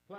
Play.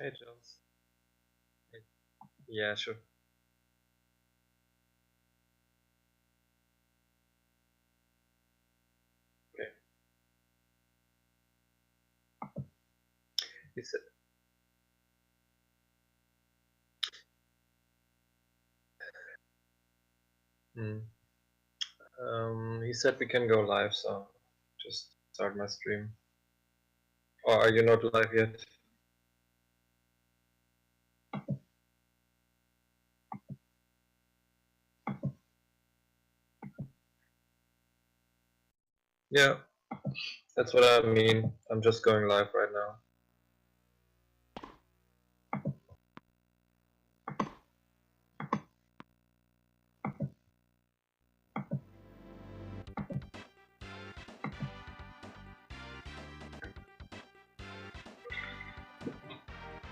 Hey, Jules. Hey. Yeah, sure. Okay. He said, he said we can go live, so just start my stream. Or are you not live yet? Yeah, that's what I mean. I'm just going live right now.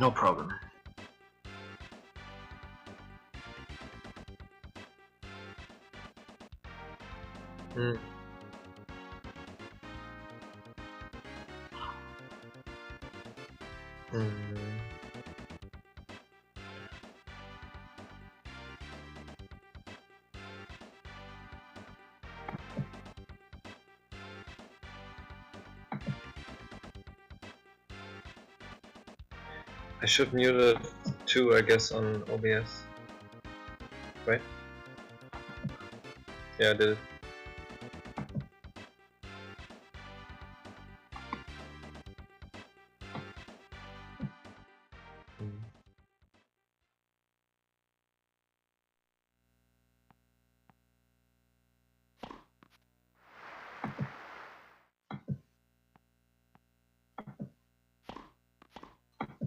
No problem. Hmm. I should mute it too, I guess, on OBS. Right? Yeah, I did it.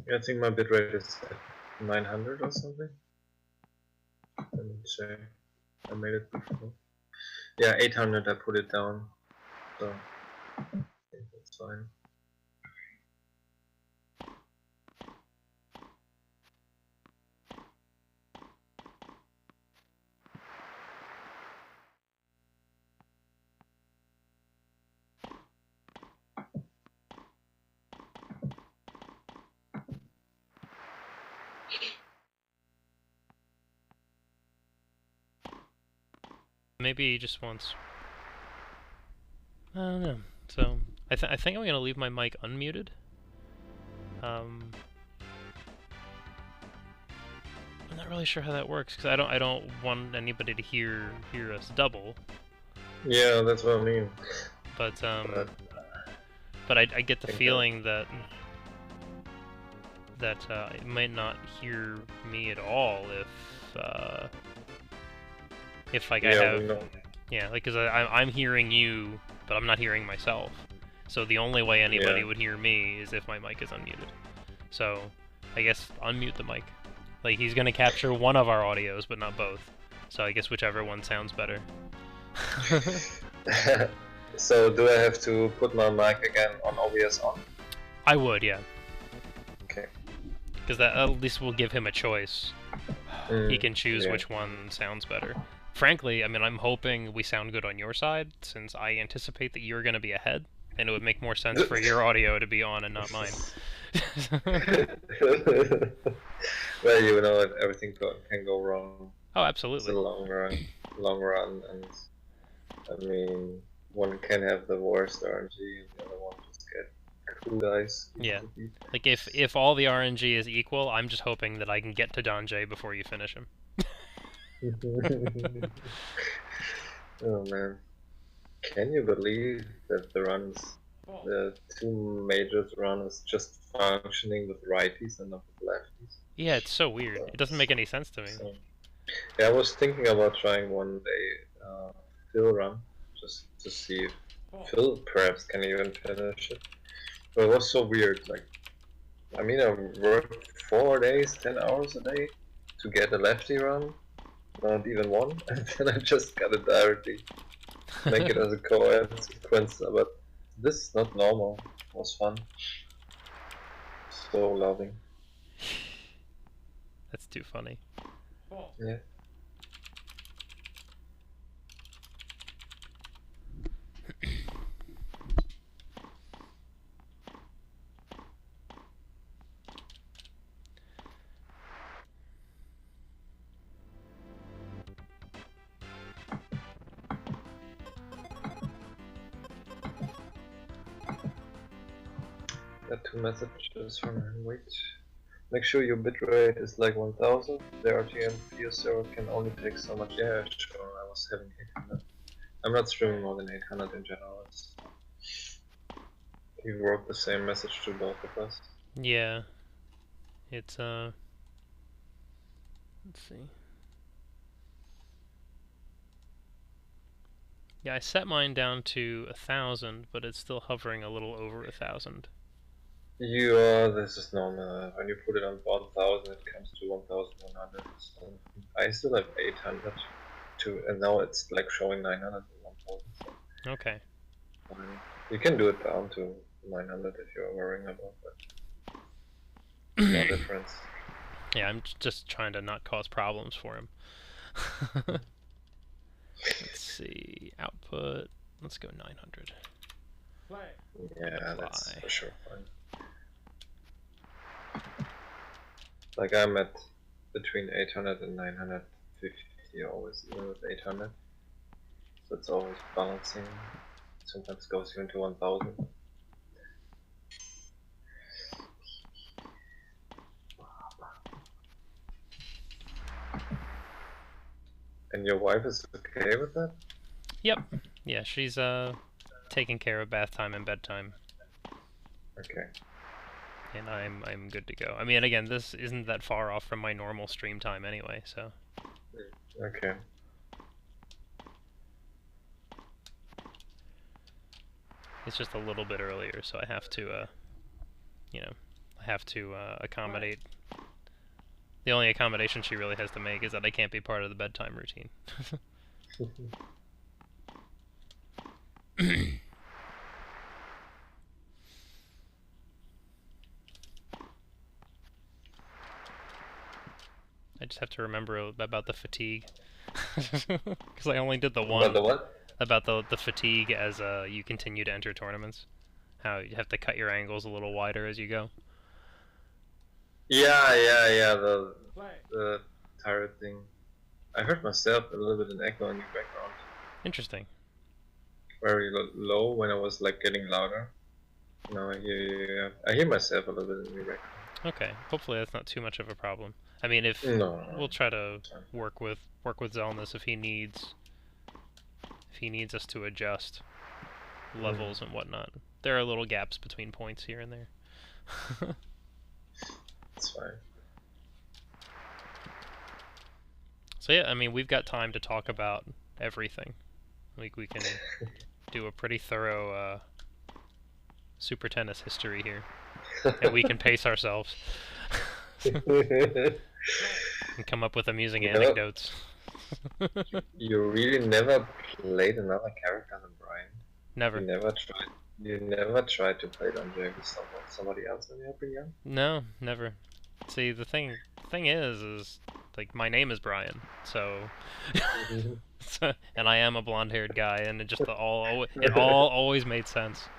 Yeah, I think my bitrate is at 900 or something. Let me check. I made it before. Yeah, 800 I put it down. So I think that's fine. Maybe he just wants... I don't know. So, I think I'm gonna leave my mic unmuted. I'm not really sure how that works, because I don't want anybody to hear us double. Yeah, that's what I mean. But I get the feeling that it might not hear me at all if like, yeah, I have... Yeah, like, because I'm hearing you, but I'm not hearing myself. So the only way anybody would hear me is if my mic is unmuted. So, I guess unmute the mic. Like, he's gonna capture one of our audios, but not both. So I guess whichever one sounds better. So do I have to put my mic again on OBS on? I would, yeah. Okay. Because that at least will give him a choice. He can choose which one sounds better. frankly, I mean, I'm hoping we sound good on your side, since I anticipate that you're going to be ahead, and it would make more sense for your audio to be on and not mine. Well, you know that everything can go wrong. Oh, It's absolutely. a long run, and I mean, one can have the worst RNG, and the other one just get cool guys. Yeah. Like, if all the RNG is equal, I'm just hoping that I can get to Don J before you finish him. Oh man. Can you believe that the two majors run is just functioning with righties and not with lefties? Yeah, it's so weird. It doesn't make any sense to me. So, yeah, I was thinking about trying one day Phil run, just to see if Phil perhaps can even finish it. But it was so weird. Like, I mean, I worked 4 days, 10 hours a day to get a lefty run, not even one, and then I just got it directly. Make it as a co-sequence, but this is not normal. It was fun. So loving. That's too funny. Yeah. Got 2 messages from him. Wait. Make sure your bitrate is like 1000. The RTM server can only take so much. Yeah, sure. I was having 800. I'm not streaming more than 800 in general. He wrote the same message to both of us. Yeah. It's, let's see. Yeah, I set mine down to 1000, but it's still hovering a little over 1000. This is normal. When you put it on 1000, it comes to 1100. So I still have 800 too, and now it's like showing 900 and 1000. So Okay. you can do it down to 900 if you're worrying about that. No difference. Yeah, I'm just trying to not cause problems for him. Let's see. Output. Let's go 900. Yeah, that's for sure fine. Like I'm at between 800 and 950 always, even with 800. So it's always balancing. Sometimes goes even to 1000. And your wife is okay with that? Yep. Yeah, she's taking care of bath time and bedtime. Okay. And I'm good to go. I mean, again, this isn't that far off from my normal stream time anyway, so. Okay. It's just a little bit earlier, so I have to, you know, I have to accommodate. The only accommodation she really has to make is that I can't be part of the bedtime routine. I just have to remember about the fatigue. Because I only did the one. About the what? About the fatigue as you continue to enter tournaments. How you have to cut your angles a little wider as you go. Yeah, the turret thing. I heard myself a little bit in echo in your background. Interesting. Very low when I was like getting louder. Now I hear myself a little bit in your background. Okay, hopefully that's not too much of a problem. I mean, if we'll try to work with Zelnus if he needs us to adjust levels and whatnot. There are little gaps between points here and there. That's fine. So yeah, I mean, we've got time to talk about everything. Like, we can do a pretty thorough Super Tennis history here. And we can pace ourselves. And come up with amusing anecdotes. You really never played another character than Brian? Never. You never tried to play Don-J with somebody else when you were young? No, never. See, the thing is like my name is Brian, so, and I am a blonde-haired guy, and it all always made sense.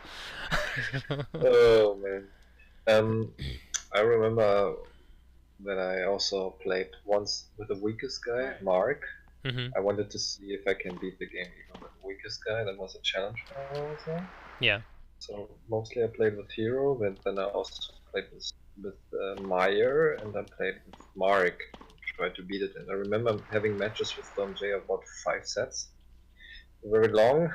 Oh man. I remember that I also played once with the weakest guy, Mark. Mm-hmm. I wanted to see if I can beat the game even with the weakest guy. That was a challenge also. Yeah. So mostly I played with Hero, but then I also played with Meyer, and I played with Mark. Tried to beat it, and I remember having matches with Don J about 5 sets. Very long,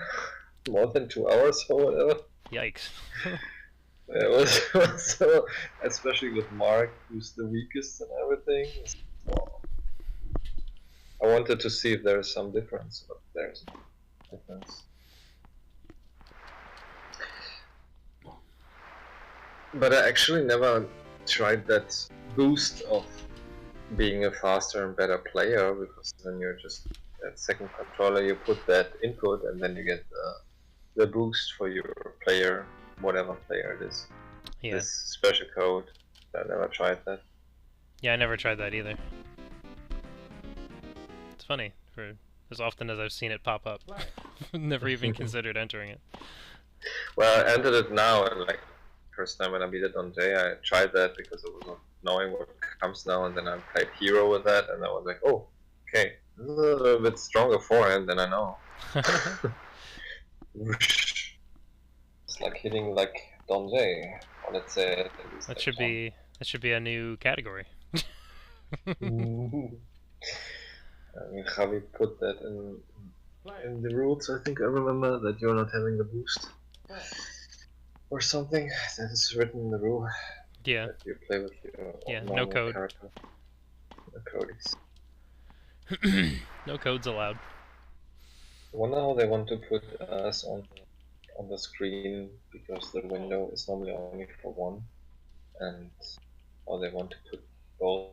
more than 2 hours or whatever. Yikes. It was so, especially with Mark, who's the weakest and everything. Wow. I wanted to see if there is some difference, but there's no difference. But I actually never tried that boost of being a faster and better player, because then you're just that second controller, you put that input and then you get the boost for your player, whatever player it is. Yeah. This special code. I never tried that. Yeah, I never tried that either. It's funny, for as often as I've seen it pop up. Never even considered entering it. Well, I entered it now, and like first time when I beat it on J, I tried that because I was not knowing what comes now, and then I played Hero with that, and I was like, oh, okay, this is a little bit stronger forehand than I know. It's like hitting like Don J, or let's say at least That like should be a new category. I mean, Javi put that in the rules. I think I remember that you're not having the boost or something. That is written in the rule. Yeah. That you play with your no code. character. No codies. No codes allowed. I wonder how they want to put us on the screen, because the window is normally only for one, and how they want to put both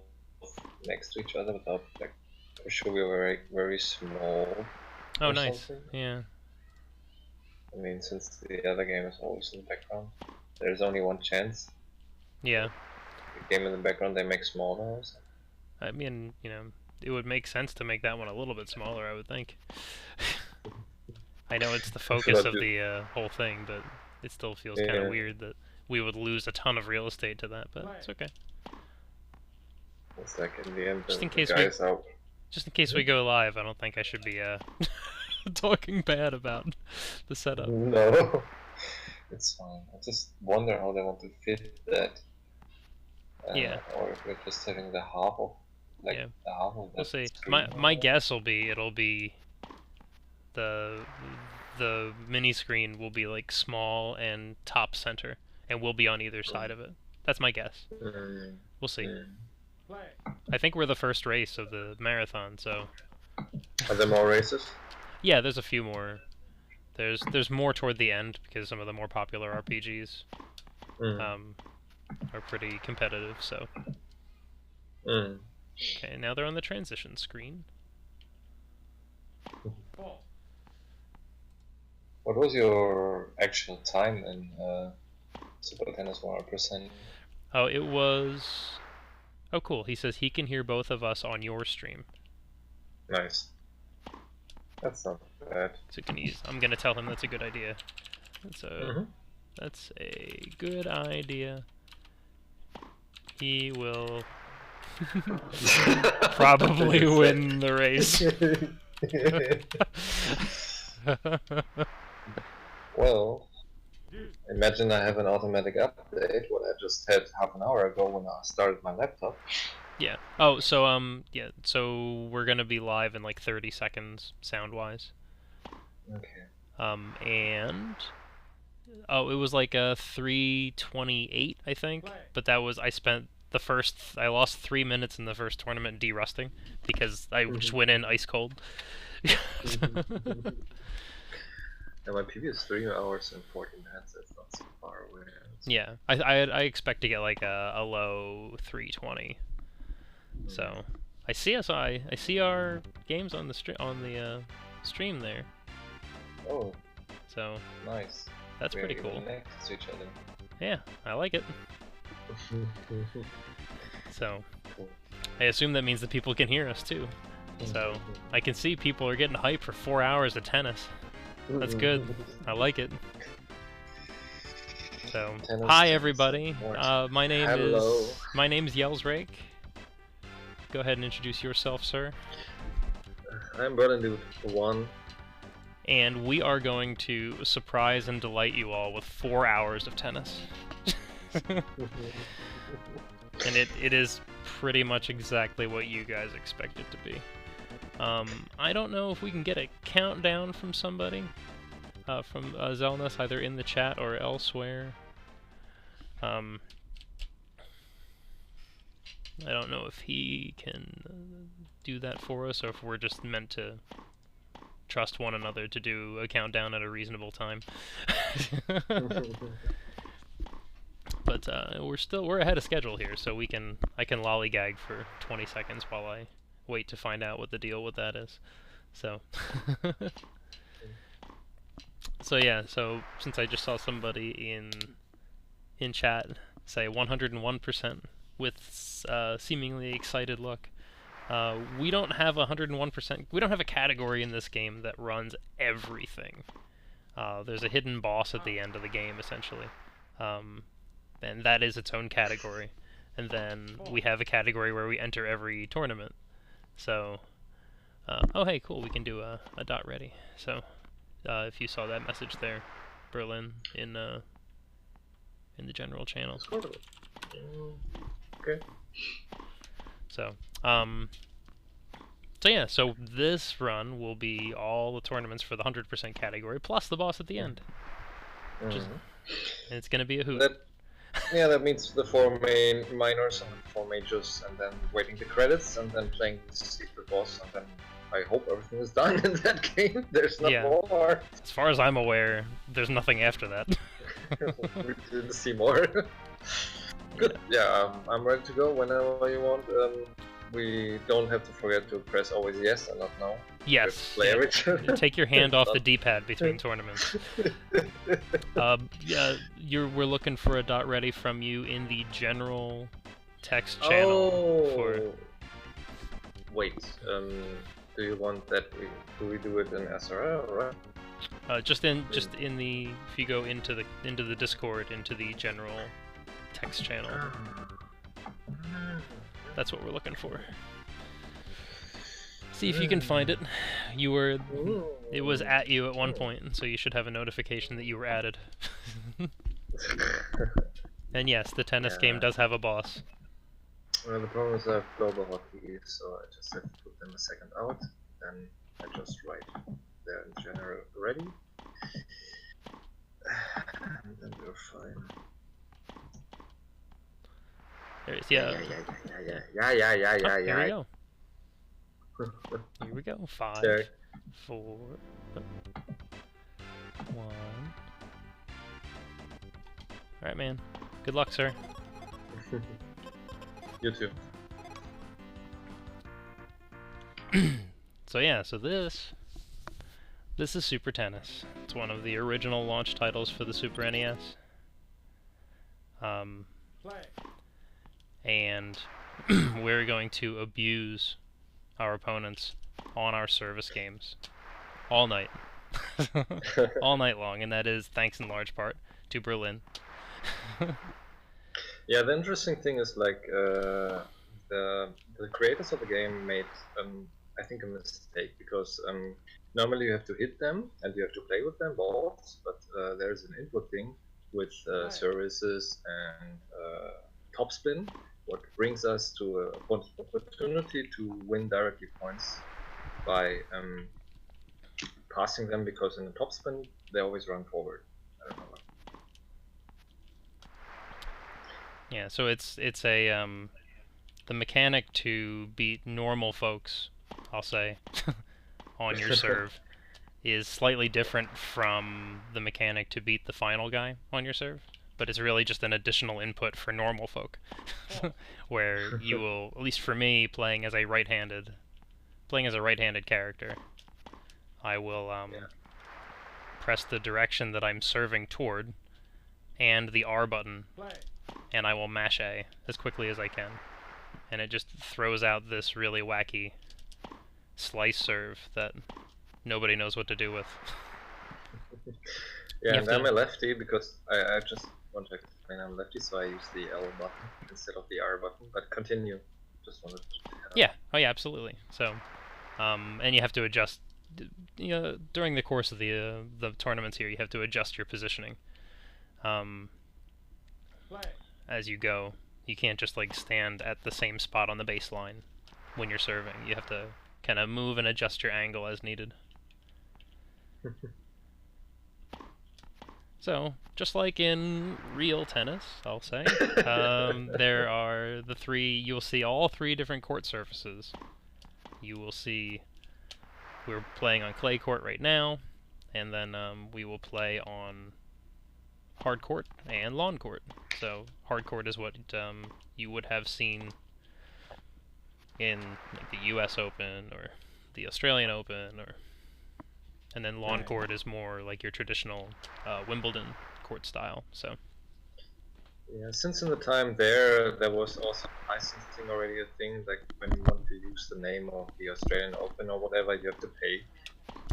next to each other without like. For sure, we were very small. Oh, nice. Something. Yeah. I mean, since the other game is always in the background, there's only one chance. Yeah. The game in the background they make smaller. So. I mean, you know, it would make sense to make that one a little bit smaller, I would think. I know it's the focus of the whole thing, but it still feels kind of weird that we would lose a ton of real estate to that, but it's okay. It's like in the end, just in case we go live, I don't think I should be talking bad about the setup. No, it's fine. I just wonder how they want to fit that. Yeah. Or if we're just having the half of, like the half of that. We'll see. My guess will be it'll be the mini screen will be like small and top center, and we'll be on either side of it. That's my guess. We'll see. I think we're the first race of the marathon, so. Are there more races? Yeah, there's a few more. There's more toward the end because some of the more popular RPGs are pretty competitive. So. Okay, now they're on the transition screen. What was your actual time in Super Tennis 100%? Oh, it was. Oh, cool. He says he can hear both of us on your stream. Nice. That's not bad. So I'm gonna tell him that's a good idea. That's a good idea. He will probably win the race. Well, imagine I have an automatic update, what I just had half an hour ago when I started my laptop. Yeah. Oh, so yeah. So we're gonna be live in like 30 seconds, sound-wise. Okay. And it was like a 3:28, I think. But that was I lost 3 minutes in the first tournament derusting because I just went in ice cold. And my PB is 3 hours and 40 minutes. That's not so far away. Yeah, I expect to get like a low 3:20. So I see our games on the stream there. Oh. So nice. That's pretty cool. Next to each other. Yeah, I like it. So, cool. I assume that means that people can hear us too. So I can see people are getting hyped for 4 hours of tennis. That's good. I like it. So, Tennis, hi tennis, everybody. My name Hello. is Yellsrake. Go ahead and introduce yourself, sir. I'm Berlin Dude 1. And we are going to surprise and delight you all with 4 hours of tennis. And it is pretty much exactly what you guys expect it to be. I don't know if we can get a countdown from somebody, from Zelnus, either in the chat or elsewhere. I don't know if he can do that for us, or if we're just meant to trust one another to do a countdown at a reasonable time. But we're ahead of schedule here, so I can lollygag for 20 seconds while I wait to find out what the deal with that is. So so yeah, so since I just saw somebody in chat say 101% with seemingly excited look, we don't have 101%. We don't have a category in this game that runs everything. There's a hidden boss at the end of the game, essentially. And that is its own category. And then we have a category where we enter every tournament. So, oh hey, cool, we can do a dot ready. So, if you saw that message there, Berlin, in the general channel. Okay. So, so yeah, so this run will be all the tournaments for the 100% category, plus the boss at the end. And it's gonna be a hoot. Yeah, that means the 4 minors and the 4 majors, and then waiting the credits, and then playing the secret boss, and then I hope everything is done in that game. There's no more. As far as I'm aware, there's nothing after that. We didn't see more. Good. Yeah, I'm ready to go whenever you want. We don't have to forget to press always yes and not no. Yes. Yeah. Take your hand off the D-pad between tournaments. Yeah, we're looking for a dot ready from you in the general text channel. Wait. Do you want that we do it in SRL, right? Just in the, if you go into the Discord, into the general text channel. That's what we're looking for. See if you can find it. It was at you at one point, so you should have a notification that you were added. And yes, the tennis game does have a boss. Well, the problem is I have global hotkey, so I just have to put them a second out, then I just write there in general ready, and then we're fine. There is, yeah. Here we go. Here we go. 5, 4, 1. Alright, man. Good luck, sir. You too. So yeah, so this is Super Tennis. It's one of the original launch titles for the Super NES. And we're going to abuse our opponents on our service games all night. All night long, and that is thanks in large part to Berlin. Yeah, the interesting thing is, like, the creators of the game made, I think, a mistake, because normally you have to hit them and you have to play with them balls, but there's an input thing with services and topspin, what brings us to an opportunity to win directly points by passing them, because in the topspin they always run forward. I don't know why. Yeah, so it's a the mechanic to beat normal folks, I'll say, on your serve is slightly different from the mechanic to beat the final guy on your serve, but it's really just an additional input for normal folk, where you will, at least for me, playing as a right-handed character, I will press the direction that I'm serving toward, and the R button, and I will mash A as quickly as I can. and it just throws out this really wacky slice serve that nobody knows what to do with. Yeah, and I'm a lefty because I just want to explain I'm lefty, so I use the L button instead of the R button. But continue. Just wanted to. Yeah. Oh yeah, absolutely. So, and you have to adjust. During the course of the tournaments here, you have to adjust your positioning. As you go, you can't just like stand at the same spot on the baseline when you're serving. You have to kind of move and adjust your angle as needed. So, just like in real tennis, I'll say, there are the three, you'll see all three different court surfaces. You will see, we're playing on clay court right now, and then we will play on hard court and lawn court. So, hard court is what you would have seen in like, the US Open or the Australian Open, and then lawn court is more like your traditional Wimbledon court style. So yeah, since in the time there was also licensing already a thing. Like when you want to use the name of the Australian Open or whatever, you have to pay.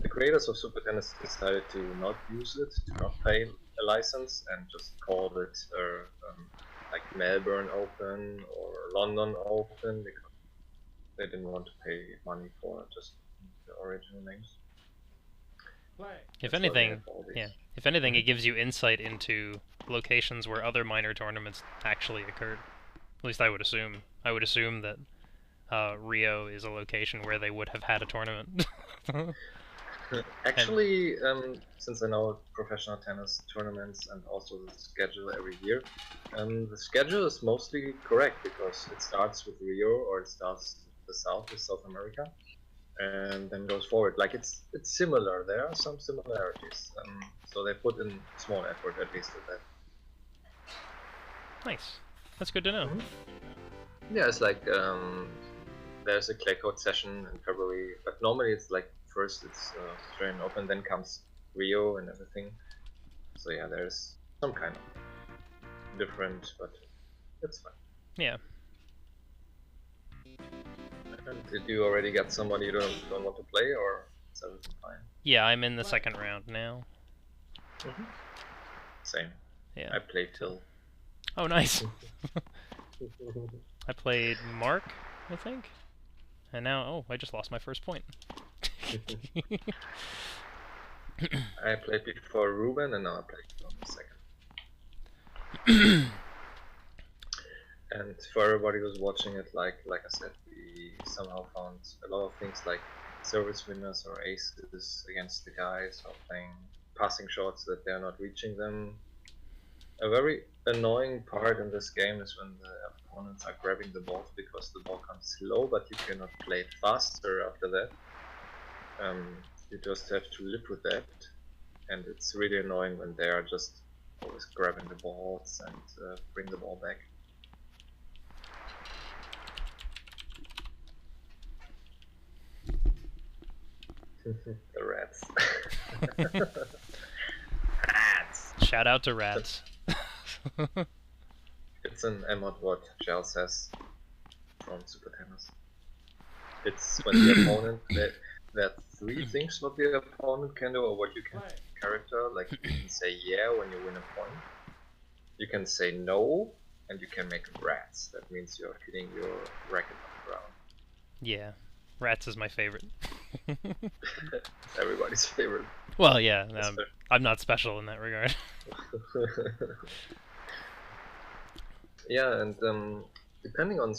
The creators of Super Tennis decided to not use it, to not pay a license, and just called it like Melbourne Open or London Open because they didn't want to pay money for just the original names. If anything, if anything, it gives you insight into locations where other minor tournaments actually occurred. At least I would assume. I would assume that Rio is a location where they would have had a tournament. Actually, since I know professional tennis tournaments and also the schedule every year, the schedule is mostly correct because it starts with Rio or it starts with the South with South America, and then goes forward. Like it's similar. There are some similarities, so they put in small effort at least with that. Nice. That's good to know. Yeah, it's like there's a clay court session in February, but normally it's like first it's Australian Open, then comes Rio and everything. So yeah, there's some kind of different, but it's fine. Yeah. Did you already get somebody you don't want to play, or is everything fine? Yeah, I'm in the second round now. Same. Yeah. I played till. Oh, nice. I played Mark, I think, and now I just lost my first point. I played before Ruben, and now I played on the second. And for everybody who's watching it, like I said, we somehow found a lot of things like service winners or aces against the guys, or playing passing shots that they're not reaching them. A very annoying part in this game is when the opponents are grabbing the balls because the ball comes slow, but you cannot play it faster after that. You just have to live with that, and it's really annoying when they are just always grabbing the balls and bring the ball back. The rats. Rats! Shout out to rats. It's an emote what Shell says from Super Tennis. It's when the opponent, there are three things what the opponent can do or what you can character. Like you can say yeah when you win a point. You can say no, and you can make rats. That means you're hitting your racket on the ground. Yeah, rats is my favorite. Everybody's favorite. Well, yeah, I'm not special in that regard. Yeah, and depending on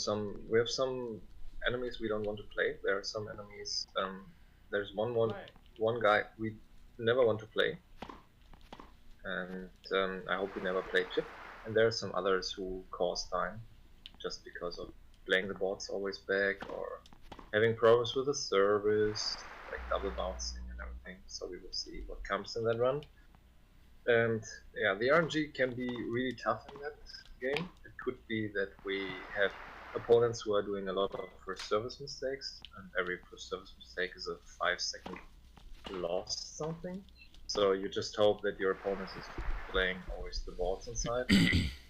we have some enemies we don't want to play. There are some enemies. There's one guy we never want to play, and I hope we never play Chip. And there are some others who cause time just because of playing the bots always back or having problems with the service, like double bouncing and everything. So we will see what comes in that run. And yeah, the RNG can be really tough in that game. It could be that we have opponents who are doing a lot of first service mistakes, and every first service mistake is a 5-second loss something. So you just hope that your opponent is playing always the balls inside.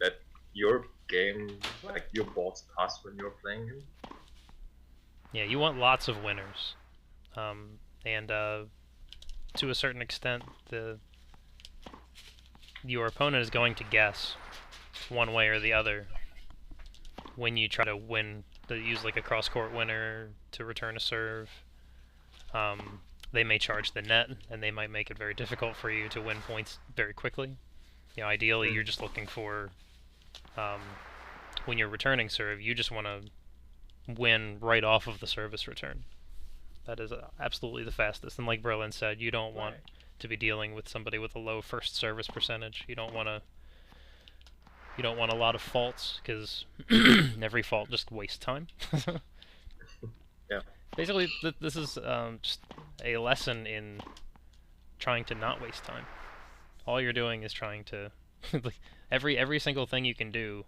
That your game, like your boss pass when you're playing him? Yeah, you want lots of winners, and to a certain extent, your opponent is going to guess one way or the other when you try to win. To use like a cross-court winner to return a serve. They may charge the net, and they might make it very difficult for you to win points very quickly. You know, ideally, you're just looking for when you're returning serve, you just want to win right off of the service return. That is absolutely the fastest. And like Berlin said, you don't want to be dealing with somebody with a low first service percentage. You don't want a lot of faults, because every fault just wastes time. Yeah. Basically, this is just a lesson in trying to not waste time. All you're doing is trying to like every single thing you can do.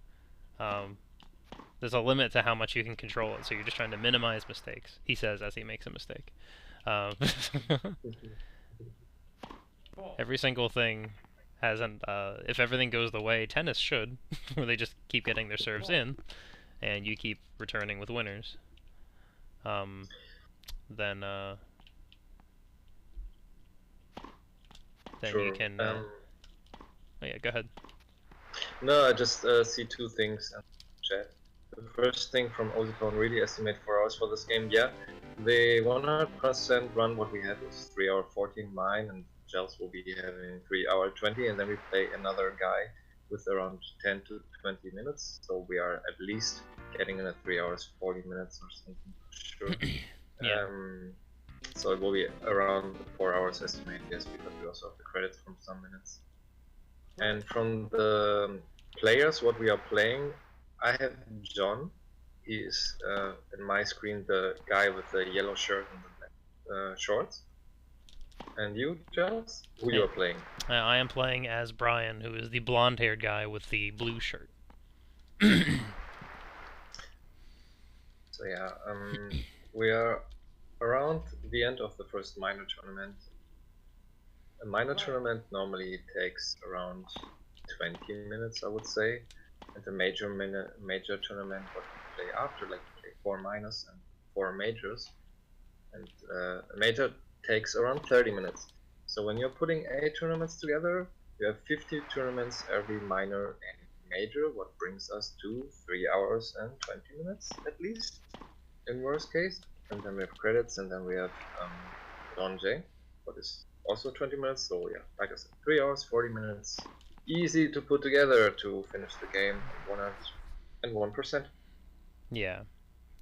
There's a limit to how much you can control it, so you're just trying to minimize mistakes. He says as he makes a mistake. Every single thing has an if everything goes the way tennis should, where they just keep getting their serves in, and you keep returning with winners. Then Sure. you can. Oh yeah, go ahead. No, I just see two things in chat. The first thing from Ozicon, really estimate 4 hours for this game. Yeah, they 100% run what we had was 3 hour 14 mine, and Gels will be having 3 hour 20, and then we play another guy with around 10 to 20 minutes. So we are at least getting in at 3 hours 40 minutes or something for sure. Yeah. So it will be around 4 hours estimate, yes, because we also have the credits from some minutes. And from the players, what we are playing, I have John. He is in my screen the guy with the yellow shirt and the black shorts. And you, Giles? Who you are playing? I am playing as Brian, who is the blonde-haired guy with the blue shirt. So yeah, we are around the end of the first minor tournament. A minor tournament normally takes around 20 minutes, I would say, and a major tournament what we play after, like we play 4 minors and 4 majors, and a major takes around 30 minutes. So when you're putting 8 tournaments together, you have 50 tournaments every minor and major, what brings us to 3 hours and 20 minutes at least, in worst case. And then we have credits, and then we have Don J, what is also 20 minutes. So yeah, like I said, 3 hours 40 minutes, easy to put together to finish the game at 101%. Yeah.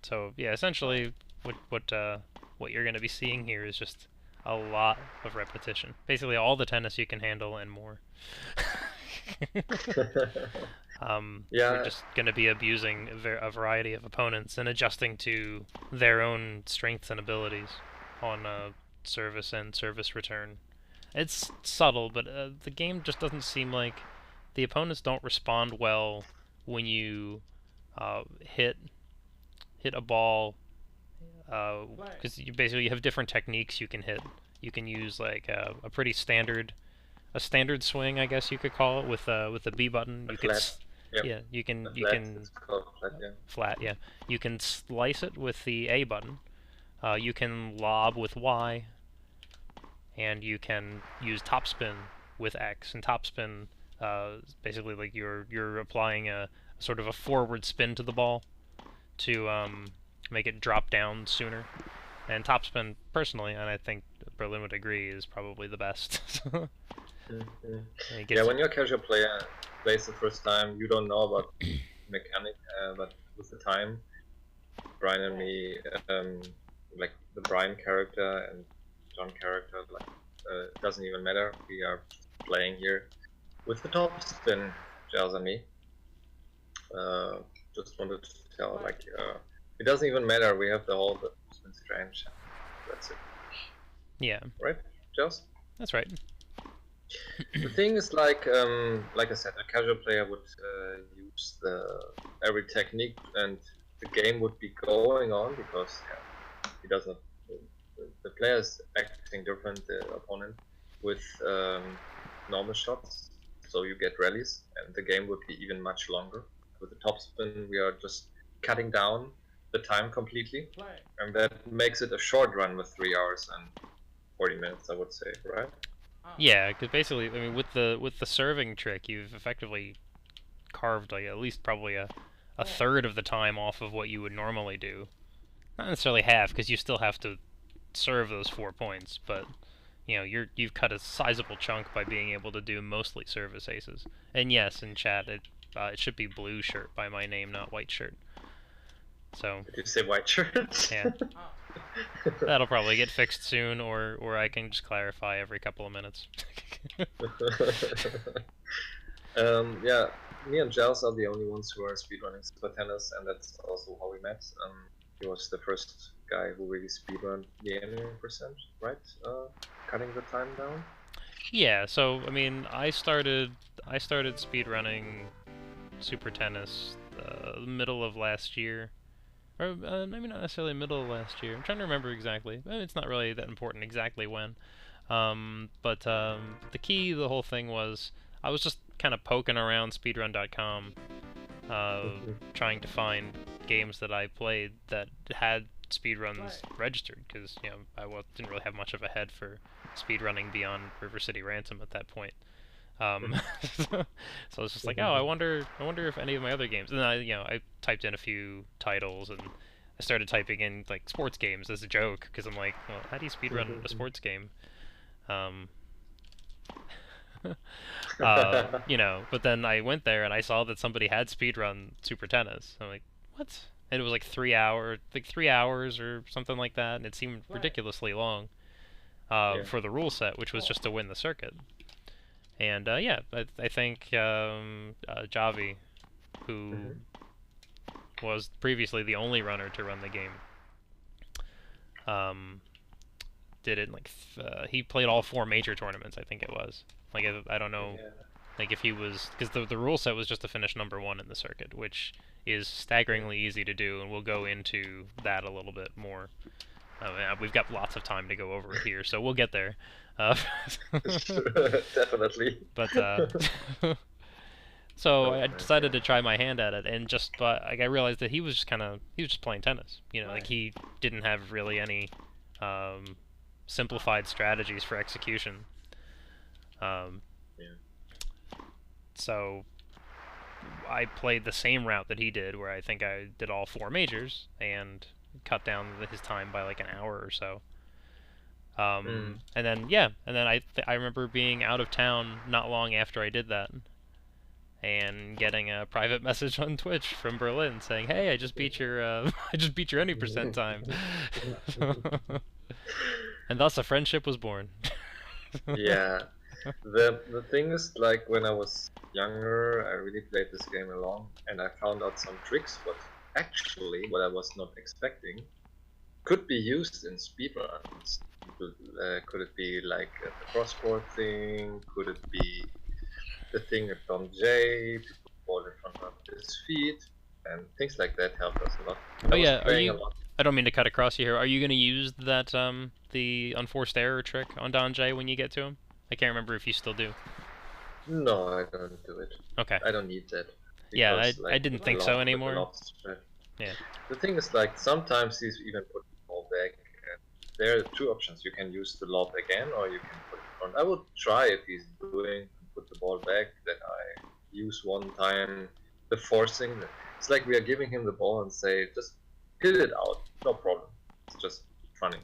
So yeah, essentially, what you're going to be seeing here is just a lot of repetition. Basically, all the tennis you can handle and more. Yeah. We're just going to be abusing a variety of opponents and adjusting to their own strengths and abilities on service and service return. It's subtle, but the game just doesn't seem like the opponents don't respond well when you hit a ball, because you basically have different techniques you can hit. You can use like a pretty standard swing, I guess you could call it, with the B button. You can Yep. yeah, you can It's called flat, yeah. Flat, yeah. You can slice it with the A button. You can lob with Y, and you can use topspin with X. And topspin is basically like you're applying a sort of a forward spin to the ball to make it drop down sooner. And topspin, personally, and I think Berlin would agree, is probably the best. Yeah, when you're a casual player, plays the first time, you don't know about mechanic, but with the time, Brian and me, like the Brian character and John character, like it doesn't even matter. We are playing here with the top spin, Giles and me. Just wanted to tell, like, it doesn't even matter. We have the whole spin strange. That's it. Yeah. Right, Giles? That's right. The thing is, like I said, a casual player would use every technique, and the game would be going on because he doesn't. The player is acting different, the opponent, with normal shots. so you get rallies, and the game would be even much longer. With the topspin, we are just cutting down the time completely, and that makes it a short run with 3 hours and 40 minutes, I would say, right? Yeah, because basically, I mean, with the serving trick, you've effectively carved like at least probably a third of the time off of what you would normally do. Not necessarily half, because you still have to serve those 4 points, but you know you've cut a sizable chunk by being able to do mostly service aces. And yes, in chat it should be blue shirt by my name, not white shirt. So. Did you say white shirt? Yeah. That'll probably get fixed soon, or I can just clarify every couple of minutes. Yeah, me and Giles are the only ones who are speedrunning Super Tennis, and that's also how we met. He was the first guy who really speedrun the ending percent, right? Cutting the time down. Yeah, so I mean, I started speedrunning Super Tennis middle of last year. Or maybe not necessarily middle of last year. I'm trying to remember exactly. It's not really that important exactly when. But the key to the whole thing was I was just kind of poking around speedrun.com, trying to find games that I played that had speedruns registered, because you know didn't really have much of a head for speedrunning beyond River City Ransom at that point. So I was just like, oh, I wonder if any of my other games. And I typed in a few titles, and I started typing in like sports games as a joke, because I'm like, well, how do you speedrun a sports game? But then I went there and I saw that somebody had speedrun Super Tennis. I'm like, what? And it was like 3 hours or something like that, and it seemed ridiculously long for the rule set, which was just to win the circuit. And I think Javi, who was previously the only runner to run the game, did it like he played all 4 major tournaments, I think it was. Like I don't know, like if he was, because the rule set was just to finish #1 in the circuit, which is staggeringly easy to do, and we'll go into that a little bit more. We've got lots of time to go over it here, so we'll get there. Definitely. But so I decided to try my hand at it, and I realized that he was just playing tennis. Like he didn't have really any simplified strategies for execution. So I played the same route that he did, where I think I did all 4 majors and cut down his time by like an hour or so. And then I remember being out of town not long after I did that, and getting a private message on Twitch from Berlin saying, "Hey, I just beat your any percent time," and thus a friendship was born. Yeah, the thing is, like when I was younger, I really played this game along, and I found out some tricks. But actually, what I was not expecting could be used in speedruns. Could it be like the cross-court thing? Could it be the thing with Thon J, to put the ball in front of his feet, and things like that helped us a lot. Oh yeah, I don't mean to cut across you here. Are you going to use that the unforced error trick on Don J when you get to him? I can't remember if you still do. No, I don't do it. Okay. I don't need that. Yeah, I didn't think so anymore. Yeah. The thing is, like sometimes he's even put the ball back. There are 2 options. You can use the lob again, or you can put it front. I would try if he's doing put the ball back, that I use one time the forcing. It's like we are giving him the ball and say, just hit it out, no problem. It's just funny.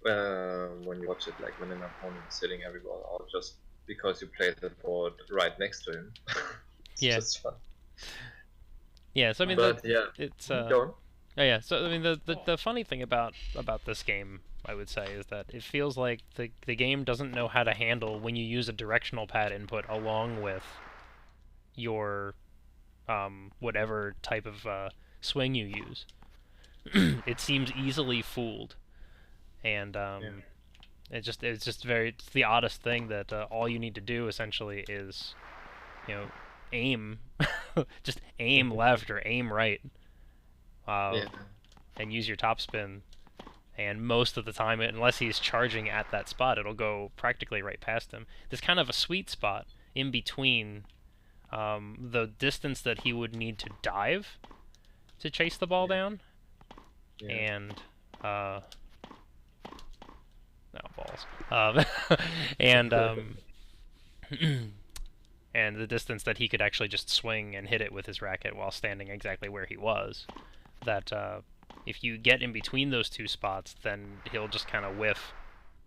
When you watch it, like when an opponent is hitting every ball out, just because you play the ball right next to him. It's just fun. Yeah, so I mean, it's oh yeah. So I mean, the funny thing about this game, I would say, is that it feels like the game doesn't know how to handle when you use a directional pad input along with your whatever type of swing you use. It seems easily fooled, and it's the oddest thing that all you need to do essentially is, aim, just aim left or aim right. And use your topspin, and most of the time, unless he's charging at that spot, it'll go practically right past him. There's kind of a sweet spot in between the distance that he would need to dive to chase the ball down, and no balls, and and the distance that he could actually just swing and hit it with his racket while standing exactly where he was. That if you get in between those two spots, then he'll just kind of whiff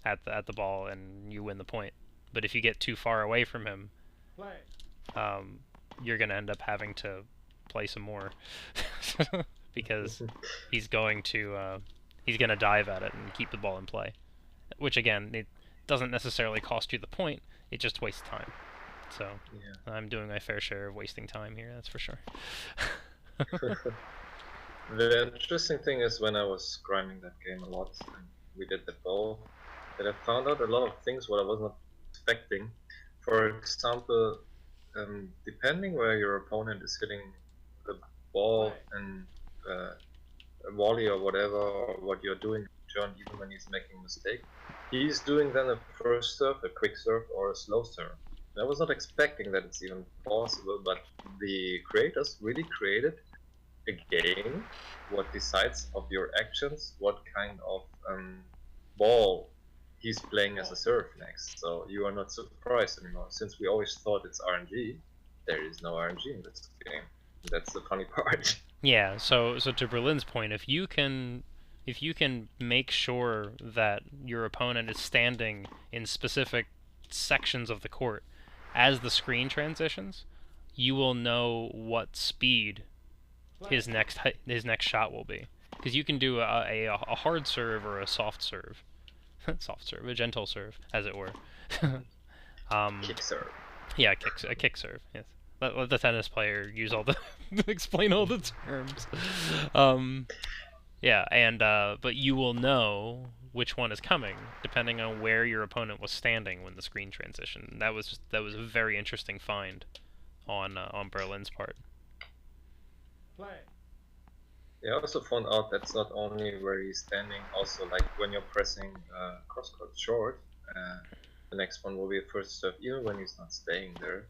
at the ball and you win the point. But if you get too far away from him, you're gonna end up having to play some more because he's gonna dive at it and keep the ball in play. Which again, it doesn't necessarily cost you the point; it just wastes time. So I'm doing my fair share of wasting time here, that's for sure. The interesting thing is when I was grinding that game a lot, and we did the bow, that I found out a lot of things what I was not expecting. For example, depending where your opponent is hitting the ball and a volley or whatever, or what you're doing in turn, even when he's making a mistake, he's doing then a first serve, a quick serve, or a slow serve. I was not expecting that it's even possible, but the creators really created a game what decides of your actions, what kind of ball he's playing as a serve next. So you are not surprised anymore. Since we always thought it's RNG, there is no RNG in this game. That's the funny part. Yeah, so to Berlin's point, if you can make sure that your opponent is standing in specific sections of the court as the screen transitions, you will know what speed his next shot will be, because you can do a hard serve or a soft serve, a gentle serve, as it were. Kick serve. Yeah, a kick serve. Yes. Let the tennis player use all the explain all the terms. Yeah, and but you will know which one is coming depending on where your opponent was standing when the screen transitioned. That was a very interesting find on Berlin's part. Yeah, I also found out that's not only where he's standing, also like when you're pressing cross-court short, the next one will be a first serve, even when he's not staying there,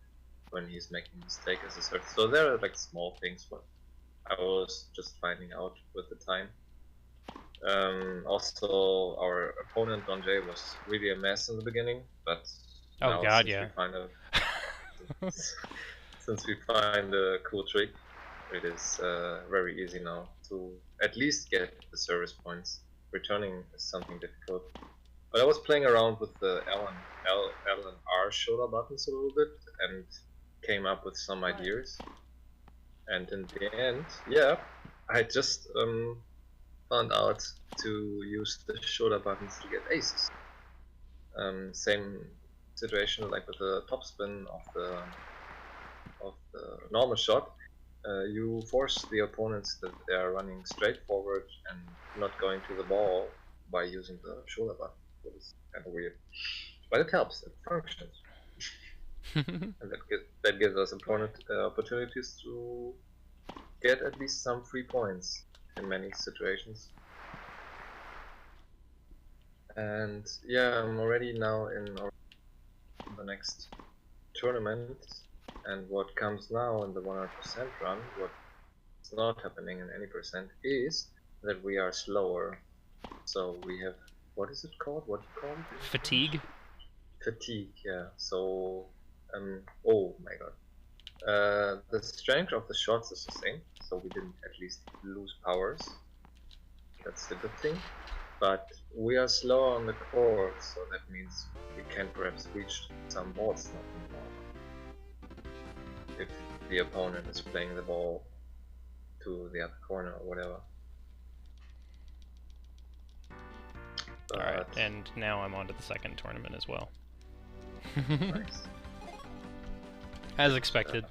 when he's making a mistake as a serve. So there are like small things what I was just finding out with the time. Also, our opponent Don Jay was really a mess in the beginning, but now since we find a cool trick, it is very easy now to at least get the service points. Returning is something difficult. But I was playing around with the L and R shoulder buttons a little bit and came up with some ideas. And in the end, yeah, I just found out to use the shoulder buttons to get aces. Same situation like with the topspin of the normal shot. You force the opponents that they are running straight forward and not going to the ball by using the shoulder button. That is kind of weird, but it helps. It functions, and that gives us opportunities to get at least some 3 points in many situations. And yeah, I'm already now in the next tournament, and what comes now in the 100% run, what's not happening in any percent, is that we are slower. So we have, what is it called? What do you call it? Fatigue? Fatigue, yeah. So, oh my god. The strength of the shots is the same, so we didn't at least lose powers. That's the good thing. But we are slower on the court, so that means we can perhaps reach some balls not anymore. If the opponent is playing the ball to the other corner or whatever. Alright, and now I'm on to the second tournament as well. Nice. As expected,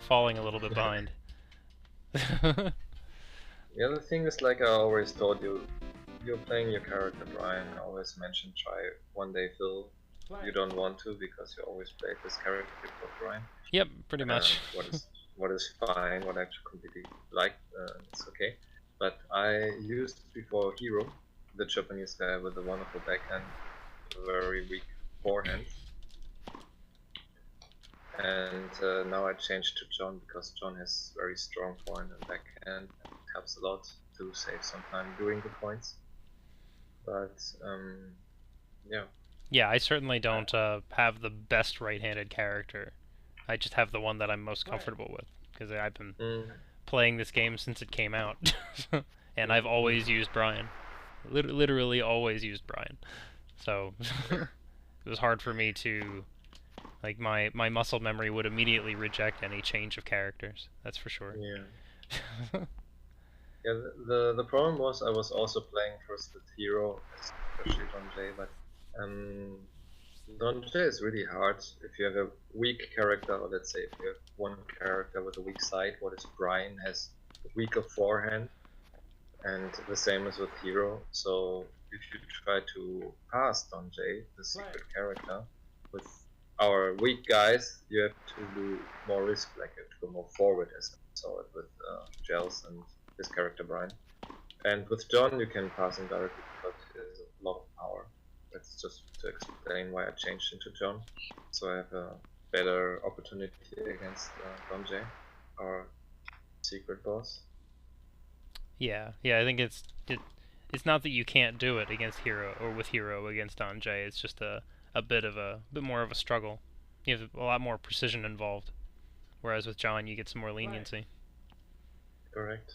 falling a little bit behind. The other thing is, like I always told you, you're playing your character Brian. I always mention try one day Phil. You don't want to because you always played this character before Brian. Yep, pretty much. What is fine, what I completely like, it's okay. But I used before Hero, the Japanese guy with a wonderful backhand, very weak forehand. And now I changed to John because John has very strong point and backhand, and it helps a lot to save some time doing the points. But yeah. Yeah, I certainly don't have the best right-handed character. I just have the one that I'm most comfortable with, because I've been playing this game since it came out, and I've always used Brian. Literally always used Brian. So it was hard for me to, like, my muscle memory would immediately reject any change of characters. That's for sure. Yeah. Yeah. The problem was I was also playing first with Hero, especially Don J, but Don J is really hard if you have a weak character, or let's say if you have one character with a weak side. What is Brian has a weaker forehand, and the same is with Hero. So if you try to pass Don J, the secret character, with our weak guys, you have to do more risk, like you have to go more forward, as I saw it with Gels and his character Brian. And with John, you can pass him directly because he has a lot of power. That's just to explain why I changed into John. So I have a better opportunity against Don J, our secret boss. Yeah, I think it's not that you can't do it against Hero or with Hero against Don J. It's just a bit more of a struggle. You have a lot more precision involved, whereas with John you get some more leniency. Correct.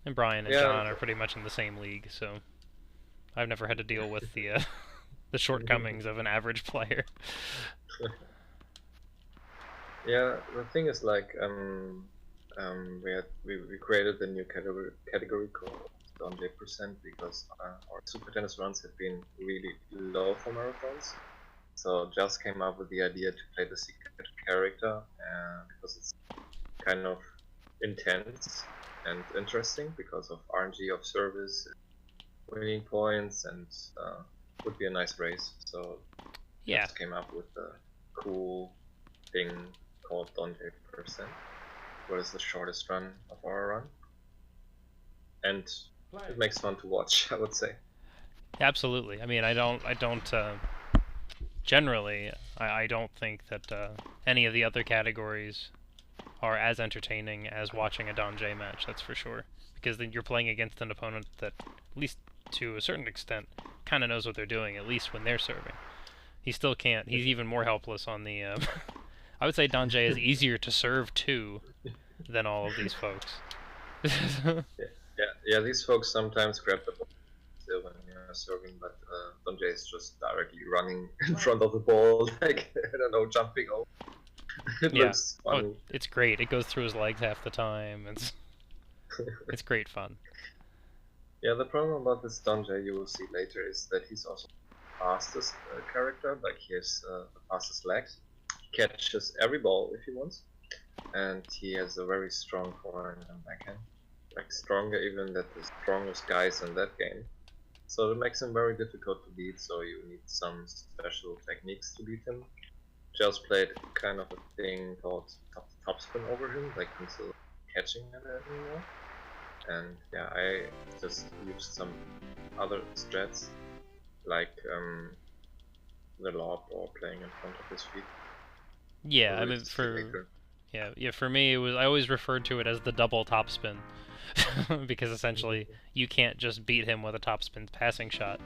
And Brian and John are pretty much in the same league, so I've never had to deal with the the shortcomings of an average player. Yeah, the thing is, like, we created a new category called Don J percent because our Super Tennis runs have been really low for marathons. So just came up with the idea to play the secret character because it's kind of intense and interesting because of RNG of service, winning points, and would be a nice race. So yeah, just came up with a cool thing called Don J percent. What is the shortest run of our run? And it makes fun to watch, I would say. Absolutely. I mean, I don't generally, I don't think that any of the other categories are as entertaining as watching a Don J match, that's for sure. Because then you're playing against an opponent that, at least to a certain extent, kind of knows what they're doing, at least when they're serving. He still can't. He's even more helpless on the... I would say Don J is easier to serve to than all of these folks. Yeah, these folks sometimes grab the ball still when you're serving, but Don J is just directly running in front of the ball, like, I don't know, jumping over. It looks funny. Oh, it's great. It goes through his legs half the time. It's great fun. Yeah, the problem about this Don J you will see later is that he's also the fastest character, like he has the fastest legs. He catches every ball if he wants, and he has a very strong forehand and backhand, like stronger even than the strongest guys in that game. So it makes him very difficult to beat, so you need some special techniques to beat him. Just played kind of a thing called topspin over him, like until catching it anymore. And yeah, I just used some other strats, like the lob or playing in front of his feet. Yeah, I mean for me it was, I always referred to it as the double topspin. Because essentially you can't just beat him with a topspin passing shot.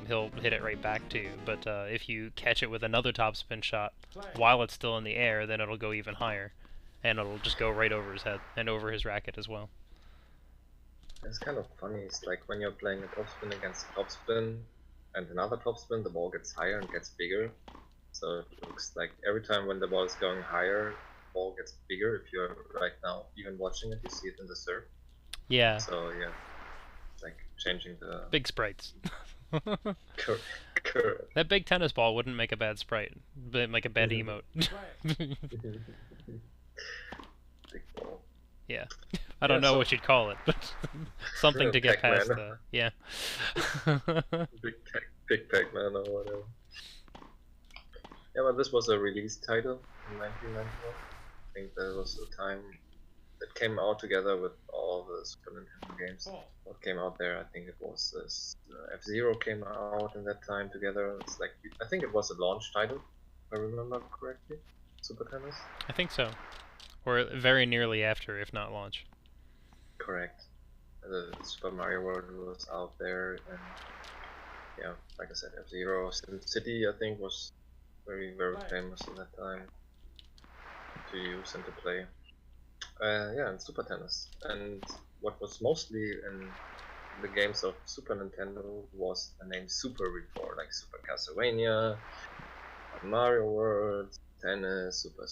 He'll hit it right back to you. But if you catch it with another topspin shot while it's still in the air, then it'll go even higher, and it'll just go right over his head and over his racket as well. It's kind of funny. It's like when you're playing a topspin against a topspin and another topspin, the ball gets higher and gets bigger. So it looks like every time when the ball is going higher, the ball gets bigger. If you're right now even watching it, you see it in the serve. Yeah. So yeah, it's like changing the big sprites. Correct. That big tennis ball wouldn't make a bad sprite, but make a bad emote. Big ball. Yeah. I don't know what you'd call it, but something to get past the... Yeah. Big Pac-Man or whatever. Yeah, but this was a release title in 1991. I think that was the time that came out together with all the Super Nintendo games. What came out there, I think it was F-Zero came out in that time together. It's like, I think it was a launch title. I remember correctly. Super Tennis? I think so. Or very nearly after, if not launch. Correct. The Super Mario World was out there, and yeah, like I said, F-Zero, Sim City, I think, was very, very famous at that time to use and to play. Yeah, and Super Tennis. And what was mostly in the games of Super Nintendo was the name Super before, like Super Castlevania, Mario World, Tennis, Super,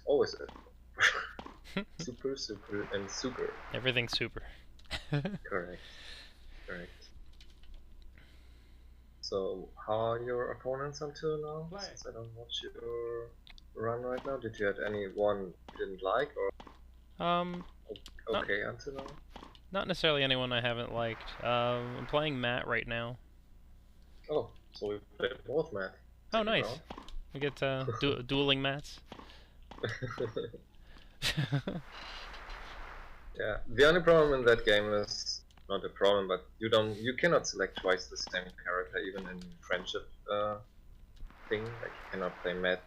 always Super, Super, and Super. Everything's super. Correct, correct. So, how are your opponents until now? Since I don't watch your run right now, did you have anyone you didn't like or okay until now? Not necessarily anyone I haven't liked. I'm playing Matt right now. Oh, so we played both Matt. Oh, nice. We get dueling Mats. Yeah, the only problem in that game is not a problem, but you cannot select twice the same character even in friendship thing. Like you cannot play Matt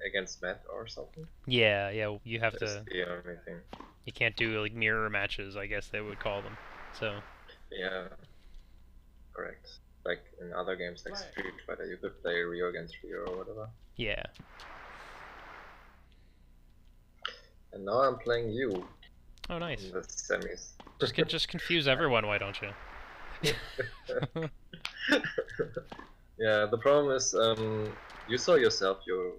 against Matt or something. Yeah, you have That's to. the only thing. You can't do like mirror matches, I guess they would call them. So. Yeah, correct. Like in other games like Street Fighter, you could play Rio against Rio or whatever. Yeah. And now I'm playing you. Oh, nice. In the semis. Just confuse everyone, why don't you? Yeah, the problem is you saw yourself your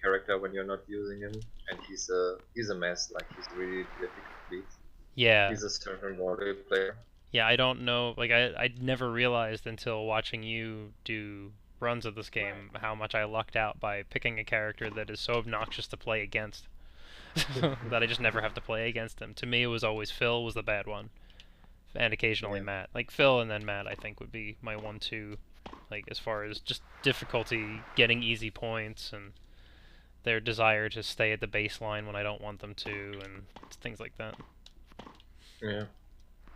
character when you're not using him, and he's a mess. Like he's really difficult to beat. Yeah. He's a certain volley player. Yeah, I don't know. Like I never realized until watching you do runs of this game how much I lucked out by picking a character that is so obnoxious to play against. That I just never have to play against him. To me, it was always Phil was the bad one, and occasionally Matt. Like Phil and then Matt, I think would be my 1-2. Like as far as just difficulty getting easy points and their desire to stay at the baseline when I don't want them to, and things like that. Yeah.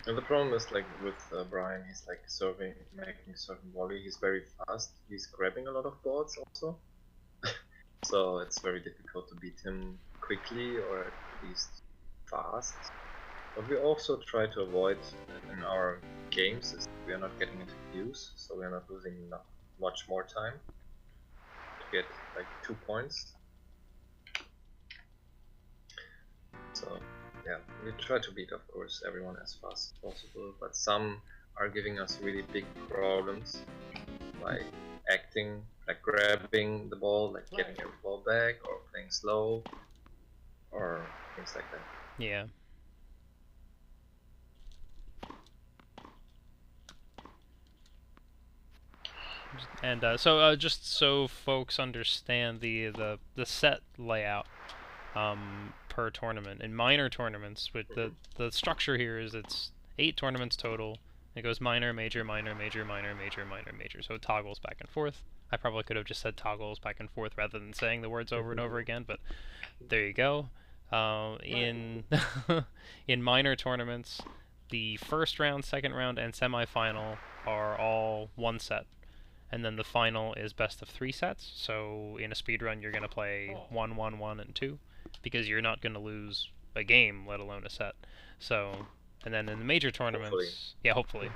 And the problem is like with Brian, he's like making certain volley. He's very fast. He's grabbing a lot of boards also. So it's very difficult to beat him quickly or at least fast. What we also try to avoid in our games is we are not getting into views, so we are not losing much more time to get like 2 points. So yeah, we try to beat, of course, everyone as fast as possible, but some are giving us really big problems, like acting, like grabbing the ball, like getting every ball back, or playing slow, or things like that. Yeah. And so just so folks understand the set layout per tournament. In minor tournaments, with the structure here is it's 8 tournaments total. It goes minor, major, minor, major, minor, major, minor, major. So it toggles back and forth. I probably could have just said toggles back and forth rather than saying the words over and over again, but there you go. In in minor tournaments, the first round, second round, and semifinal are all one set. And then the final is best of 3 sets. So in a speedrun, you're going to play 1, 1, 1, and 2, because you're not going to lose a game, let alone a set. So, and then in the major tournaments, hopefully.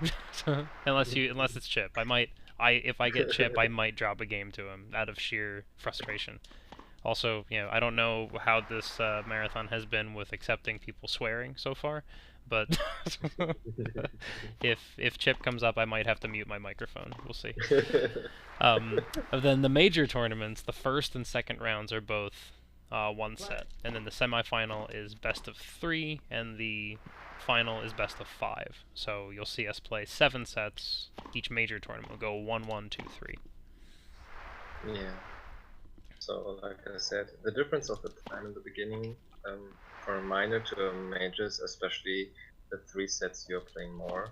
unless it's Chip, if I get Chip, I might drop a game to him out of sheer frustration. Also, I don't know how this marathon has been with accepting people swearing so far, but if Chip comes up, I might have to mute my microphone. We'll see. Then the major tournaments, the first and second rounds are both one set, and then the semifinal is best of 3, and the final is best of 5. So you'll see us play 7 sets. Each major tournament will go 1, 1, 2, 3. Yeah. So, like I said, the difference of the time in the beginning, from a minor to a majors, especially the 3 sets you're playing more.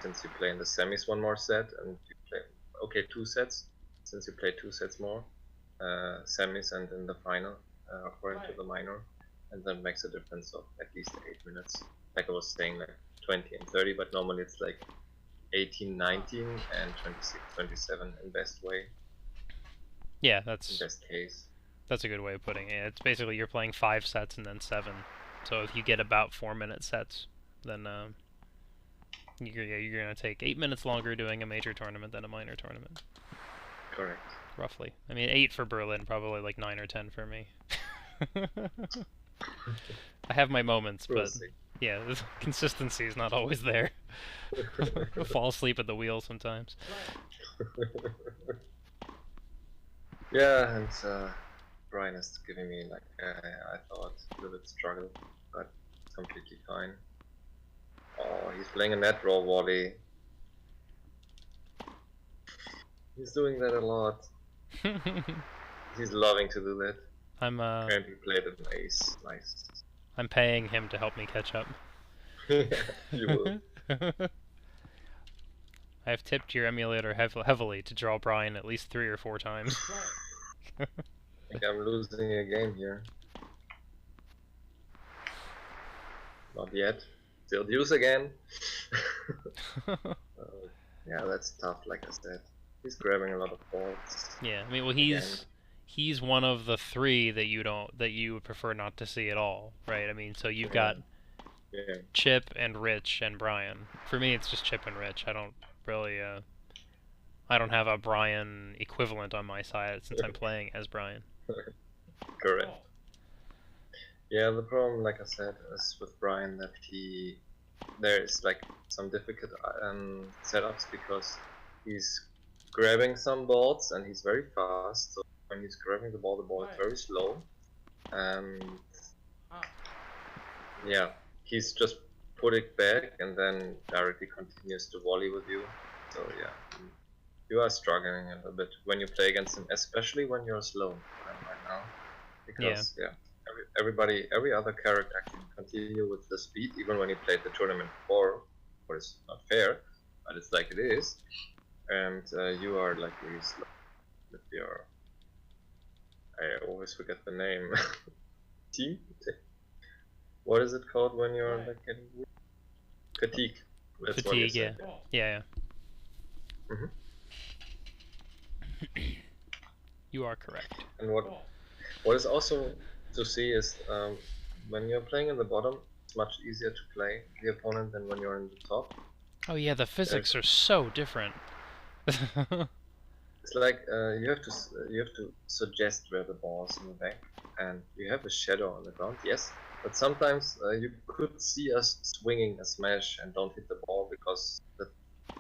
Since you play in the semis 1 more set, and you play 2 sets, since you play 2 sets more, semis and in the final, according to the minor, and that makes a difference of at least 8 minutes. Like I was saying, like 20 and 30, but normally it's like 18, 19, and 26, 27 in best way. Yeah, that's best case. That's a good way of putting it. It's basically you're playing 5 sets and then 7. So if you get about 4-minute sets, then you're gonna take 8 minutes longer doing a major tournament than a minor tournament. Correct. Roughly. I mean, 8 for Berlin, probably like 9 or 10 for me. I have my moments, but yeah, the consistency is not always there. I fall asleep at the wheel sometimes. Yeah, and Brian is giving me like I thought a little bit struggle, but it's completely fine. Oh, he's playing a net roll volley. He's doing that a lot. He's loving to do that. And he played an ace. Nice. I'm paying him to help me catch up. Yeah, you will. I have tipped your emulator heavily to draw Brian at least 3 or 4 times. I think I'm losing a game here. Not yet. Still deuce again. Yeah, that's tough, like I said. He's grabbing a lot of balls. Yeah, I mean, well, he's one of the 3 that you would prefer not to see at all, right? I mean, so you've got Chip and Rich and Brian. For me, it's just Chip and Rich. I don't really, I don't have a Brian equivalent on my side since I'm playing as Brian. Correct. Yeah, the problem, like I said, is with Brian that there's like some difficult setups because he's grabbing some balls and he's very fast. So when he's grabbing the ball is very slow. And yeah, he's just put it back and then directly continues to volley with you. So yeah, you are struggling a little bit when you play against him, especially when you're slow right now. Because every other character can continue with the speed, even when he played the tournament before, which is not fair, but it's like it is. And you are like really slow with your, I always forget the name. Team? What is it called when you're like getting fatigue? That's fatigue, yeah. Mm-hmm. You are correct. And what is also to see is when you're playing in the bottom, it's much easier to play the opponent than when you're in the top. Oh yeah, the physics are so different. It's like you have to suggest where the ball is in the back, and you have a shadow on the ground, yes. But sometimes you could see us swinging a smash and don't hit the ball because the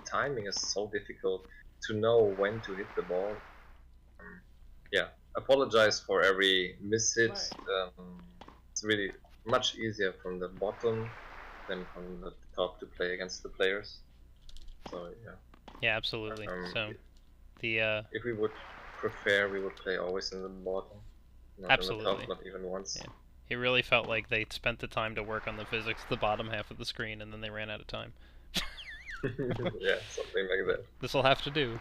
timing is so difficult to know when to hit the ball. Yeah, apologize for every miss hit. It's really much easier from the bottom than from the top to play against the players. So yeah. Yeah, absolutely. So if we would prefer, we would play always in the bottom. Not absolutely. In the top, not even once. Yeah. It really felt like they spent the time to work on the physics of the bottom half of the screen, and then they ran out of time. Yeah, something like that. This'll have to do.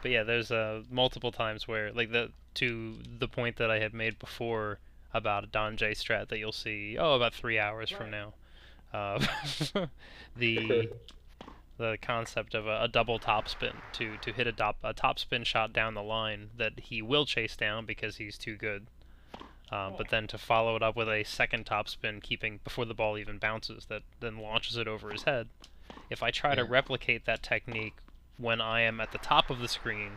But yeah, there's multiple times where, like, to the point that I had made before about a Don J strat that you'll see, about 3 hours from now. The concept of a double topspin to hit a topspin shot down the line that he will chase down because he's too good. But then to follow it up with a second topspin, keeping before the ball even bounces, that then launches it over his head. If I try to replicate that technique when I am at the top of the screen,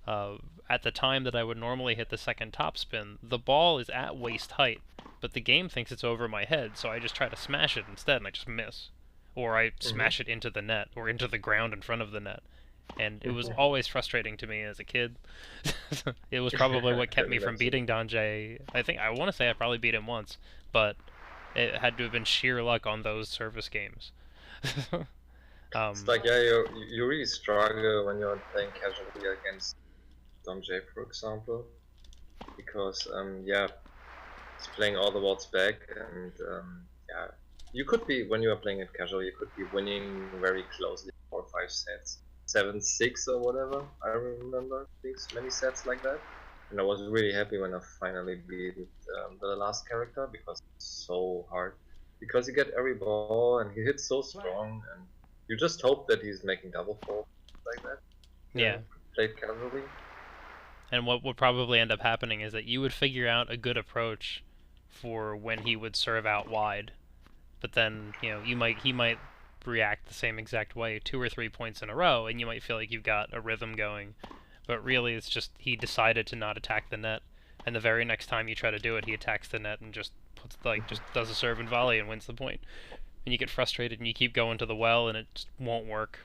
at the time that I would normally hit the second topspin, the ball is at waist height, but the game thinks it's over my head, so I just try to smash it instead, and I just miss. Or I smash it into the net, or into the ground in front of the net. And it was always frustrating to me as a kid. It was probably what kept me from beating Don J. I want to say I probably beat him once, but it had to have been sheer luck on those service games. It's like, yeah, you really struggle when you're playing casually against Don J, for example, because he's playing all the balls back, and yeah, you could be, when you are playing it casually, you could be winning very closely 4 or 5 sets, 7-6 or whatever. I remember many sets like that, and I was really happy when I finally beat the last character, because it's so hard, because you get every ball and he hits so strong, and you just hope that he's making double fault like that. Yeah. Played casually. And what would probably end up happening is that you would figure out a good approach for when he would serve out wide. But then, you know, he might react the same exact way 2 or 3 points in a row, and you might feel like you've got a rhythm going. But really, it's just he decided to not attack the net, and the very next time you try to do it, he attacks the net and just just does a serve and volley and wins the point. And you get frustrated and you keep going to the well, and it just won't work.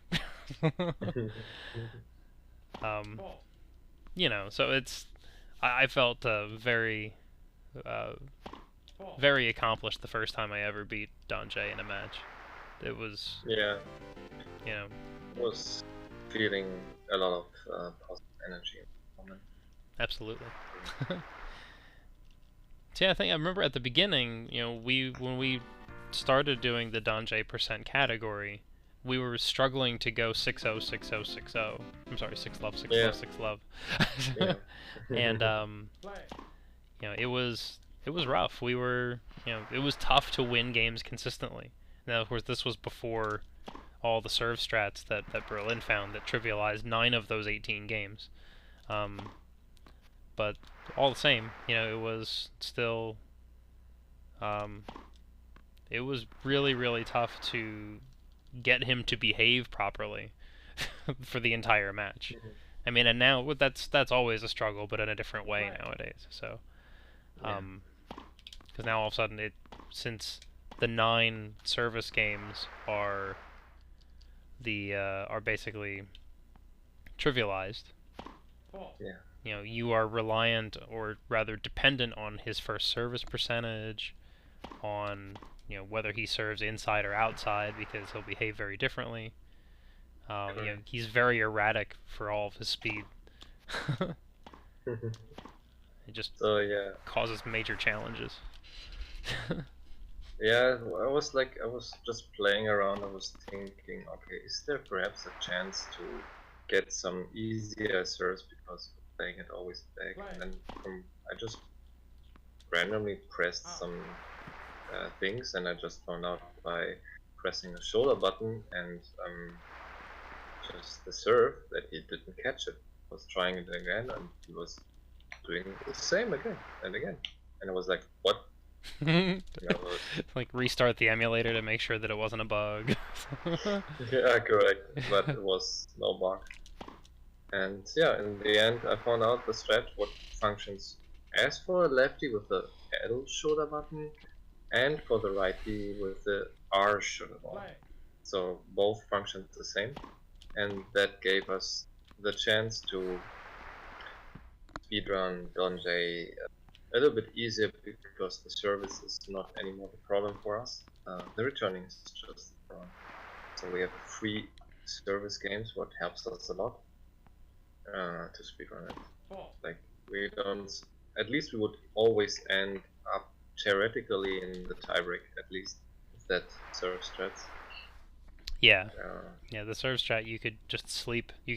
You know, so I felt very very accomplished the first time I ever beat Donjay in a match. It was, yeah, you know, was feeling a lot of positive energy in the moment. Absolutely. So yeah, I remember at the beginning, you know, when we started doing the Donjay percent category, we were struggling to go 6-0, 6-0, 6-0. I'm sorry, 6 love, 6 love, 6 love. Yeah. And you know, it was rough. We were, you know, it was tough to win games consistently. Now, of course, this was before all the serve strats that Berlin found that trivialized 9 of those 18 games. But all the same, you know, it was still, it was really, really tough to get him to behave properly for the entire match. I mean, and now that's always a struggle, but in a different way nowadays. So, because now all of a sudden, since the 9 service games are basically trivialized. Yeah. You know, you are reliant, or rather dependent, on his first service percentage, on, you know, whether he serves inside or outside, because he'll behave very differently. You know, he's very erratic for all of his speed. It just causes major challenges. Yeah, I was just playing around. I was thinking, okay, is there perhaps a chance to get some easier serves because playing it always back? And then I just randomly pressed some things, and I just found out by pressing the shoulder button and just the serve that he didn't catch it. I was trying it again, and he was doing the same again and again. And I was like, what? Like restart the emulator to make sure that it wasn't a bug. Yeah, correct. But it was no bug. And yeah, in the end, I found out the strat what functions as for a lefty with the L shoulder button, and for the righty with the R shoulder button. So both functions the same, and that gave us the chance to speedrun Donjay a little bit easier because the service is not anymore the problem for us. The returning is just the problem. So we have 3 service games, what helps us a lot to speedrun it. Like, we don't, at least we would always end up theoretically in the tiebreak, at least, with that serve strats. Yeah. Yeah, the serve strat, you could just sleep. You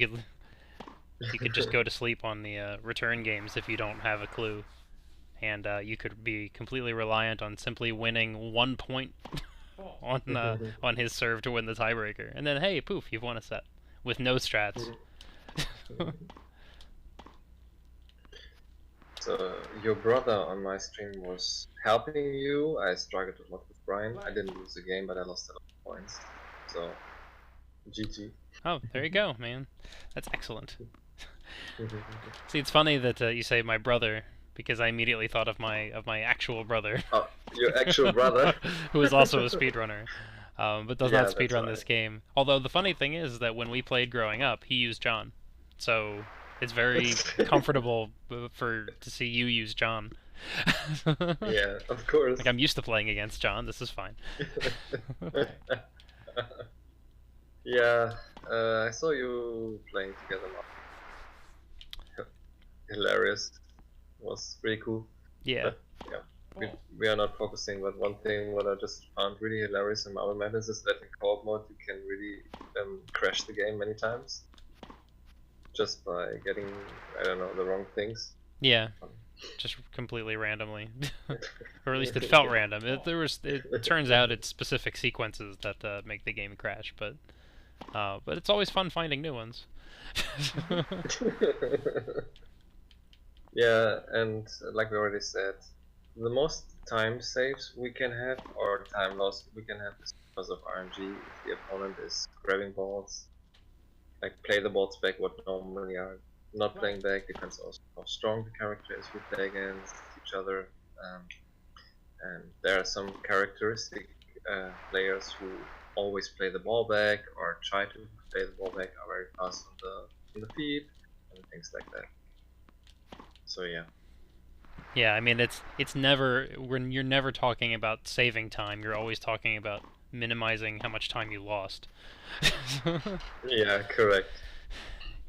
could just go to sleep on the return games if you don't have a clue. And you could be completely reliant on simply winning 1 point on his serve to win the tiebreaker. And then, hey, poof, you've won a set with no strats. So your brother on my stream was helping you. I struggled a lot with Brian. I didn't lose the game, but I lost a lot of points. So, GG. Oh, there you go, man. That's excellent. See, it's funny that you say my brother, because I immediately thought of my actual brother. Oh, your actual brother? Who is also a speedrunner, but does not speedrun this game. Although the funny thing is that when we played growing up, he used John. So it's very comfortable to see you use John. Yeah, of course. Like, I'm used to playing against John, this is fine. Yeah, I saw you playing together a lot. Hilarious. It was pretty cool. Yeah. But, yeah, we are not focusing, but one thing what I just found really hilarious in Marble Madness is that in co-op mode you can really crash the game many times. Just by getting, I don't know, the wrong things. Yeah. Just completely randomly. Or at least it felt random. It turns out it's specific sequences that make the game crash, but it's always fun finding new ones. Yeah, and like we already said, the most time saves we can have, or time loss we can have, is because of RNG. If the opponent is grabbing balls, like play the balls back what normally are not playing back, depends also how strong the character is we play against each other. Um, and there are some characteristic players who always play the ball back or try to play the ball back, are very fast on the feet and things like that. So yeah. Yeah, I mean it's never when you're never talking about saving time. You're always talking about minimizing how much time you lost. Yeah, correct.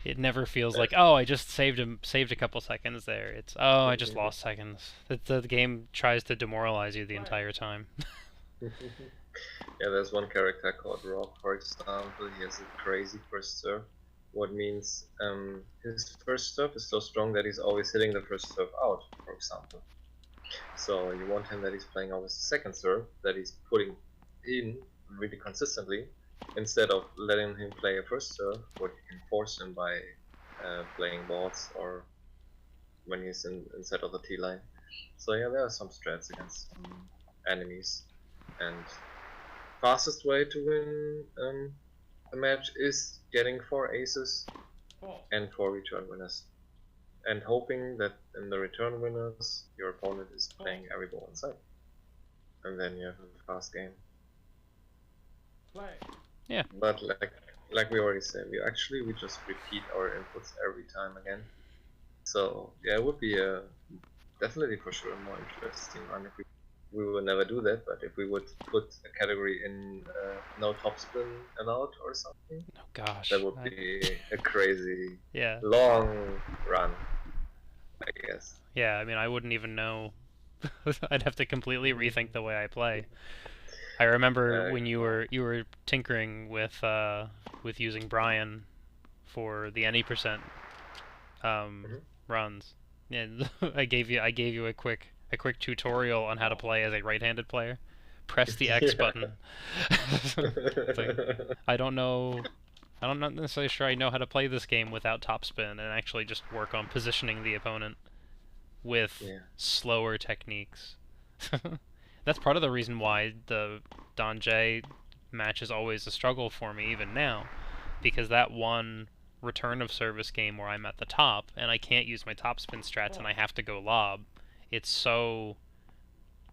It never feels like, oh, I just saved a couple seconds there. It's, oh, I just lost seconds. The game tries to demoralize you the entire time. Yeah, there's one character called Rock, for example. He has a crazy first serve. What means his first serve is so strong that he's always hitting the first serve out, for example. So you want him that he's playing always the second serve, that he's putting in really consistently, instead of letting him play a first serve, what you can force him by playing balls or when he's inside of the T line. So yeah, there are some strats against some enemies, and fastest way to win a match is getting 4 aces and 4 return winners, and hoping that in the return winners your opponent is playing every ball inside, and then you have a fast game. Yeah. But like we already said, we just repeat our inputs every time again. So yeah, it would be definitely for sure a more interesting run if we would never do that, but if we would put a category in no topspin allowed or something, Oh gosh. that would be a crazy Yeah. long run, I guess. Yeah, I mean, I wouldn't even know. I'd have to completely rethink the way I play. I remember when you were tinkering with using Brian for the any percent runs. And I gave you a quick tutorial on how to play as a right-handed player. Press the X button. Like, I don't know. I'm not necessarily sure I know how to play this game without topspin and actually just work on positioning the opponent with slower techniques. That's part of the reason why the Don J match is always a struggle for me even now, because that one return of service game where I'm at the top and I can't use my topspin strats and I have to go lob. It's so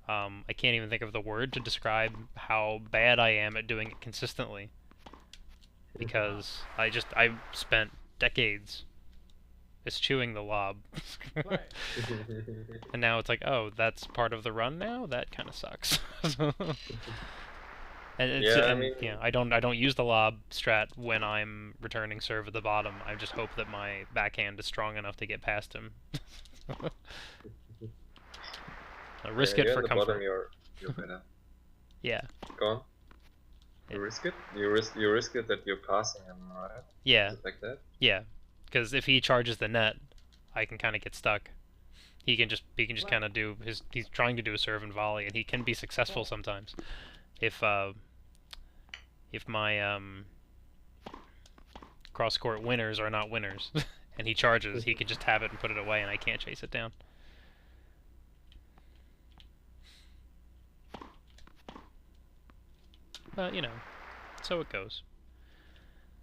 I can't even think of the word to describe how bad I am at doing it consistently, because I spent decades eschewing the lob. And now it's like, oh, that's part of the run now? That kind of sucks. I don't use the lob strat when I'm returning serve at the bottom. I just hope that my backhand is strong enough to get past him. Risk it for comfort. Bottom, you're better. Yeah. Go on. You risk it? You risk it that you're passing him, right? Yeah. Is it like that? Yeah. Because if he charges the net, I can kind of get stuck. He can just kind of do he's trying to do a serve and volley, and he can be successful sometimes. If my cross court winners are not winners, and he charges, he can just have it and put it away, and I can't chase it down. But you know, so it goes.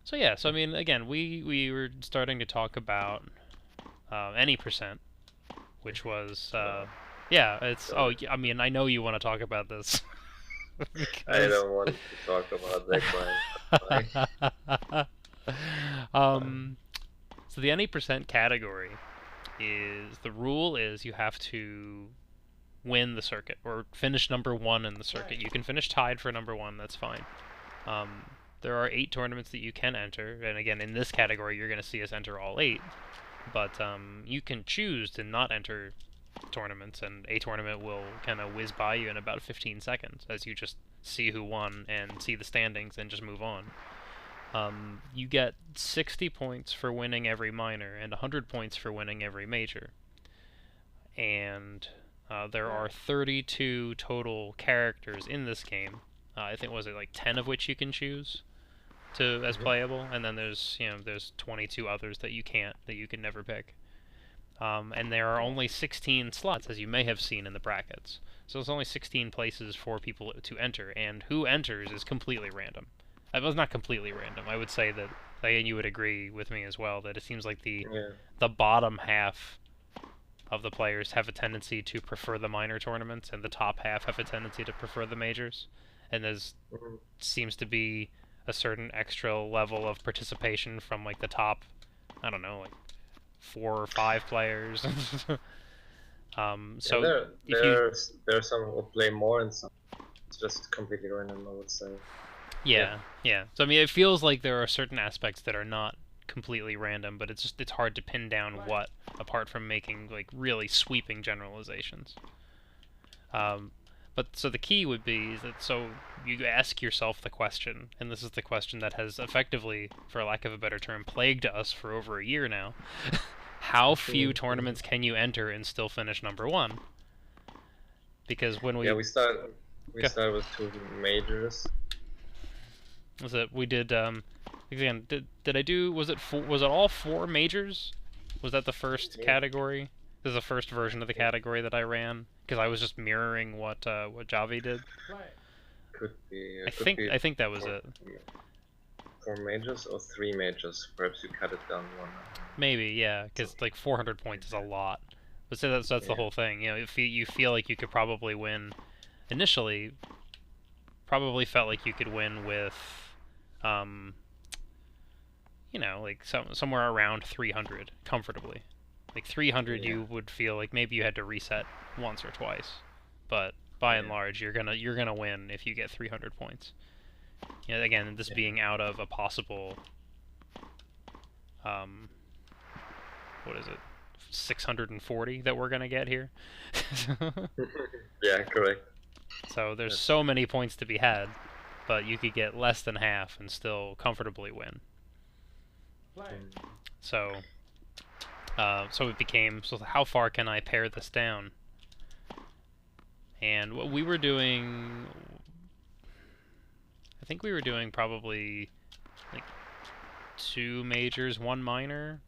So yeah, so I mean, again, we were starting to talk about any percent, which was yeah, it's I mean, I know you want to talk about this. I don't want to talk about that one. So the any percent category is, the rule is you have to win the circuit or finish number 1 in the circuit. You can finish tied for number 1, that's fine. There are 8 tournaments that you can enter, and again, in this category, you're going to see us enter all 8. But you can choose to not enter tournaments, and a tournament will kind of whiz by you in about 15 seconds as you just see who won and see the standings and just move on. You get 60 points for winning every minor and 100 points for winning every major. And there are 32 total characters in this game. I think, was it like 10 of which you can choose as playable, and then there's 22 others that you can never pick. And there are only 16 slots, as you may have seen in the brackets. So there's only 16 places for people to enter, and who enters is completely random. It was not completely random. I would say that, and you would agree with me as well, that it seems like the bottom half of the players have a tendency to prefer the minor tournaments, and the top half have a tendency to prefer the majors. And there's seems to be a certain extra level of participation from like the top, I don't know, like 4 or 5 players. So there are some who play more and some it's just completely random, I would say. Yeah. So I mean, it feels like there are certain aspects that are not completely random, but it's hard to pin down what, apart from making like really sweeping generalizations. But so the key would be is that so you ask yourself the question, and this is the question that has effectively, for lack of a better term, plagued us for over a year now. How few tournaments can you enter and still finish number 1? Because when we started with 2 majors. Was it we did again? Did I do? Was it all 4 majors? Was that the first category? This is the first version of the category that I ran because I was just mirroring what Javi did. Could be. I think that was it. 4 majors or 3 majors? Perhaps you cut it down 1. Maybe, yeah, because like 400 points is a lot. But so that's the whole thing. You know, if you feel like you could probably win, initially, probably felt like you could win with, you know, like somewhere around 300 comfortably. Like 300, you would feel like maybe you had to reset once or twice, but by and large, you're gonna win if you get 300 points. You know, again, this being out of a possible, what is it, 640 that we're gonna get here. Yeah, correct. So there's so many points to be had, but you could get less than half and still comfortably win. So, so it became, so how far can I pare this down? And what we were doing, I think we were doing probably like 2 majors, 1 minor.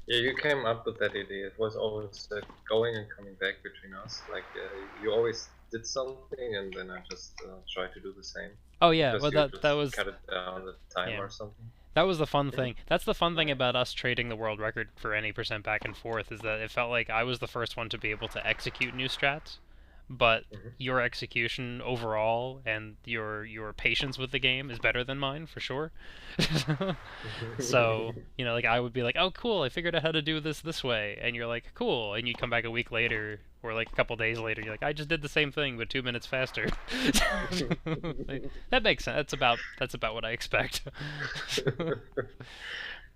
Yeah, you came up with that idea. It was always going and coming back between us. Like you always did something, and then I just tried to do the same. Oh yeah, well that was cut it down the time or something. That was the fun thing. That's the fun thing about us trading the world record for any percent back and forth, is that it felt like I was the first one to be able to execute new strats, but your execution overall and your patience with the game is better than mine for sure. So, you know, like I would be like, "Oh, cool! I figured out how to do this way," and you're like, "Cool," and you come back a week later or like a couple days later, you're like, "I just did the same thing but 2 minutes faster." Like, that makes sense. That's about what I expect.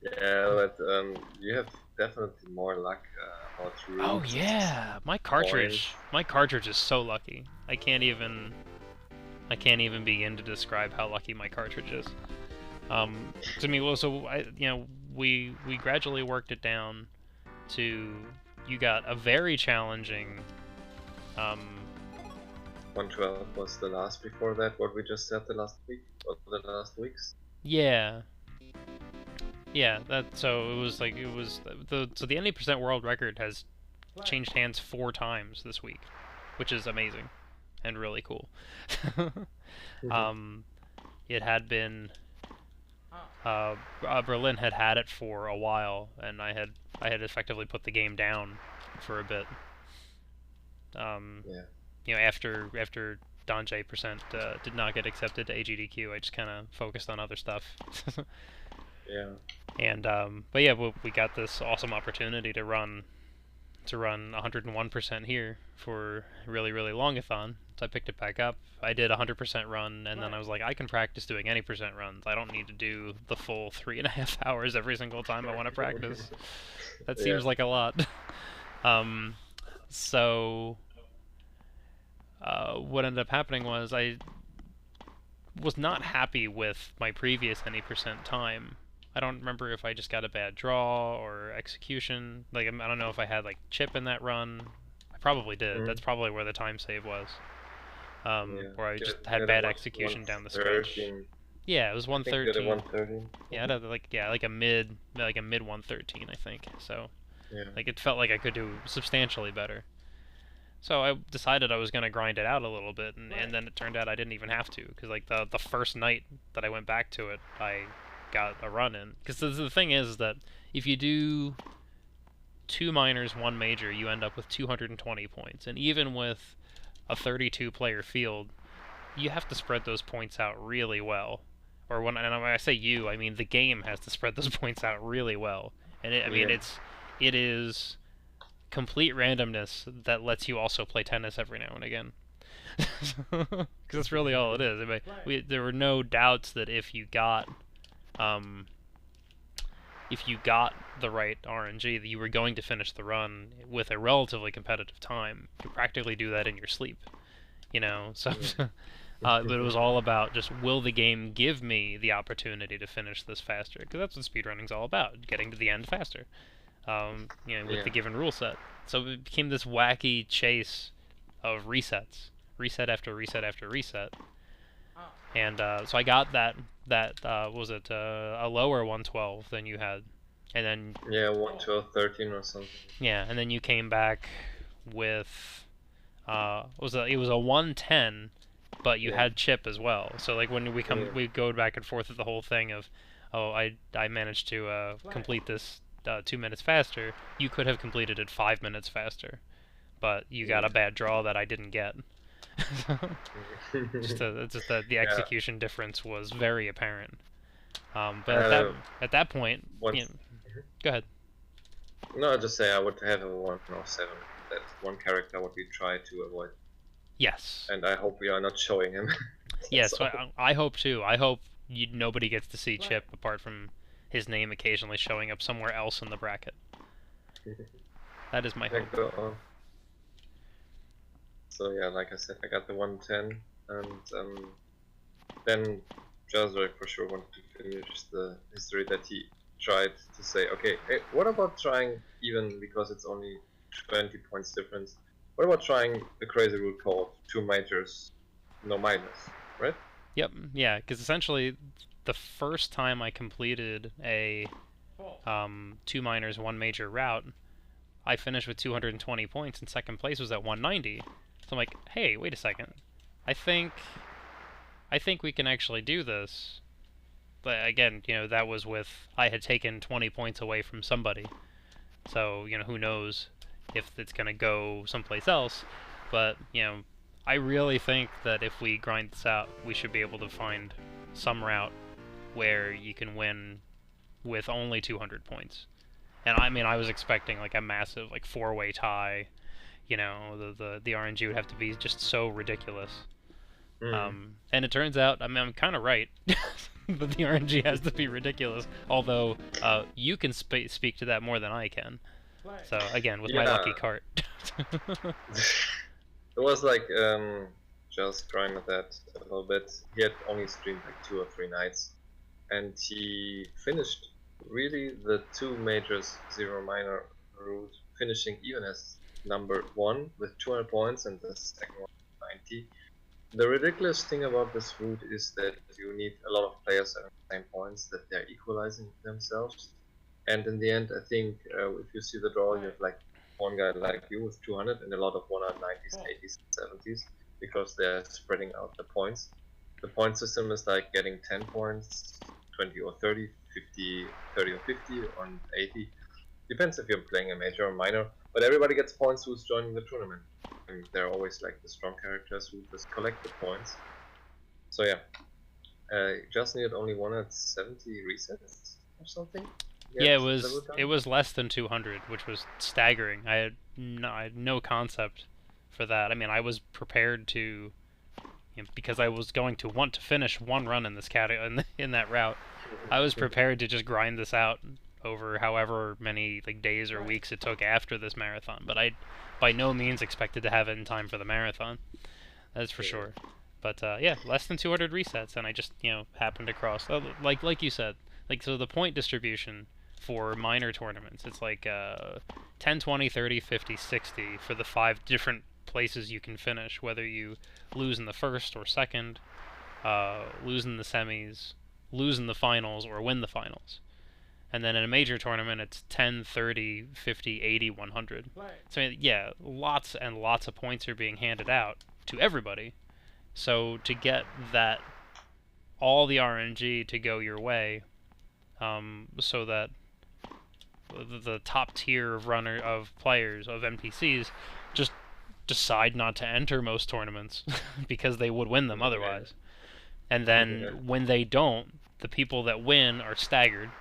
Yeah, but you have definitely more luck. Oh yeah, my cartridge is so lucky. I can't even begin to describe how lucky my cartridge is. To me, well, so we gradually worked it down to, you got a very challenging. 112 was the last before that. What we just said the last week or the last weeks. Yeah. Yeah, so the 90% world record has changed hands 4 times this week, which is amazing and really cool. It had been Berlin had it for a while, and I had effectively put the game down for a bit. You know, after Donjay% did not get accepted to AGDQ, I just kind of focused on other stuff. Yeah. And but yeah, we got this awesome opportunity to run 101% here for really longathon. So I picked it back up. I did 100% run, and then I was like, I can practice doing any percent runs. I don't need to do the full 3.5 hours every single time I want to practice. That seems like a lot. So what ended up happening was I was not happy with my previous any percent time. I don't remember if I just got a bad draw or execution. Like, I don't know if I had like chip in that run. I probably did. That's probably where the time save was. Where I just had bad execution down the stretch. Yeah, it was 113. Yeah, I had like a mid 113, I think. So Yeah. Like, it felt like I could do substantially better. So I decided I was going to grind it out a little bit, and then it turned out I didn't even have to, because like the first night that I went back to it, I got a run in. Because the thing is that if you do 2 minors, 1 major, you end up with 220 points, and even with a 32-player field, you have to spread those points out really well. Or when I say you, I mean the game has to spread those points out really well. And I mean it is complete randomness that lets you also play tennis every now and again. Because that's really all it is. I mean, there were no doubts that if you got the right RNG, that you were going to finish the run with a relatively competitive time. You could practically do that in your sleep, you know. So, but it was all about just, will the game give me the opportunity to finish this faster? Because that's what speedrunning's all about: getting to the end faster. You know, with the given rule set. So it became this wacky chase of resets, reset after reset after reset. And so I got that was it a lower 112 than you had, and then 112, 13 or something. Yeah, and then you came back with it was a 110, but you had chip as well. So like when we go back and forth with the whole thing of, oh, I managed to complete this 2 minutes faster. You could have completed it 5 minutes faster, but you got a bad draw that I didn't get. Just that the execution difference was very apparent. But at that point, you know, go ahead. No, I just say I would have a 107. That's one character what we try to avoid. Yes. And I hope we are not showing him. Yes, so. I hope too. I hope nobody gets to see Chip apart from his name occasionally showing up somewhere else in the bracket. That is my hope. So yeah, like I said, I got the 110, and then Jazrek for sure wanted to finish the history that he tried to say, okay, hey, what about trying, even because it's only 20 points difference, what about trying the crazy rule called 2 majors, no minors, right? Yep, yeah, because essentially the first time I completed a 2 minors, 1 major route, I finished with 220 points, and second place was at 190. So I'm like, hey, wait a second. I think we can actually do this. But again, you know, that was with, I had taken 20 points away from somebody. So, you know, who knows if it's going to go someplace else. But, you know, I really think that if we grind this out, we should be able to find some route where you can win with only 200 points. And I mean, I was expecting like a massive like 4-way tie. You know, the RNG would have to be just so ridiculous. And it turns out, I mean, I'm kind of right. But the RNG has to be ridiculous. Although you can speak to that more than I can. So again, with my lucky cart. It was like just grinded that a little bit. He had only streamed like 2 or 3 nights, and he finished really the 2 majors 0 minor route, finishing even as number 1 with 200 points and the second one 90. The ridiculous thing about this route is that you need a lot of players at the same points, that they're equalizing themselves. And in the end, I think if you see the draw, you have like one guy like you with 200 and a lot of 190s, 80s, 70s, because they're spreading out the points. The point system is like getting 10 points, 20 or 30, 50, 30 or 50, or 80. Depends if you're playing a major or minor, but everybody gets points who's joining the tournament. And they're always like the strong characters who just collect the points. So yeah, just needed only 170 resets or something. Yeah, it was less than 200, which was staggering. I had no concept for that. I mean, I was prepared to, you know, because I was going to want to finish one run in this category in that route. I was prepared to just grind this out over however many like days or weeks it took after this marathon, but I by no means expected to have it in time for the marathon. That's for sure. But yeah, less than 200 resets, and I just, you know, happened across like you said, like, so the point distribution for minor tournaments, it's like 10, 20, 30, 50, 60 for the 5 different places you can finish, whether you lose in the first or second, lose in the semis, lose in the finals, or win the finals. And then in a major tournament, it's 10, 30, 50, 80, 100. So, I mean, yeah, lots and lots of points are being handed out to everybody. So, to get that, all the RNG to go your way, so that the top tier of players, of NPCs, just decide not to enter most tournaments because they would win them otherwise. And then when they don't, the people that win are staggered,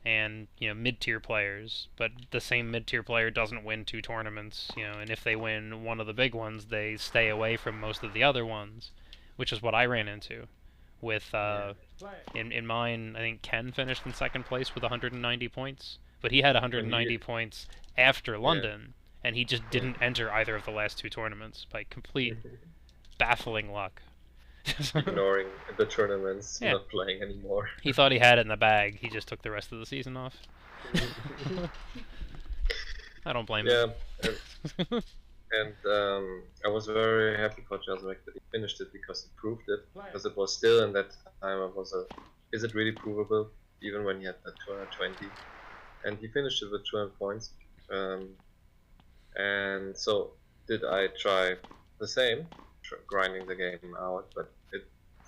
and mid-tier players, but the same mid-tier player doesn't win 2 tournaments, and if they win one of the big ones, they stay away from most of the other ones, which is what I ran into with in mine. I think Ken finished in second place with 190 points, but he had 190 points after London, and he just didn't enter either of the last 2 tournaments by complete baffling luck. Ignoring the tournaments, not playing anymore. He thought he had it in the bag. He just took the rest of the season off. I don't blame him. And I was very happy for Jasmine that he finished it, because he proved it. Because it was still in that time, it was is it really provable? Even when he had that 220. And he finished it with 200 points. And so, did I try the same? Grinding the game out, but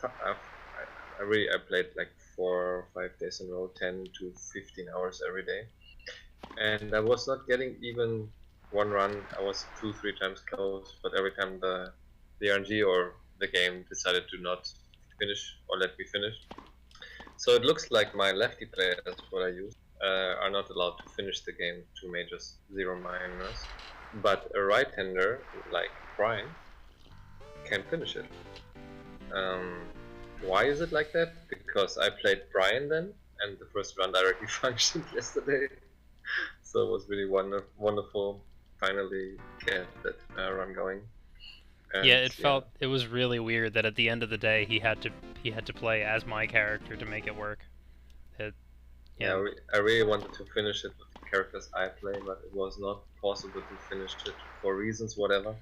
I played like 4 or 5 days in a row, 10 to 15 hours every day, and I was not getting even one run. I was 2-3 times close, but every time the RNG or the game decided to not finish or let me finish. So it looks like my lefty players, what I use, are not allowed to finish the game 2 majors, 0 minors, but a right-hander like Brian can finish it. Why is it like that? Because I played Brian then, and the first run directly functioned yesterday. So it was really wonderful. Finally get that run going. And, it was really weird that at the end of the day he had to play as my character to make it work. I really wanted to finish it with the characters I play, but it was not possible to finish it for reasons whatever.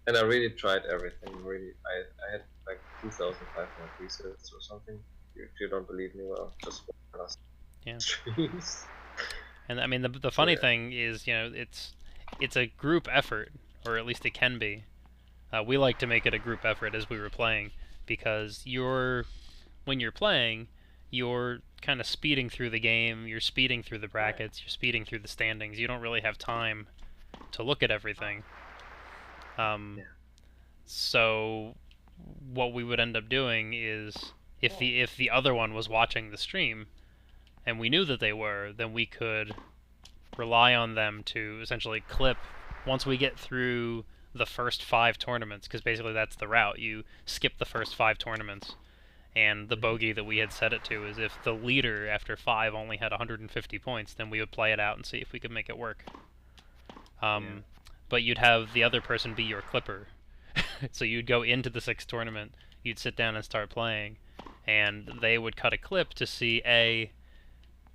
And I really tried everything. Really, I had like 2,500 resets or something. If you don't believe me, well, just watch streams. And I mean, the funny thing is, it's a group effort, or at least it can be. We like to make it a group effort as we were playing, because when you're playing, you're kind of speeding through the game. You're speeding through the brackets. You're speeding through the standings. You don't really have time to look at everything. So what we would end up doing is, if the other one was watching the stream, and we knew that they were, then we could rely on them to essentially clip once we get through the first 5 tournaments, because basically that's the route. You skip the first 5 tournaments, and the bogey that we had set it to is if the leader after 5 only had 150 points, then we would play it out and see if we could make it work. But you'd have the other person be your clipper. So you'd go into the 6th tournament, you'd sit down and start playing, and they would cut a clip to see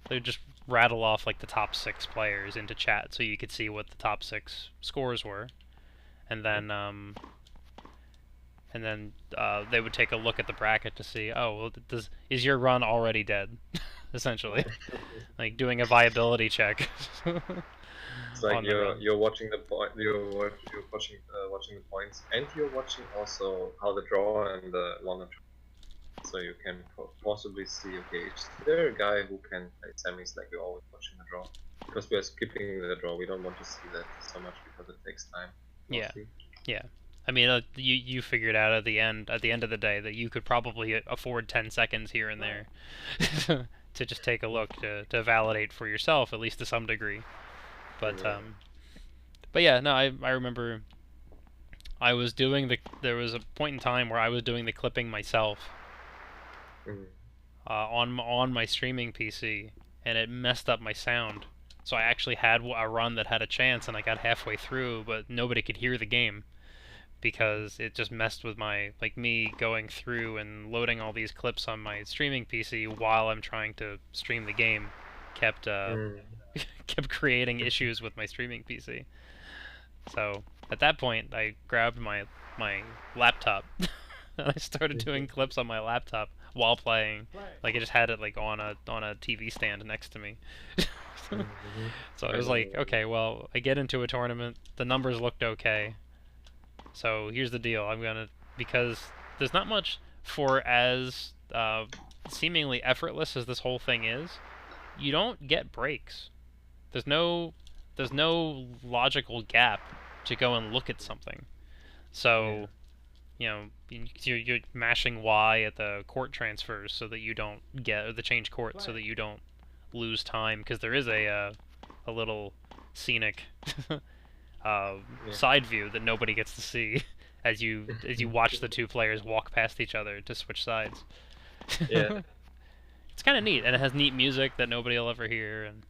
they'd just rattle off like the top 6 players into chat so you could see what the top 6 scores were. And then they would take a look at the bracket to see, is your run already dead? Essentially. Like doing a viability check. It's like you're watching the point, you're watching the points, and you're watching also how the draw and the longer draw. So you can possibly see, okay, is there a guy who can play semis? Like we're always watching the draw, because we are skipping the draw. We don't want to see that so much because it takes time. Mostly. Yeah. I mean, you figured out at the end of the day that you could probably afford 10 seconds here and there to just take a look to validate for yourself, at least to some degree. But yeah, no, I remember I was doing there was a point in time where I was doing the clipping myself on my streaming PC, and it messed up my sound. So I actually had a run that had a chance, and I got halfway through, but nobody could hear the game because it just messed with me going through and loading all these clips on my streaming PC while I'm trying to stream the game kept creating issues with my streaming PC. So at that point, I grabbed my laptop and I started doing clips on my laptop while playing. Like I just had it like on a TV stand next to me. So I was like, okay, well, I get into a tournament, the numbers looked okay. So here's the deal, because there's not much for as seemingly effortless as this whole thing is, you don't get breaks. There's no logical gap to go and look at something. So, you're mashing Y at the court transfers so that you don't get, or the change court so that you don't lose time, because there is a little scenic side view that nobody gets to see as you watch the two players walk past each other to switch sides. Yeah. It's kind of neat, and it has neat music that nobody will ever hear. And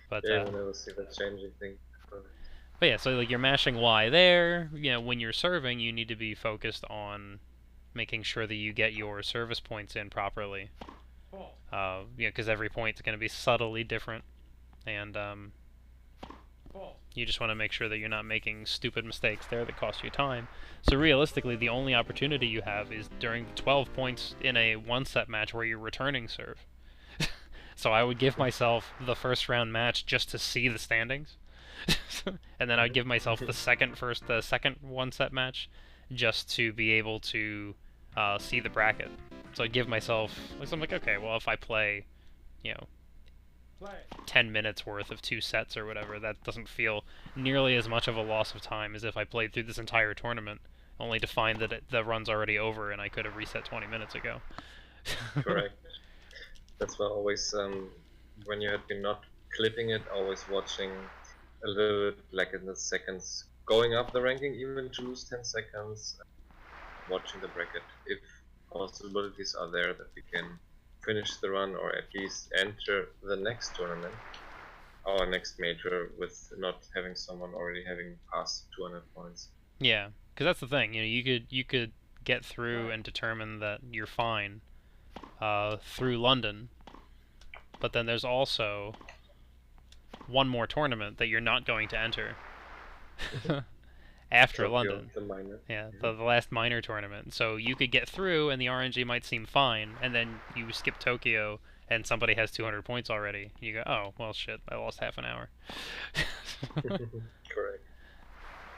but yeah, we'll never see that changing thing. But yeah, so like you're mashing Y there. When you're serving, you need to be focused on making sure that you get your service points in properly. Because every point's going to be subtly different, and you just want to make sure that you're not making stupid mistakes there that cost you time. So realistically, the only opportunity you have is during the 12 points in a one-set match where you're returning serve. So I would give myself the first round match just to see the standings, and then I'd give myself the second one-set match just to be able to see the bracket. So I'd give myself, so I'm like, okay, well, if I play, 10 minutes worth of 2 sets or whatever, that doesn't feel nearly as much of a loss of time as if I played through this entire tournament, only to find that the run's already over and I could have reset 20 minutes ago. Correct. That's why always, when you had been not clipping it, always watching a little bit, like in the seconds, going up the ranking, even to lose 10 seconds, watching the bracket, if possibilities are there that we can finish the run or at least enter the next tournament, our next major, with not having someone already having passed 200 points. Yeah, because that's the thing. You could get through and determine that you're fine through London, but then there's also one more tournament that you're not going to enter after Tokyo, London. the minor. Yeah, the last minor tournament. So you could get through and the RNG might seem fine, and then you skip Tokyo and somebody has 200 points already. You go, oh, well, shit, I lost half an hour. Correct.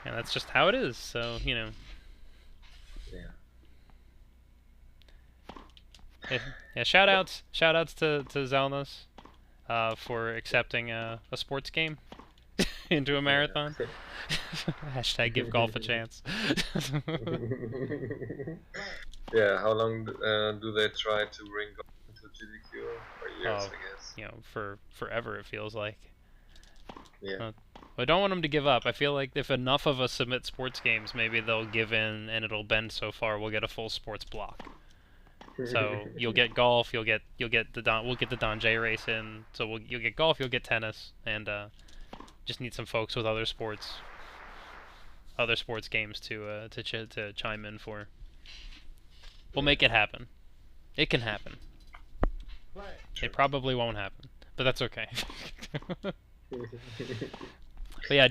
And that's just how it is, so, Yeah. Yeah, shout-outs to Zelnos for accepting a sports game into a marathon. Hashtag give golf a chance. Yeah, how long do they try to bring golf into GDQ? For years, I guess. For forever it feels like. Yeah. I don't want them to give up. I feel like if enough of us submit sports games, maybe they'll give in and it'll bend so far we'll get a full sports block. So you'll get golf, we'll get the Don J race in. So you'll get golf, you'll get tennis, and just need some folks with other sports games to chime in for. We'll make it happen. It can happen. It probably won't happen, but that's okay. But yeah,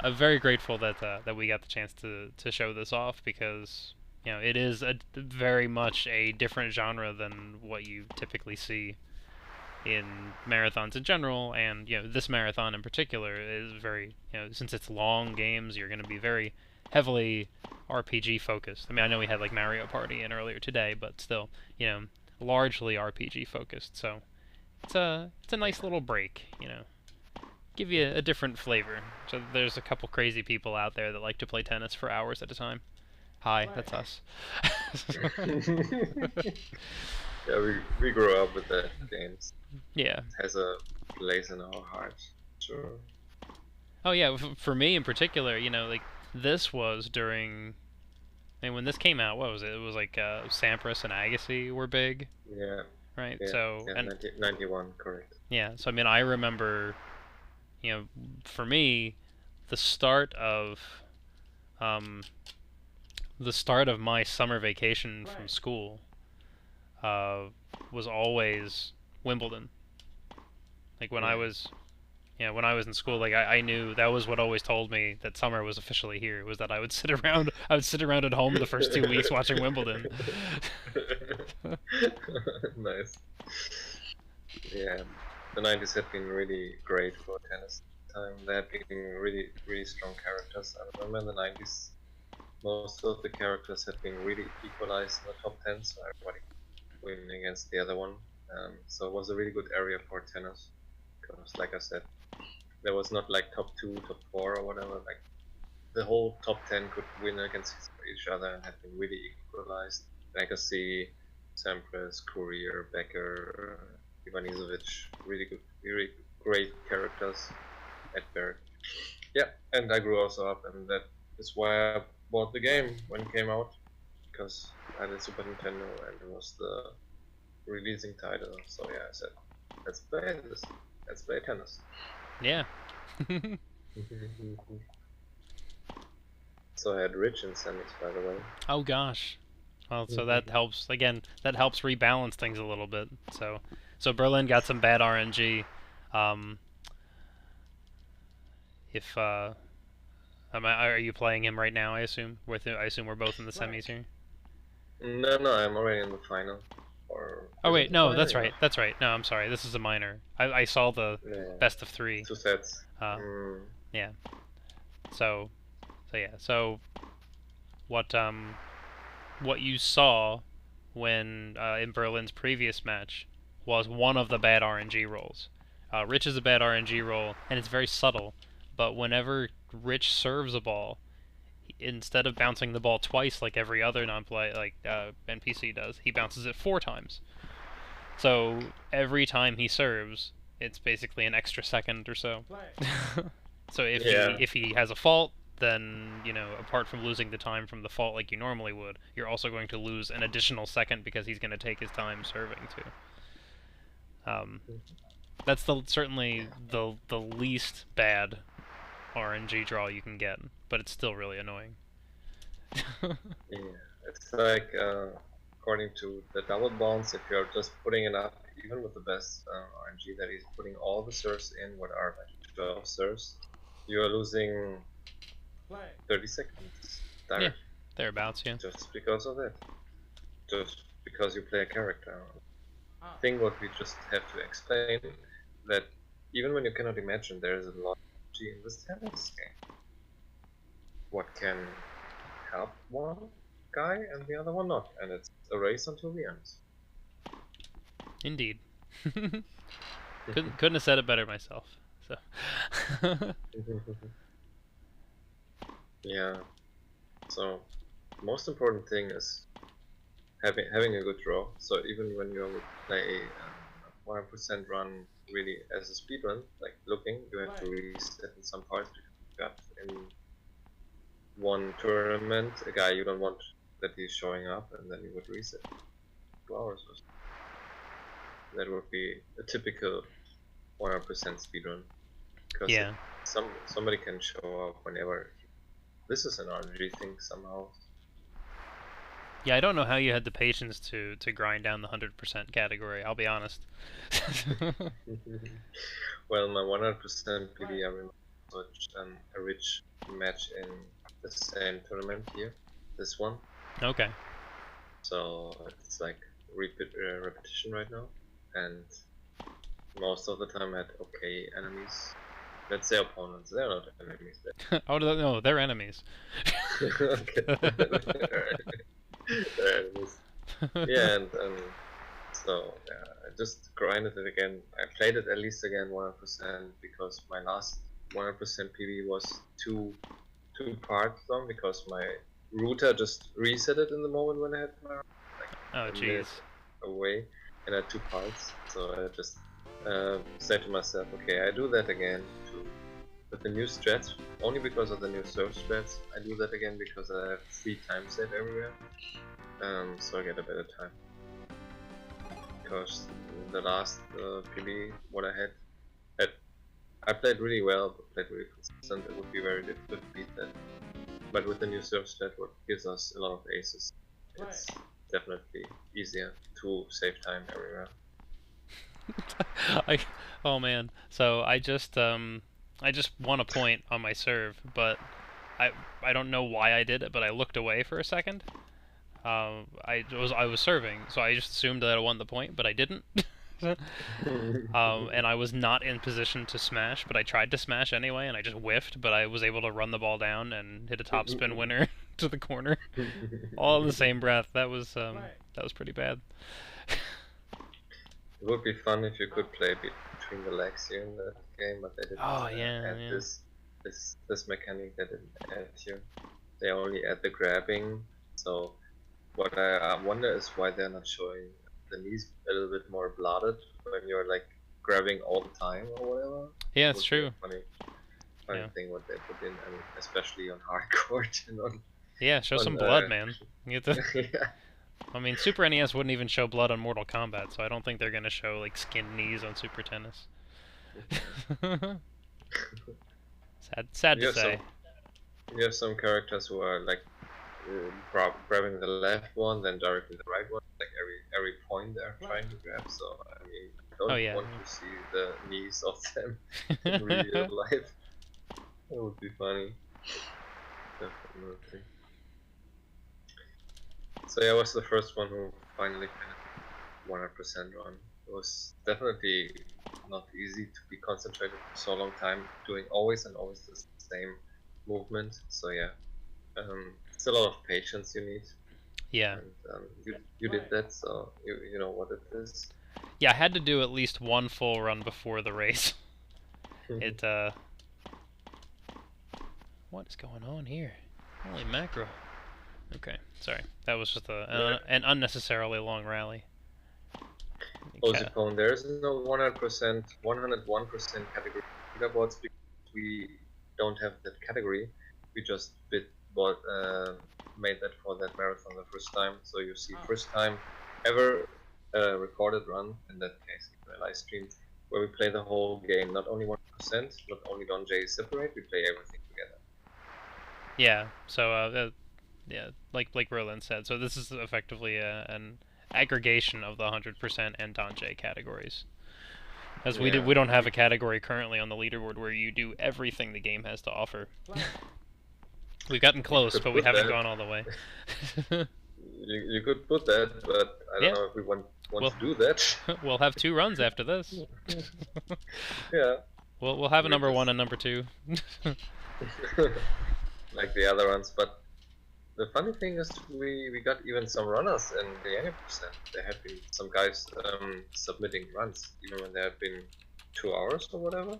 I'm very grateful that we got the chance to show this off, because it is very much a different genre than what you typically see in marathons in general, and this marathon in particular is very, since it's long games, you're going to be very heavily RPG focused. I mean, I know we had like Mario Party in earlier today, but still, largely RPG focused. So it's a nice little break, give you a different flavor. So there's a couple crazy people out there that like to play tennis for hours at a time. Hi, that's us. Yeah, we grew up with that games. Yeah. It has a place in our hearts. Sure. Oh yeah, for me in particular, like this was during. I mean, when this came out, what was it? It was like Sampras and Agassi were big. Yeah. Right. Yeah, So. yeah, And 91, correct. yeah. So I mean, I remember. For me, the start of my summer vacation from school was always Wimbledon. Like when I was Yeah, when I was in school, like I knew that was what always told me that summer was officially here. Was that I would sit around at home the first 2 weeks watching Wimbledon. Nice. Yeah, the 90s had been really great for tennis time. There had been really strong characters. I remember in the 90s, most of the characters had been really equalized in the top 10, so everybody winning against the other one. So it was a really good area for tennis, because like I said, there was not like top 2, top 4 or whatever, like the whole top 10 could win against each other and had been really equalized. Legacy, Sampras, Courier, Becker, Ivanisevic, really good, really great characters at Berg. Yeah, and I grew also up, and that is why I bought the game when it came out, because I had a Super Nintendo and it was the releasing title. So yeah, I said, let's play this. Let's play tennis. Yeah. So I had Rich in semis, by the way. Oh gosh. Well, so that helps. Again, that helps rebalance things a little bit. So Berlin got some bad RNG. If are you playing him right now? I assume. I assume we're both in the semis here. No, I'm already in the final. Oh wait, no, that's right. That's right. No, I'm sorry. This is a minor. I saw the best of 3. 2 sets. Yeah. So yeah. So what you saw when in Berlin's previous match was one of the bad RNG rolls. Rich is a bad RNG roll, and it's very subtle. But whenever Rich serves a ball, instead of bouncing the ball twice like every other non-play NPC does, he bounces it 4 times. So every time he serves, it's basically an extra second or so. So if he has a fault, then, you know, apart from losing the time from the fault like you normally would, you're also going to lose an additional second because he's going to take his time serving too. That's certainly the least bad RNG draw you can get, but it's still really annoying. Yeah, it's like according to the double bounce, if you're just putting it up, even with the best RNG that he's putting all the serves in, what are like 12 serves, you are losing 30 seconds direct. Yeah, thereabouts, yeah. Just because of it. Just because you play a character. I think what we just have to explain, that even when you cannot imagine, there is a lot of RNG in this tennis game. What can help one guy and the other one not, and it's a race until the end. Indeed. couldn't have said it better myself. So. Yeah. So, most important thing is having a good draw. So even when you would play a 100% run really as a speedrun, like looking, you have to reset in some parts because you got in one tournament a guy you don't want that he's showing up, and then you would reset 2 hours or so. That would be a typical 100% speedrun. Because yeah. somebody can show up whenever. This is an RNG thing somehow. Yeah, I don't know how you had the patience to grind down the 100% category, I'll be honest. Well, my 100% PB, I remember a Rich match in the same tournament here, this one. Okay. So it's like repetition right now, and most of the time I had okay enemies. Let's say opponents, they're not enemies. Oh no, they're enemies. Okay. They're enemies. Yeah, and so yeah, I just grinded it again. I played it at least again 100% because my last 100% PB was two parts long because my router just reset it in the moment when I had my oh jeez away, and I had 2 parts. So I just said to myself, okay, I do that again with the new strats, only because of the new serve strats. I do that again because I have 3 time save everywhere, so I get a better time. Because the last PB, what I had, I played really well, but played really consistent. It would be very difficult to beat that. But with the new serve strat, what gives us a lot of aces, it's definitely easier to save time everywhere. I, oh man. So I just won a point on my serve, but I don't know why I did it, but I looked away for a second. I was serving, so I just assumed that I won the point, but I didn't. And I was not in position to smash, but I tried to smash anyway, and I just whiffed, but I was able to run the ball down and hit a topspin winner to the corner, all in the same breath. That was pretty bad. It would be fun if you could play between the legs here in the game, but they didn't add this mechanic. They didn't add here. They only add the grabbing. So what I wonder is why they're not showing the knees a little bit more blooded when you're like grabbing all the time or whatever. Yeah, it's true. Funny thing what they put in, I mean, especially on hardcore. Yeah, show some blood, man. You have to... yeah. I mean, Super NES wouldn't even show blood on Mortal Kombat, so I don't think they're gonna show like skinned knees on Super Tennis. Sad to say. You have some characters who are like grabbing the left one, then directly the right one, like every point they're trying to grab. So I mean, I don't want to see the knees of them in real life. That would be funny. Definitely. So yeah, I was the first one who finally finished 100% run. It was definitely not easy to be concentrated for so long time, doing always the same movement. So yeah, it's a lot of patience you need. Yeah. And you did that, so you know what it is. Yeah, I had to do at least one full run before the race. It what is going on here? Holy mackerel. Okay, sorry. That was just an unnecessarily long rally. Ozipone, there's no 101% category leaderboards because we don't have that category. We just made that for that marathon the first time. So you see first time ever recorded run, in that case, a live stream, where we play the whole game, not only 1%, not only Don J is separate, we play everything together. Yeah, so yeah, like Roland said, so this is effectively an aggregation of the 100% and Don J categories. As we don't have a category currently on the leaderboard where you do everything the game has to offer. We've gotten close, but we haven't gone all the way. You could put that, but I don't know if we want to do that. We'll have 2 runs after this. Yeah. We'll have a number 1 and number 2. Like the other ones, but the funny thing is we got even some runners in the 80%. There have been some guys submitting runs, even when there have been 2 hours or whatever.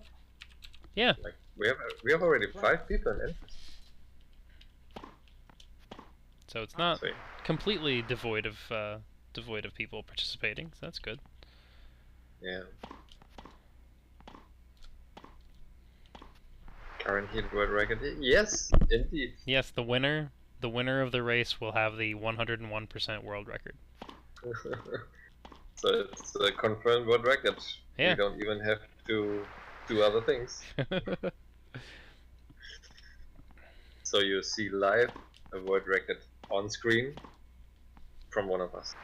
Yeah. Like we have already 5 people in interest. So it's not completely devoid of people participating. So that's good. Yeah. Guaranteed world record. Yes, indeed. Yes, the winner of the race will have the 101% world record. So it's a confirmed world record. Yeah. We don't even have to do other things. So you see live a world record on screen from one of us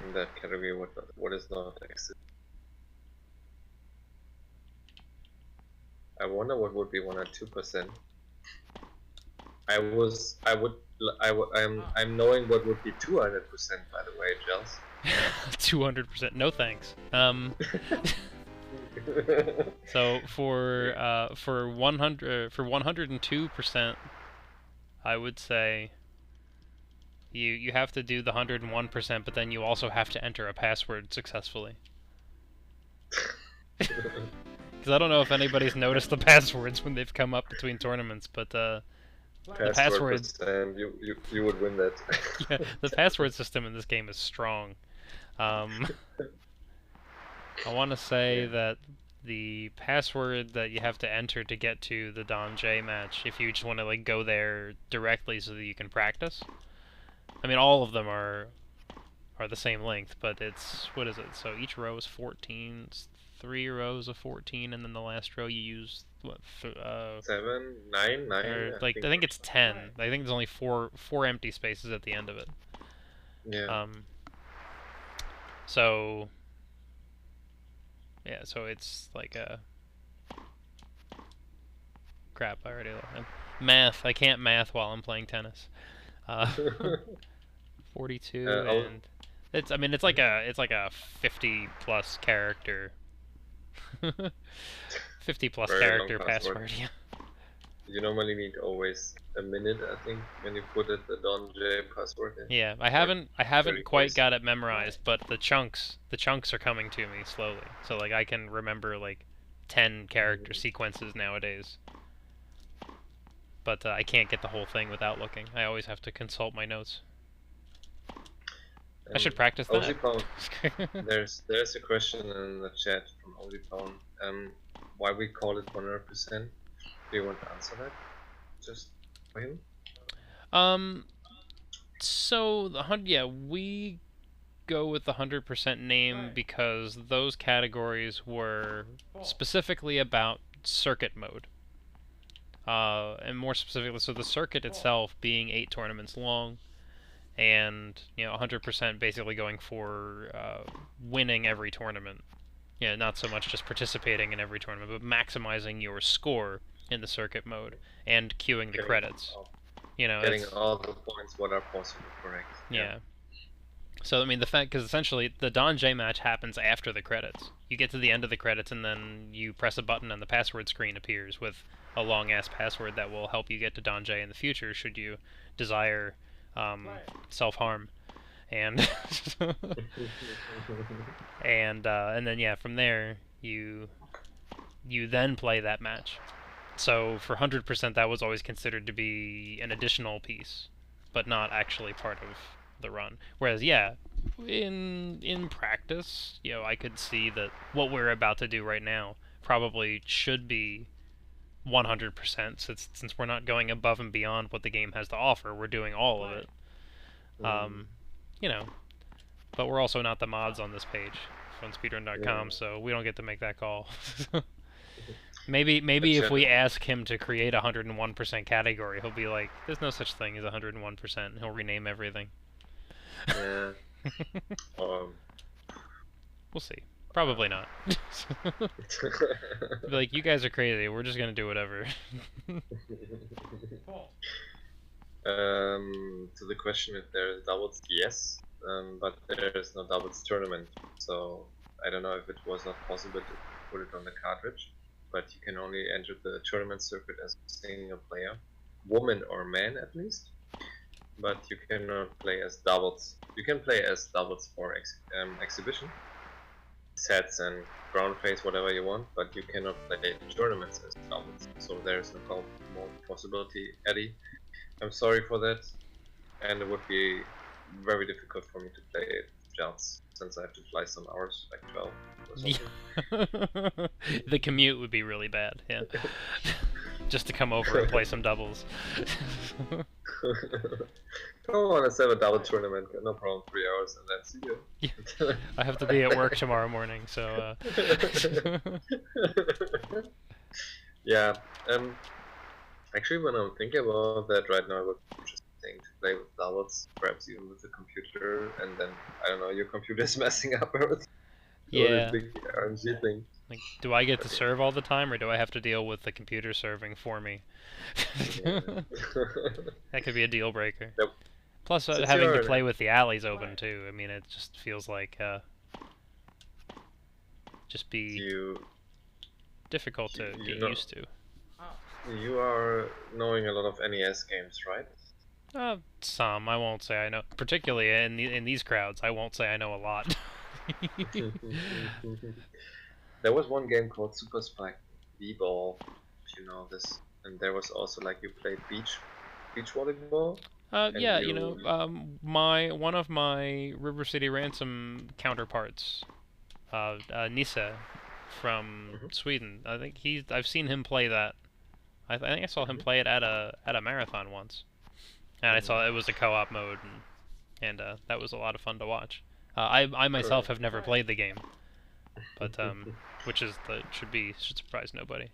in that category. What is not existing? I wonder what would be 1 or 2%. I'm knowing what would be 200%, by the way, Gels. 200%. No thanks. So for 102%, I would say you have to do the 101%, but then you also have to enter a password successfully. Because I don't know if anybody's noticed the passwords when they've come up between tournaments, but the passwords. You would win that. Yeah, the password system in this game is strong. I want to say that the password that you have to enter to get to the Don J match, if you just want to like go there directly so that you can practice. I mean, all of them are the same length, but it's, what is it? So each row is 14. It's 3 rows of 14, and then the last row you use what? 7, 9, 9. Or, like I think it's 10. I think there's only four empty spaces at the end of it. Yeah. So Yeah, so it's like a... Crap, I already... Math. I can't math while I'm playing tennis. 42 and... It's, I mean, it's like a 50 plus character 50 plus Very character long password. Yeah. You normally need always a minute, I think, when you put it the Don J password in. Yeah, I haven't quite got it memorized, but the chunks are coming to me slowly. So like I can remember like 10 character sequences nowadays. But I can't get the whole thing without looking. I always have to consult my notes. I should practice that. There's a question in the chat from Ozipone. Why we call it 100%? Do you want to answer that? Just for him? So we go with the 100% name because those categories were specifically about circuit mode. And more specifically, so the circuit itself being 8 tournaments long, and 100% basically going for winning every tournament. Yeah, not so much just participating in every tournament, but maximizing your score in the circuit mode and queuing the credits. Getting all the points what are possible, correct? Yeah. So I mean, the fact, because essentially the Don J match happens after the credits. You get to the end of the credits and then you press a button and the password screen appears with a long ass password that will help you get to Don J in the future should you desire self-harm. And and then yeah, from there you then play that match. So for 100%, that was always considered to be an additional piece, but not actually part of the run. Whereas yeah, in practice, I could see that what we're about to do right now probably should be 100% since we're not going above and beyond what the game has to offer. We're doing all of it. But we're also not the mods on this page on Speedrun.com, so we don't get to make that call. Maybe if we ask him to create a 101% category, he'll be like, "There's no such thing as 101%," and he'll rename everything. Yeah. We'll see. Probably not. Be like, you guys are crazy. We're just gonna do whatever. To the question if there is doubles, yes, but there is no doubles tournament. So I don't know if it was not possible to put it on the cartridge, but you can only enter the tournament circuit as a single player, woman or man at least. But you cannot play as doubles. You can play as doubles for exhibition sets and ground phase, whatever you want, but you cannot play tournaments as doubles. So there's no more possibility, Eddie. I'm sorry for that, and it would be very difficult for me to play Jets since I have to fly some hours, like 12 or something. The commute would be really bad, yeah. Just to come over and play some doubles. Come on, let's have a double tournament, no problem, 3 hours, and then see you. Yeah. I have to be at work tomorrow morning, so... Yeah, actually when I'm thinking about that right now, it would be interesting to play with doubles, perhaps even with the computer, and then, I don't know, your computer is messing up everything. Yeah. Big RNG thing. Like, do I get to serve all the time, or do I have to deal with the computer serving for me? That could be a deal breaker. Yep. Plus, having to play with the alleys open too. I mean, it just feels like just be difficult to get used to. You are knowing a lot of NES games, right? Some. I won't say I know. Particularly in these crowds, I won't say I know a lot. There was one game called Super Spike V-Ball, if you know this, and there was also like you played beach volleyball. Yeah, one of my River City Ransom counterparts, Nisse from Sweden. I think I've seen him play that. I think I saw him play it at a marathon once, and I saw it was a co-op mode, and that was a lot of fun to watch. I myself have never played the game, but which should surprise nobody.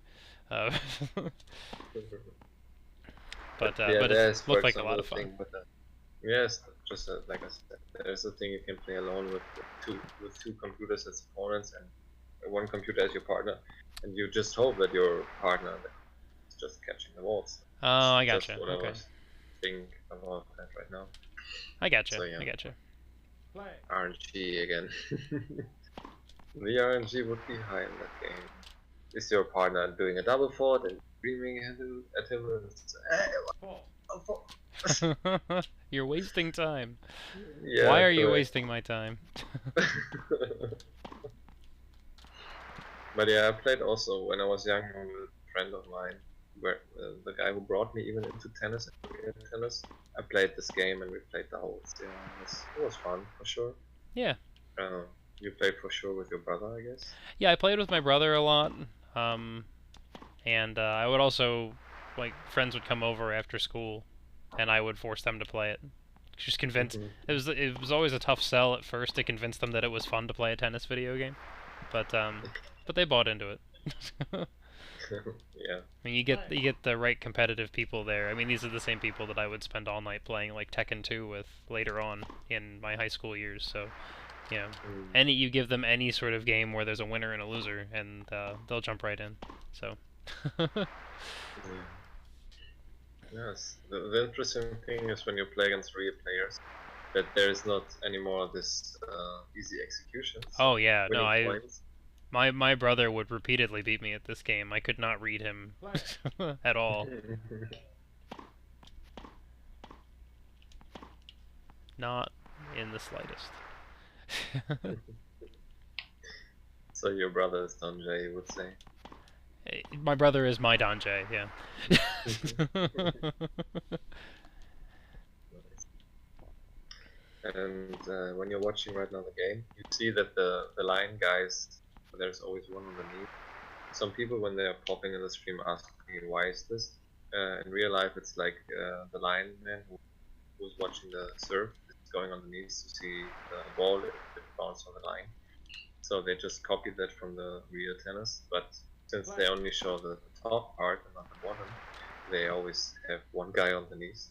But it looked like a lot of fun. Yes, just like I said, there's a thing you can play alone with two computers as opponents, and one computer as your partner, and you just hope that your partner is just catching the balls. Oh, I Just gotcha. what I Okay. was thinking about that right now. I gotcha. So, yeah. I gotcha. RNG again. The RNG would be high in that game. Is your partner doing a double fault and screaming at him and say, hey, You're wasting time. yeah, Why are you correct. wasting my time? But yeah, I played also when I was young with a friend of mine, where the guy who brought me even into tennis, I played this game and we played the whole. Yeah, it was fun for sure. Yeah. You played for sure with your brother, I guess. Yeah, I played with my brother a lot. And I would also, like, friends would come over after school, and I would force them to play it. Just convince. It was always a tough sell at first to convince them that it was fun to play a tennis video game, but they bought into it. Yeah. I mean, you get the right competitive people there. I mean, these are the same people that I would spend all night playing like Tekken 2 with later on in my high school years. So, you know, you give them any sort of game where there's a winner and a loser, and they'll jump right in. So. Yeah. Yes. The interesting thing is when you play against real players, that there is not anymore this easy execution. So oh yeah, no, points. My brother would repeatedly beat me at this game. I could not read him at all. Not in the slightest. So your brother is Thon, you would say? My brother is my Donjay, yeah. And when you're watching right now the game, you see that the line guys, there's always one underneath. Some people, when they are popping in the stream, ask me, why is this? In real life, it's like the lineman who's watching the serve is going underneath to see the ball if it bounces on the line. So they just copied that from the real tennis, but since they only show the top part and not the bottom, they always have one guy underneath.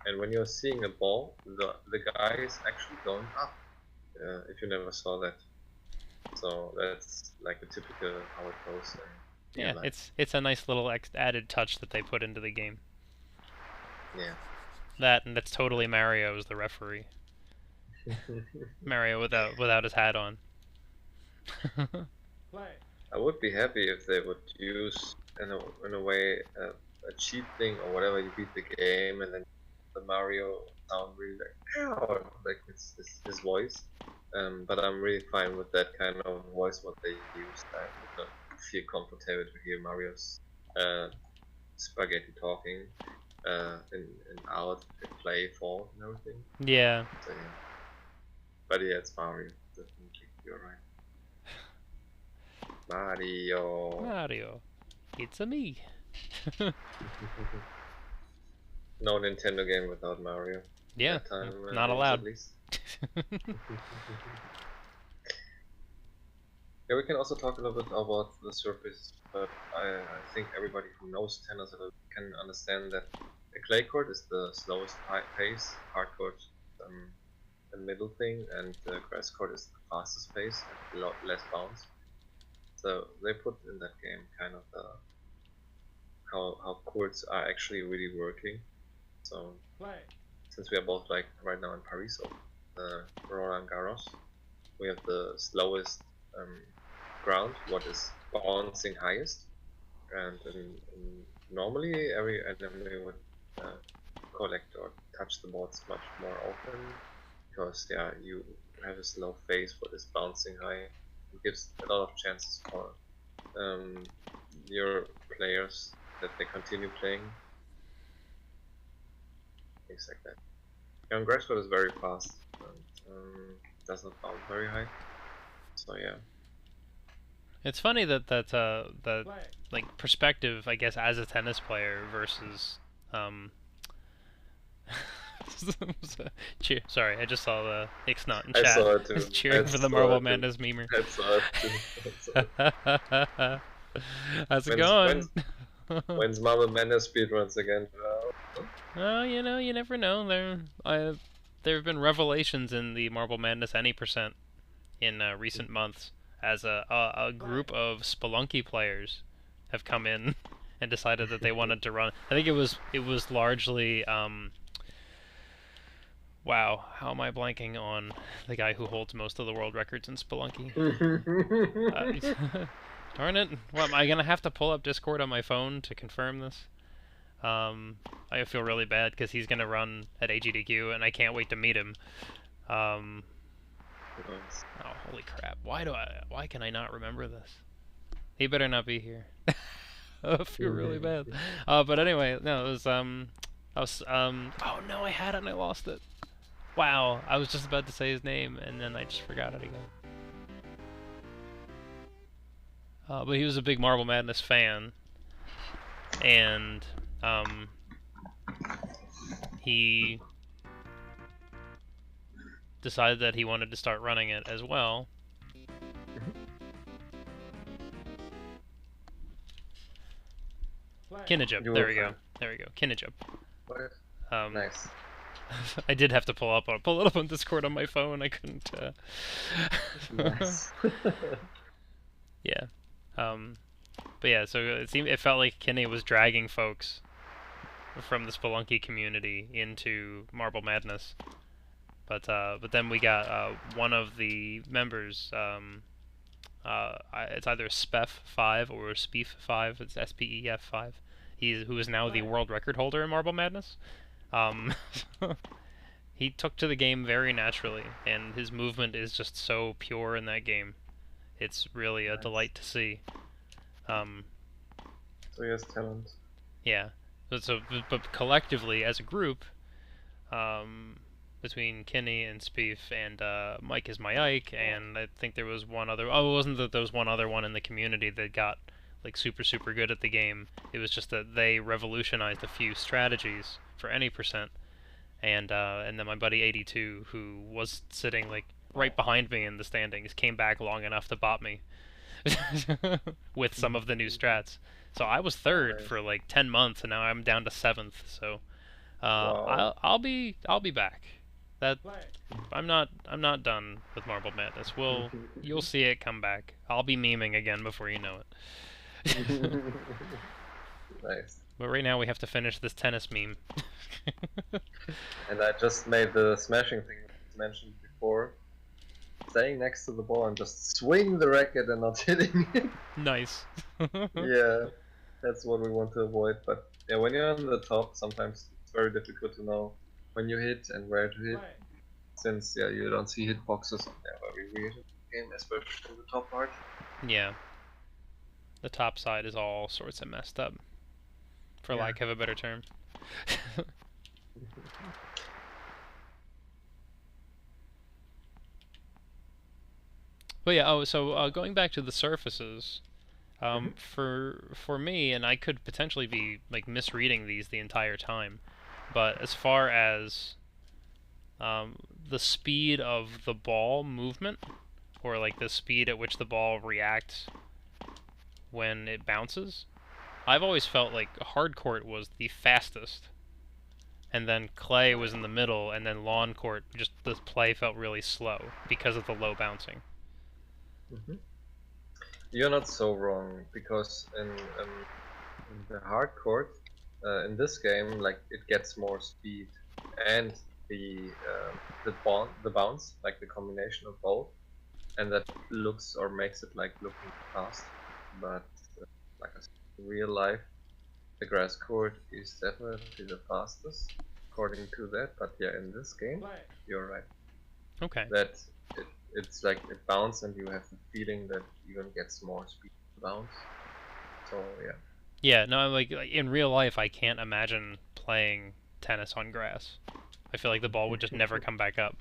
And when you're seeing a ball, the guy is actually going up. If you never saw that, so that's like a typical how it goes. Yeah, it's a nice little added touch that they put into the game. Yeah. That's totally Mario as the referee. Mario without his hat on. I would be happy if they would use in a way a cheat thing or whatever. You beat the game and then the Mario sound really like his voice. But I'm really fine with that kind of voice what they use. I would not feel comfortable to hear Mario's spaghetti talking in out play fall and everything. Yeah. So, yeah. But yeah, it's Mario. Definitely, you're right. Mario. It's a me. No Nintendo game without Mario. Yeah, time, not allowed. At least. Yeah, we can also talk a little bit about the surface, but I think everybody who knows tennis can understand that a clay court is the slowest pace, hard court the middle thing, and the grass court is the fastest pace and a lot less bounce. So they put in that game kind of how courts are actually really working. So since we are both like right now in Paris or Roland Garros, we have the slowest ground, what is bouncing highest, and normally every enemy would collect or touch the boards much more often, because yeah, you have a slow phase what is bouncing high. It gives a lot of chances for your players that they continue playing. Things like that. Young Grasswood is very fast and does not bounce very high. So yeah. It's funny that like perspective, I guess, as a tennis player versus cheer. Sorry, I just saw the Ixnot in chat. I saw it too. Cheering for the Marble Madness memer. I saw it too. How's it going? When's Marble Madness speedruns again? Well, you know, you never know. There have been revelations in the Marble Madness any percent in recent months. as a group of Spelunky players have come in and decided that they wanted to run. I think it was largely wow, how am I blanking on the guy who holds most of the world records in Spelunky? Darn it! Well, am I gonna have to pull up Discord on my phone to confirm this? I feel really bad because he's gonna run at AGDQ, and I can't wait to meet him. Oh, holy crap! Why can I not remember this? He better not be here. I feel really bad. But anyway, no, it was oh no, I had it and I lost it. Wow, I was just about to say his name and then I just forgot it again. But he was a big Marble Madness fan, and he decided that he wanted to start running it as well. Kinejub, there we go. There we go. Kinejub. Nice. I did have to pull it up on Discord on my phone. I couldn't. Nice. Yeah. But yeah, so it felt like Kenny was dragging folks from the Spelunky community into Marble Madness. But then we got one of the members. It's either Spef5 or Spief5. It's SPEF5. Who is now the world record holder in Marble Madness. He took to the game very naturally, and his movement is just so pure in that game. It's really a delight to see. So he has talent. Yeah. But collectively, as a group, between Kenny and Spief and Mike is my Ike, and I think there was one other. Oh, it wasn't that there was one other one in the community that got like super good at the game. It was just that they revolutionized a few strategies for any percent, and then my buddy 82, who was sitting like right behind me in the standings, came back long enough to bot me with some of the new strats. So I was third for like 10 months, and now I'm down to 7th. So Wow. I'll be back. That I'm not done with Marble Madness. You'll see it come back. I'll be memeing again before you know it. Nice. But right now we have to finish this tennis meme. And I just made the smashing thing mentioned before. Staying next to the ball and just swing the racket and not hitting it. Nice. Yeah, that's what we want to avoid. But yeah, when you're on the top, sometimes it's very difficult to know when you hit and where to hit. Since yeah, you don't see hitboxes and they're very weird in the game, especially in the top part. Yeah. The top side is all sorts of messed up, for lack of a better term. But yeah, so going back to the surfaces, for me, and I could potentially be like misreading these the entire time, but as far as the speed of the ball movement, or like the speed at which the ball reacts when it bounces, I've always felt like hard court was the fastest, and then clay was in the middle, and then lawn court, just the play felt really slow because of the low bouncing. You're not so wrong, because in the hard court, in this game, like it gets more speed and the bounce, like the combination of both, and that looks or makes it like looking fast. But like in real life, the grass court is definitely the fastest according to that. But yeah, in this game, you're right. Okay. That it's like it bounces and you have the feeling that even gets more speed to bounce. So yeah. Yeah, no, like in real life, I can't imagine playing tennis on grass. I feel like the ball would just never come back up.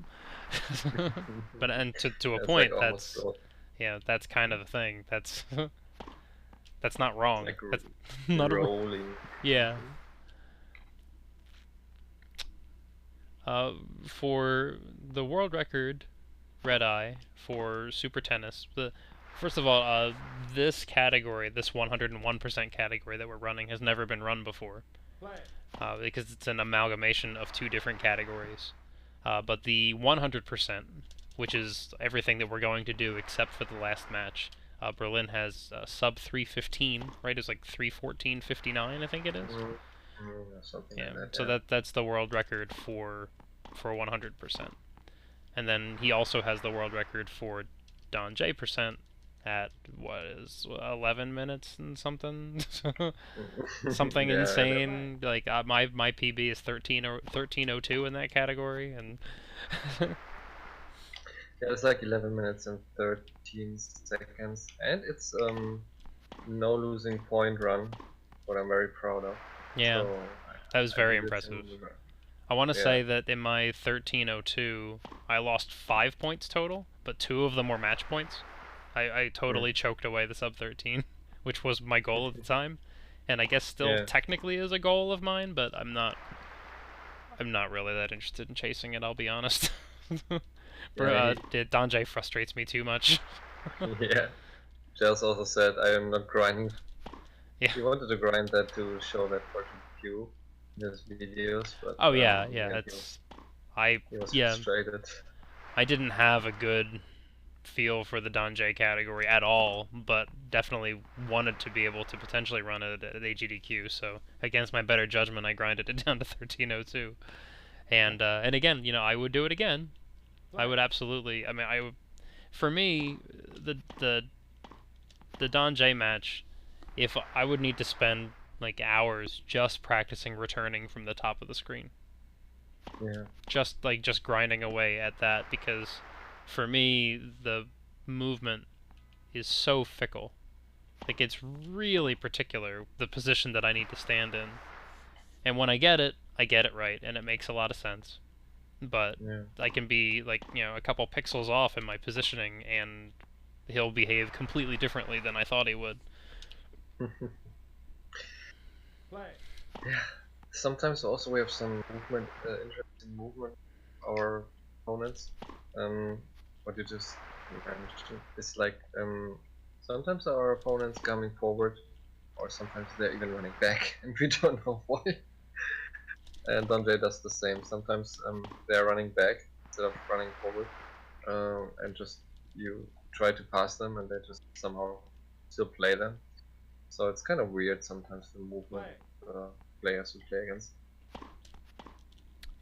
But and to a point, like that's kind of the thing. That's not wrong. Like that's not rolling. Yeah. For the world record, Red Eye for Super Tennis, first of all, this category, this 101% category that we're running, has never been run before. Because it's an amalgamation of two different categories. But the 100% which is everything that we're going to do except for the last match. Berlin has sub 3:15, right? It's like 3:14:59, I think it is. Something Yeah. like that. So Yeah. that's the world record for 100%. And then he also has the world record for Don J percent at what is 11 minutes and something. Something Yeah, insane. Like my PB is 13:02 in that category, and yeah, it's like 11 minutes and 13 seconds, and it's no losing point run, what I'm very proud of. yeah, So that was I very did this impressive. in- I want to Yeah. say that in my 13:02, I lost 5 points total, but 2 of them were match points. I totally choked away the sub 13, which was my goal at the time, and I guess still Yeah. technically is a goal of mine, but I'm not really that interested in chasing it. I'll be honest. Yeah, Donjay frustrates me too much. yeah. Jels also said I am not grinding. Yeah. He wanted to grind that to show that for view in his videos, but Oh yeah, yeah, that's he was yeah. frustrated. I didn't have a good feel for the Donjay category at all, but definitely wanted to be able to potentially run it at AGDQ. So against my better judgment, I grinded it down to 13:02. And again, I would do it again. I would absolutely. I mean, for me, the Don J match, if I would need to spend like hours just practicing returning from the top of the screen. Yeah. Just grinding away at that, because for me the movement is so fickle. Like, it's really particular, the position that I need to stand in. And when I get it right, and it makes a lot of sense. But Yeah. I can be like, a couple pixels off in my positioning, and he'll behave completely differently than I thought he would. Yeah. Sometimes also we have some movement, interesting movement of our opponents. What you just mentioned is like sometimes our opponents coming forward, or sometimes they're even running back, and we don't know why. And Donjay does the same. Sometimes they're running back instead of running forward, and just you try to pass them, and they just somehow still play them. So it's kind of weird sometimes, the movement players who play against.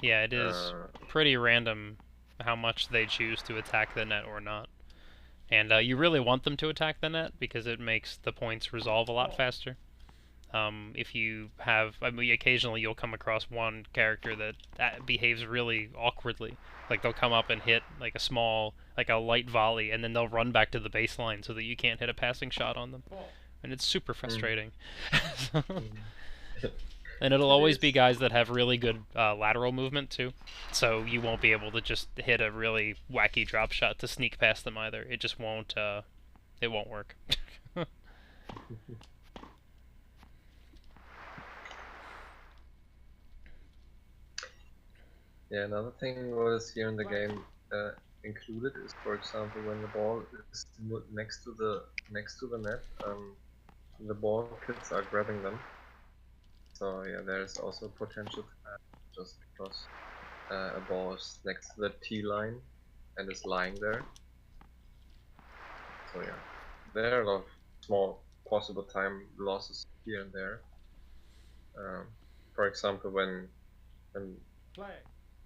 Yeah, it is pretty random how much they choose to attack the net or not. And you really want them to attack the net, because it makes the points resolve a lot faster. If you have, occasionally you'll come across one character that behaves really awkwardly. Like, they'll come up and hit like a small, like a light volley, and then they'll run back to the baseline so that you can't hit a passing shot on them. And it's super frustrating. And it'll always be guys that have really good lateral movement too, so you won't be able to just hit a really wacky drop shot to sneak past them either. It just won't. It won't work. Yeah, another thing was here in the game included is, for example, when the ball is next to the net, the ball kids are grabbing them. So yeah, there's also potential just because a ball is next to the T line and is lying there. So yeah, there are a lot of small possible time losses here and there. For example, when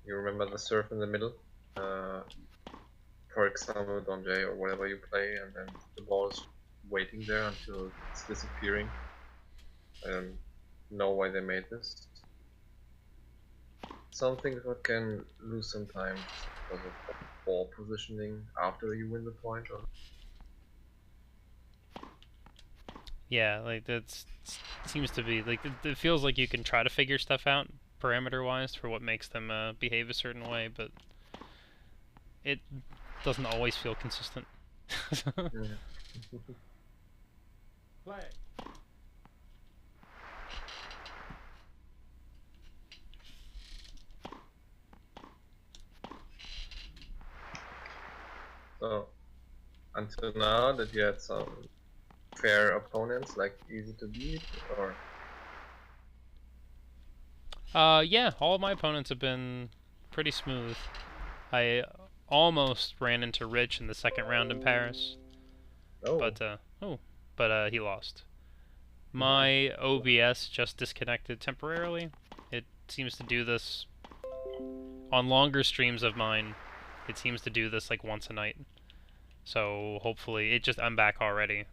you remember the surf in the middle, for example, Donjay or whatever you play, and then the ball is waiting there until it's disappearing. I don't know why they made this. Some things that can lose some time because of ball positioning after you win the point. Or... Yeah, like seems to be like it feels like you can try to figure stuff out parameter-wise for what makes them behave a certain way, but it doesn't always feel consistent. Play. So, until now, did you had some fair opponents, like easy to beat, or? Yeah, all of my opponents have been pretty smooth. I almost ran into Rich in the second round in Paris, Oh. but he lost. My OBS just disconnected temporarily. It seems to do this on longer streams of mine. It seems to do this like once a night. So hopefully I'm back already.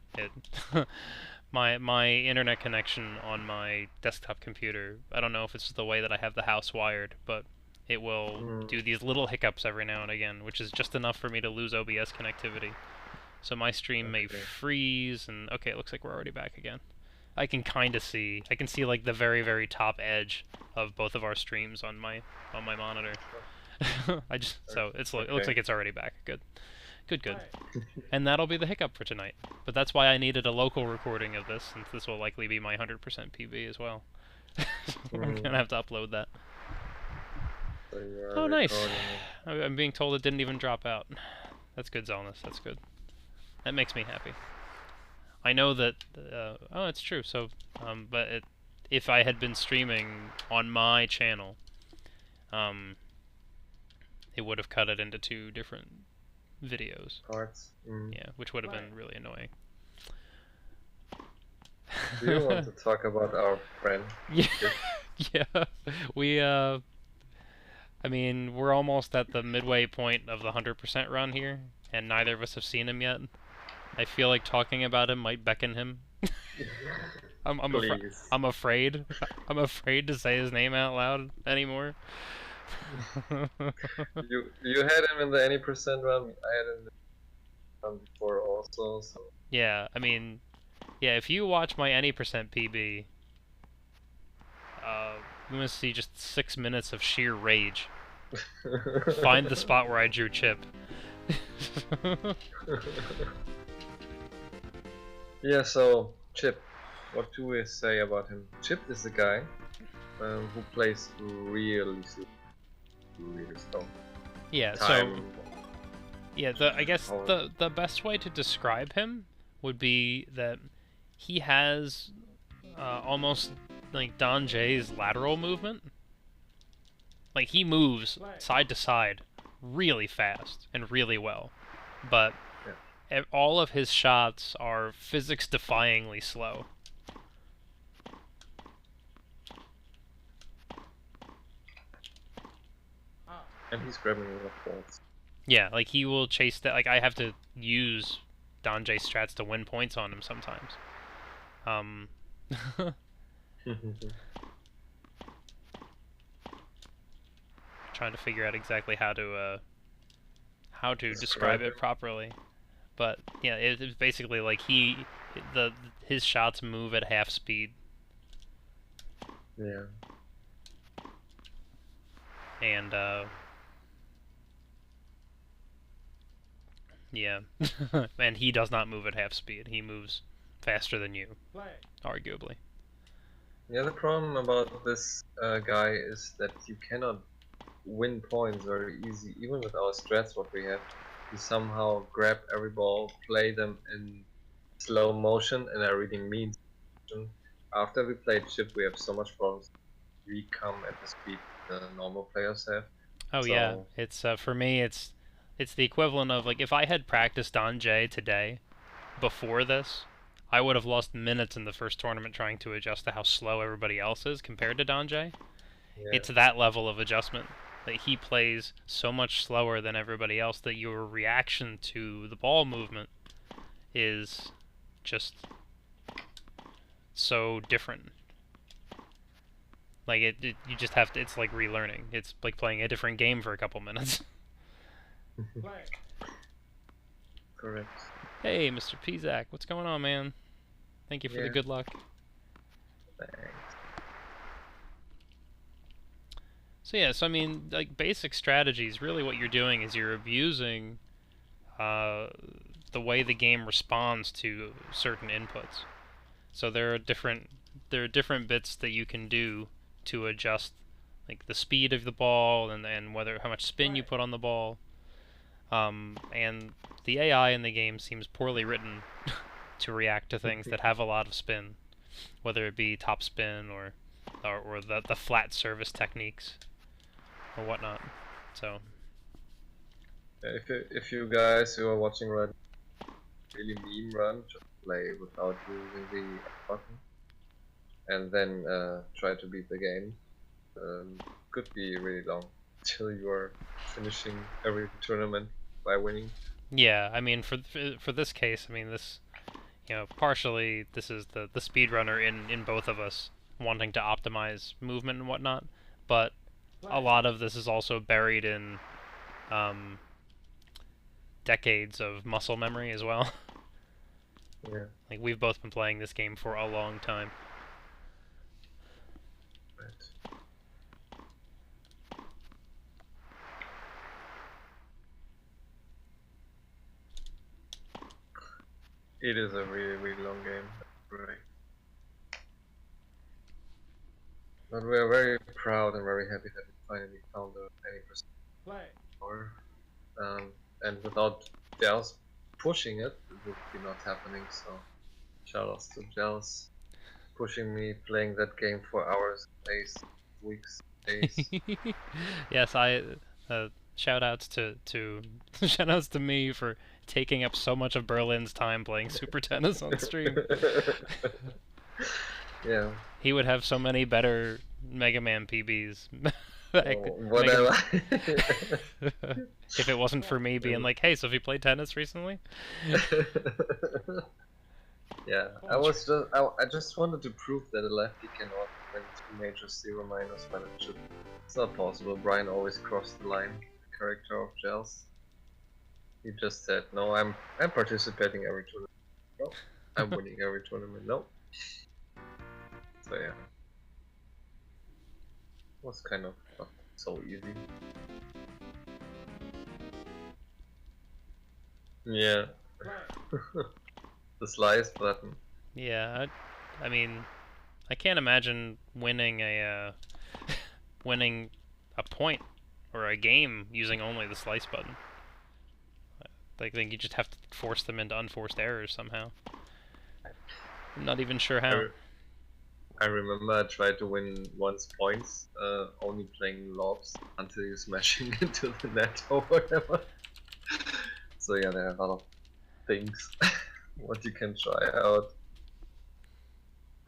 My internet connection on my desktop computer, I don't know if it's the way that I have the house wired, but it will do these little hiccups every now and again, which is just enough for me to lose OBS connectivity. So my stream may freeze, and okay, it looks like we're already back again. I can kind of see. I can see like the very, very top edge of both of our streams on my monitor. It looks like it's already back. Good. And that'll be the hiccup for tonight. But that's why I needed a local recording of this, since this will likely be my 100% PB as well. I'm gonna have to upload that. So oh, nice. I'm being told it didn't even drop out. That's good, Zelnus. That's good. That makes me happy. I know that. Oh, it's true. So, if I had been streaming on my channel, it would have cut it into 2 different videos. Parts. Yeah, which would have been really annoying. Do you want to talk about our friend? Yeah. We I mean, we're almost at the midway point of the 100% run here, and neither of us have seen him yet. I feel like talking about him might beckon him. I'm afraid. I'm afraid to say his name out loud anymore. you had him in the any percent run. I had him in the run before also. So. Yeah, I mean, yeah. If you watch my any percent PB, you're gonna see just 6 minutes of sheer rage. Find the spot where I drew Chip. Yeah. So Chip, what do we say about him? Chip is the guy who plays really slow. Yeah, I guess the best way to describe him would be that he has almost like Don Jay's lateral movement. Like, he moves side to side really fast and really well, but all of his shots are physics-defyingly slow. And he's grabbing a lot of balls. Yeah, like he will chase that. Like, I have to use Don J strats to win points on him sometimes. Trying to figure out exactly how to describe it properly. But yeah, it's basically like his shots move at half speed. Yeah. And yeah, and he does not move at half speed. He moves faster than you, arguably. The other problem about this guy is that you cannot win points very easy, even with our strats. What we have, we somehow grab every ball, play them in slow motion, and are reading mean. After we played Chip, we have so much problems. We come at the speed the normal players have. Oh so, yeah, it's for me, it's the equivalent of, like, if I had practiced Don J today, before this, I would have lost minutes in the first tournament trying to adjust to how slow everybody else is compared to Don J. Yeah. It's that level of adjustment, that he plays so much slower than everybody else that your reaction to the ball movement is just so different. Like, you just have to, it's like relearning. It's like playing a different game for a couple minutes. Correct. Hey, Mr. Pizak, what's going on, man? Thank you for the good luck. Thanks. So yeah, I mean, like, basic strategies, really what you're doing is you're abusing the way the game responds to certain inputs. So there are different bits that you can do to adjust, like, the speed of the ball and how much spin you put on the ball. And the AI in the game seems poorly written to react to things that have a lot of spin, whether it be top spin or the flat service techniques or whatnot. So If you guys who are watching right now really meme run, just play without using the button, and then try to beat the game. Could be really long till you are finishing every tournament by winning. Yeah, I mean, for this case, I mean, this, partially this is the speedrunner in both of us wanting to optimize movement and whatnot, but a lot of this is also buried in decades of muscle memory as well. Yeah. Like, we've both been playing this game for a long time. Right. It is a really, really long game. Right. But we are very proud and very happy that we finally found the 80% power. And without Gels pushing it, it would be not happening. So, shout outs to Gels pushing me, playing that game for hours, days, weeks, days. Yes, I shout outs to shout outs to me for taking up so much of Berlin's time playing Super Tennis on stream. Yeah. He would have so many better Mega Man PBs. Whatever. If it wasn't for me being like, "Hey, so have you played tennis recently?" Yeah, I just wanted to prove that a lefty can also win 2 majors 0-, but it's not possible. Brian always crossed the line. The character of Gels. He just said, "No, I'm participating every tournament. No, I'm winning every tournament. No." So yeah, it was kind of not so easy. Yeah. The slice button. Yeah, I mean, I can't imagine winning winning a point or a game using only the slice button. I think you just have to force them into unforced errors somehow. I'm not even sure how. I remember I tried to win once points, only playing lobs until you're smashing into the net or whatever. So yeah, there are a lot of things what you can try out.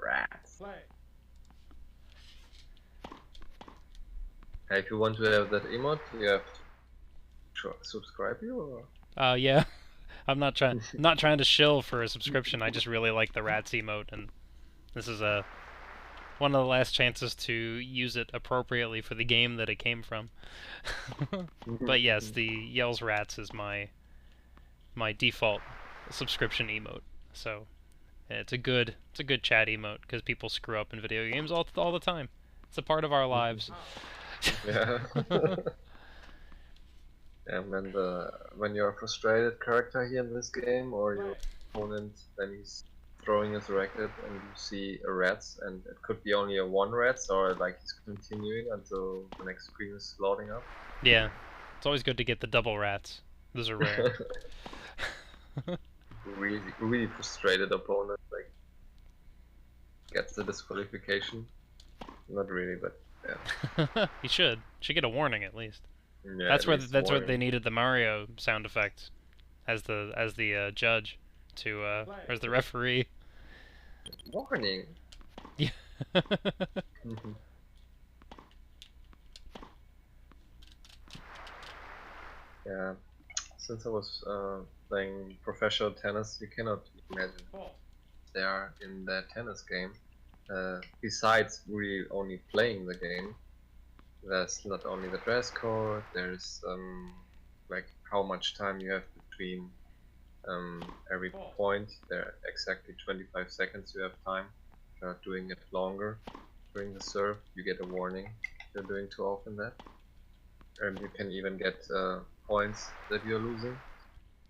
Rats. Hey, if you want to have that emote, you have to subscribe you or? Yeah. I'm not trying to shill for a subscription. I just really like the rats emote, and this is one of the last chances to use it appropriately for the game that it came from. But yes, the yells rats is my default subscription emote. So it's a good chat emote because people screw up in video games all the time. It's a part of our lives. Yeah. And when you're a frustrated character here in this game, or your opponent, then he's throwing his racket and you see a rats, and it could be only a one rats, or like he's continuing until the next screen is loading up. Yeah, it's always good to get the double rats. Those are rare. Really frustrated opponent, like gets the disqualification. Not really, but yeah. You should get a warning at least. Yeah, that's where they needed the Mario sound effect as the judge to or as the referee. Warning. Yeah. Yeah. Since I was playing professional tennis, you cannot imagine they are in that tennis game. Besides really only playing the game, there's not only the dress code, there's like how much time you have between every point. There are exactly 25 seconds you have time. If you're doing it longer during the serve, you get a warning if you're doing too often that. And you can even get points that you're losing.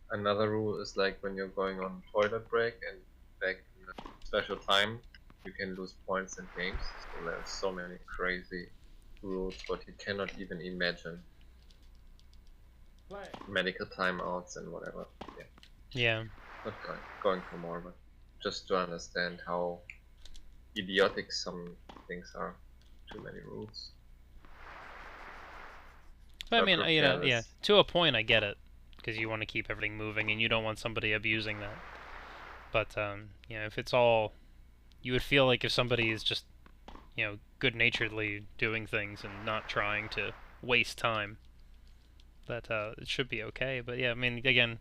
Another rule is like when you're going on toilet break and back in a special time, you can lose points in games. So there's so many crazy rules what you cannot even imagine. Medical timeouts and whatever. Yeah. Yeah. Not going for more, but just to understand how idiotic some things are. Too many rules. But I mean, yeah, to a point I get it. because you want to keep everything moving and you don't want somebody abusing that. But you know, if it's all, you would feel like if somebody is just, you know, good-naturedly doing things and not trying to waste time, that it should be okay. But yeah, I mean, again,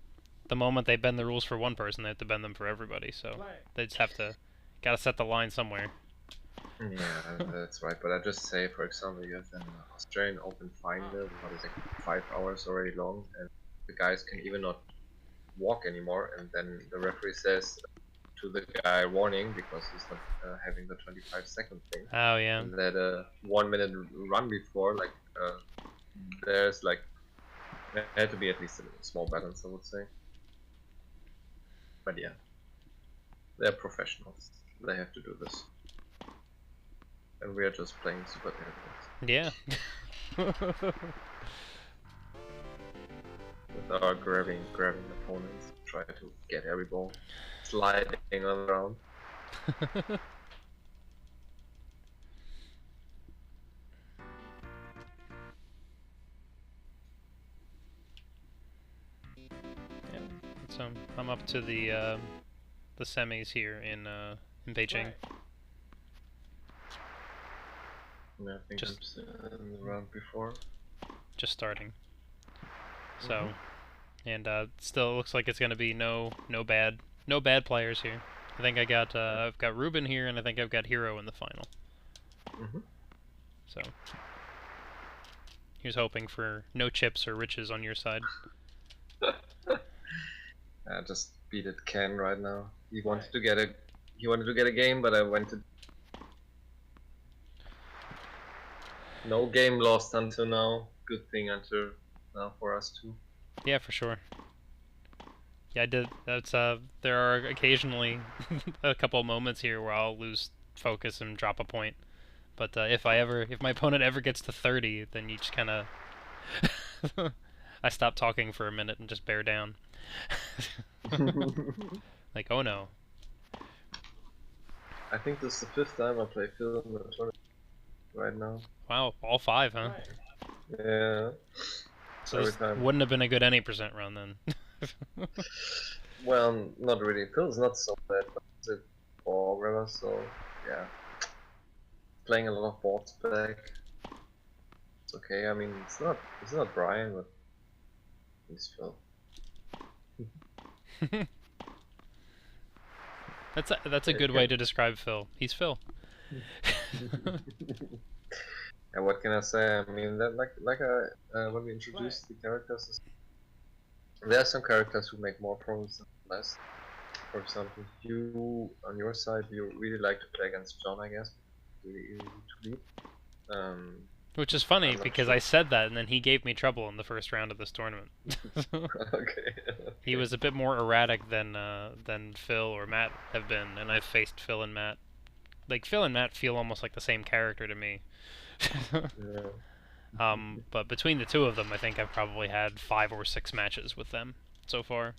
the moment they bend the rules for one person, they have to bend them for everybody. So they just have to, gotta set the line somewhere. Yeah, that's right. But I just say, for example, you have an Australian Open final, what is it, 5 hours already long, and the guys can even not walk anymore, and then the referee says to the guy warning because he's not having the 25-second thing. Oh yeah. And that 1 minute run before, like there's like there had to be at least a small balance, I would say. But yeah, they're professionals. They have to do this. And we are just playing super Yeah. with our grabbing opponents, try to get every ball sliding around. Yeah. So I'm up to the semis here in Beijing. Yeah, I think Just I'm in the round before. Just starting. So, and still looks like it's gonna be no bad players here. I think I got I've got Ruben here, and I think I've got Hero in the final. So here's hoping for no chips or riches on your side. I just beat it Ken right now. He wanted to get a game, but I went to no game lost until now. Good thing until now for us too. Yeah, for sure. Yeah, I did. That's there are occasionally a couple moments here where I'll lose focus and drop a point. But if my opponent ever gets to 30, then you just kind of I stop talking for a minute and just bear down. Like, oh no. I think this is the 5th time I play Phil in the tournament right now. Wow, all 5, huh? Yeah. So this wouldn't have been a good any percent run then. Well, not really. Phil's not so bad, but it's a ball grabber, so yeah. Playing a lot of balls back. It's okay. I mean, it's not Brian, but he's Phil. That's a good way to describe Phil. He's Phil. And what can I say? I mean, that when we introduced the characters, there are some characters who make more problems than less. For example, you on your side, you really like to play against John, I guess. Really easy to beat. Which is funny because I said that and then he gave me trouble in the first round of this tournament. Okay. He was a bit more erratic than Phil or Matt have been, and I've faced Phil and Matt. Like Phil and Matt feel almost like the same character to me. Yeah. But between the two of them, I think I've probably had 5 or 6 matches with them so far.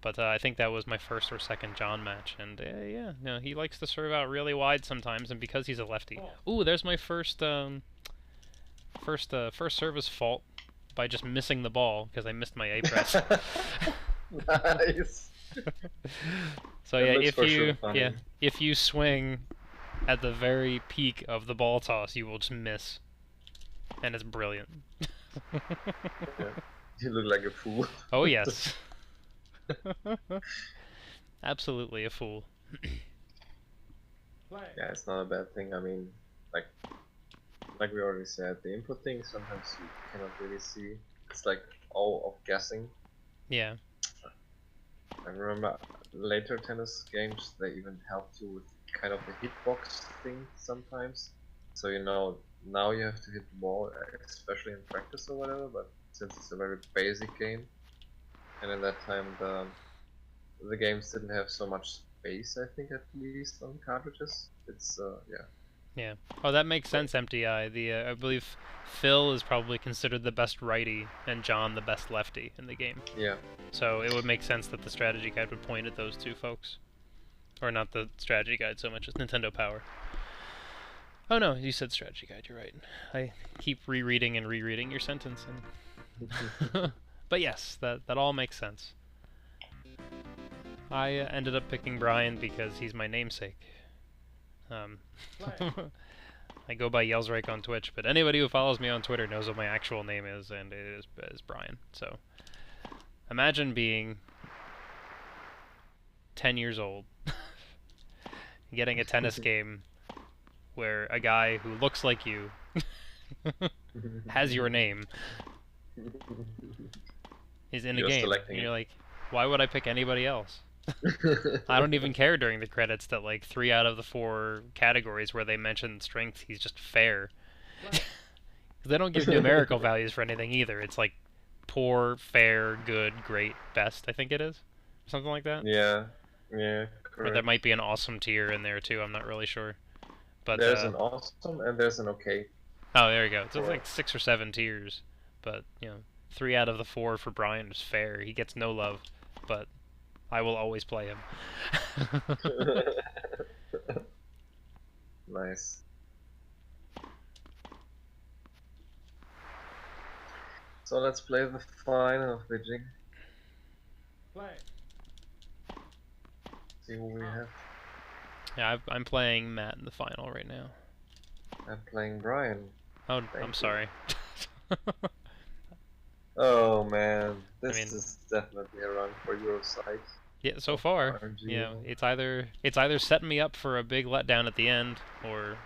But I think that was my first or second John match, and yeah, no, he likes to serve out really wide sometimes, and because he's a lefty. Ooh, there's my first service fault by just missing the ball because I missed my A press. Nice. So yeah, if you swing at the very peak of the ball toss, you will just miss, and it's brilliant. Yeah. You look like a fool. Oh yes. Absolutely a fool. Yeah, it's not a bad thing. I mean, like we already said, the input thing sometimes you cannot really see. It's like all of guessing. Yeah. I remember later tennis games, they even helped you with kind of the hitbox thing sometimes. So you know, now you have to hit the ball, especially in practice or whatever, but since it's a very basic game, and at that time the games didn't have so much space, I think, at least on cartridges. It's yeah. Yeah. Oh, that makes sense, MTI. I believe Phil is probably considered the best righty and John the best lefty in the game. Yeah. So it would make sense that the strategy guide would point at those two folks. Or not the strategy guide so much as Nintendo Power. Oh no, you said strategy guide, you're right. I keep rereading and rereading your sentence, and But yes, that all makes sense. I ended up picking Brian because he's my namesake. I go by Yellsrake on Twitch, but anybody who follows me on Twitter knows what my actual name is, and it is Brian. So, imagine being 10 years old, getting a tennis game where a guy who looks like you has your name, is in a game, and you're like, why would I pick anybody else? I don't even care during the credits that like 3 out of the 4 categories where they mention strength, he's just fair. They don't give numerical values for anything either. It's like poor, fair, good, great, best, I think it is. Something like that. Yeah, yeah, correct. Or there might be an awesome tier in there too, I'm not really sure. But there's an awesome and there's an okay. Oh, there you go. So it's like 6 or 7 tiers. But, you know, 3 out of the 4 for Brian is fair. He gets no love, but I will always play him. Nice. So let's play the final of Beijing. Play. See who we have. Yeah, I'm playing Matt in the final right now. I'm playing Brian. Oh, I'm sorry. Oh man, this is definitely a run for your side. Yeah, so far, yeah, it's either setting me up for a big letdown at the end, or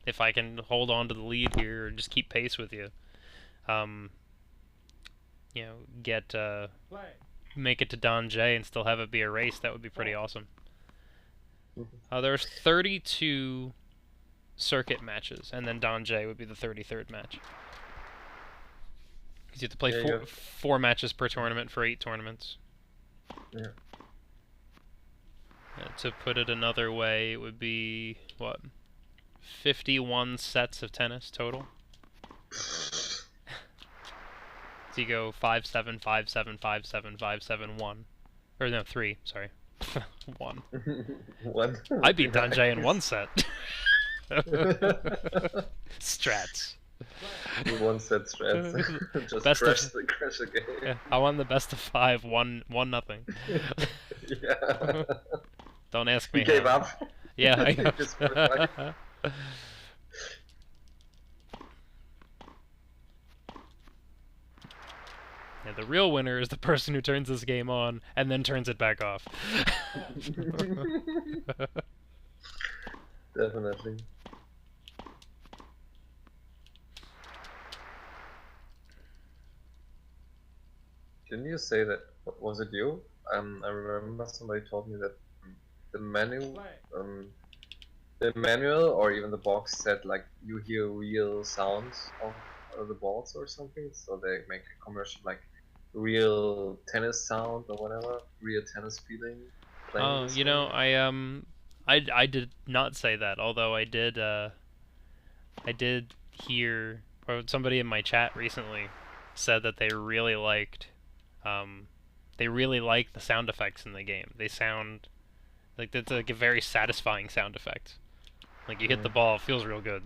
if I can hold on to the lead here or just keep pace with you, you know, make it to Don J and still have it be a race. That would be pretty awesome. There's 32 circuit matches, and then Don J would be the 33rd match. Because you have to play four matches per tournament for 8 tournaments. Yeah. To put it another way, it would be, what, 51 sets of tennis total? So you go 5-7, 5-7, 5-7, 5-7, 1. Or no, 3, sorry. 1. 1? I beat Don J in 1 set. Strats. You 1 set strats. Just crash a game. Yeah, I won the best of 5, 1-0. Yeah. Don't ask me. You gave up? Yeah, I just Yeah, the real winner is the person who turns this game on and then turns it back off. Definitely. Didn't you say that? Was it you? I remember somebody told me that the manual or even the box said like you hear real sounds of the balls or something, so they make a commercial like real tennis sound or whatever, real tennis feeling. Oh, you know, I did not say that, although I did hear, or somebody in my chat recently said that they really liked the sound effects in the game. They sound like that's like a very satisfying sound effect. Like you hit the ball, it feels real good.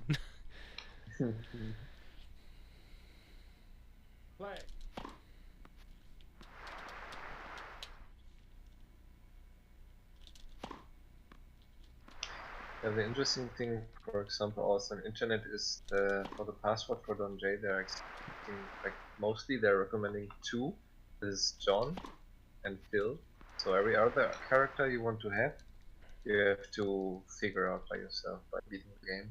Play. Yeah, the interesting thing, for example, also on internet is for the password for Don J, they're expecting, like mostly they're recommending 2. This is John and Phil. So every other character you want to have, you have to figure out by yourself by beating the game.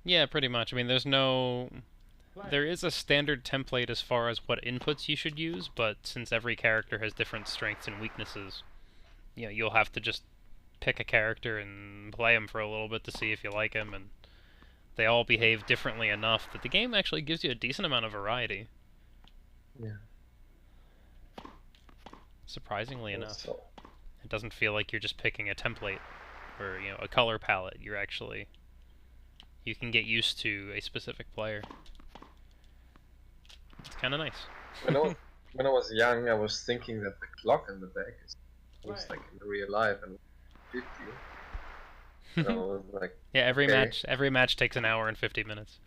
Yeah, pretty much. I mean, there is a standard template as far as what inputs you should use, but since every character has different strengths and weaknesses, you know, you'll have to just pick a character and play him for a little bit to see if you like him, and they all behave differently enough that the game actually gives you a decent amount of variety. Yeah. Surprisingly enough. It doesn't feel like you're just picking a template or, you know, a color palette. You can get used to a specific player. It's kind of nice. When I was young, I was thinking that the clock in the back was like in real life and 50. So I was like, yeah, every match takes an hour and 50 minutes.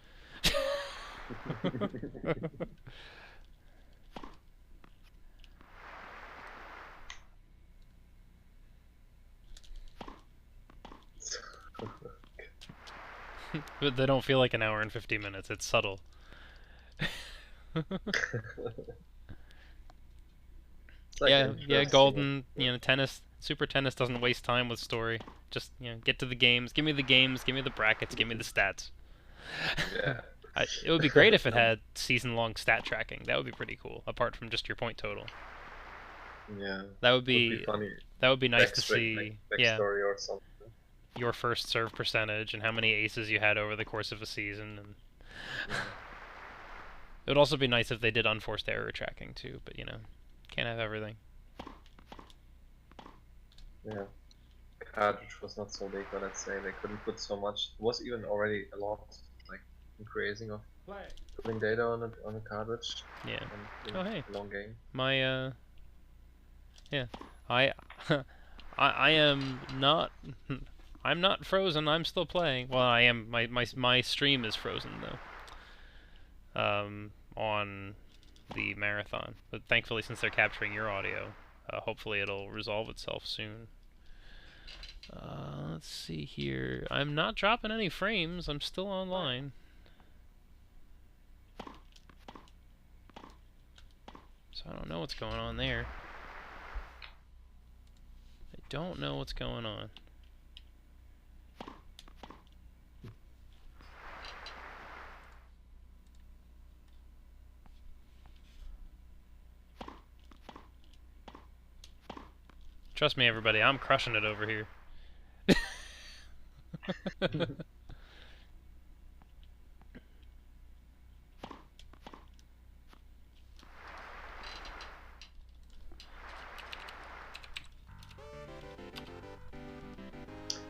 But they don't feel like an hour and 50 minutes. It's subtle. Like yeah, golden, tennis, super tennis doesn't waste time with story. Just, get to the games, give me the brackets, give me the stats. Yeah. It would be great if it had season-long stat tracking. That would be pretty cool, apart from just your point total. Yeah. That would be funny. That would be nice to see. Backstory or something. Your first serve percentage and how many aces you had over the course of a season. And it would also be nice if they did unforced error tracking too, but can't have everything. Yeah. Cartridge was not so big, but let's say they couldn't put so much. It was even already a lot, like increasing of putting data on a cartridge. Yeah. Oh hey. Long game. My yeah. I am not. I'm not frozen. I'm still playing. Well, I am. My stream is frozen though. On the marathon, but thankfully, since they're capturing your audio, hopefully it'll resolve itself soon. Let's see here. I'm not dropping any frames. I'm still online. So I don't know what's going on there. I don't know what's going on. Trust me, everybody, I'm crushing it over here.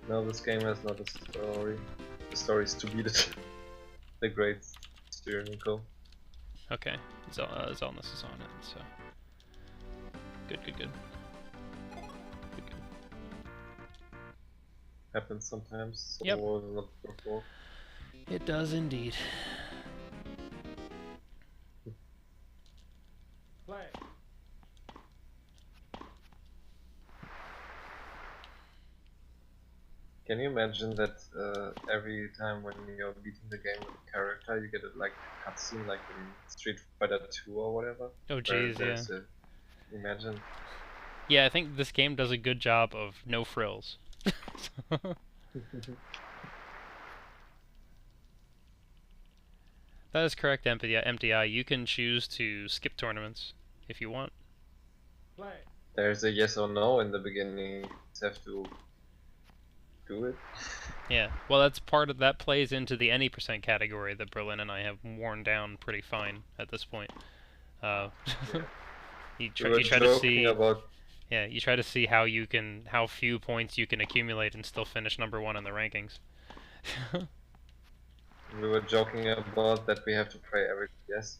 No, this game has not a story. The story is to beat it. The great steering wheel. Okay, Zelness is on it, so good. Happens sometimes. Yep. Not before. It does indeed. Play. Can you imagine that every time when you're beating the game with a character, you get like a cutscene like in Street Fighter 2 or whatever? Oh jeez, yeah. Imagine. Yeah, I think this game does a good job of no frills. That is correct, MTI. You can choose to skip tournaments if you want. Play. There's a yes or no in the beginning. You just have to do it. Yeah, well, that plays into the any percent category that Berlin and I have worn down pretty fine at this point. You try to see. Yeah, you try to see how few points you can accumulate and still finish #1 in the rankings. We were joking about that we have to pray every yes,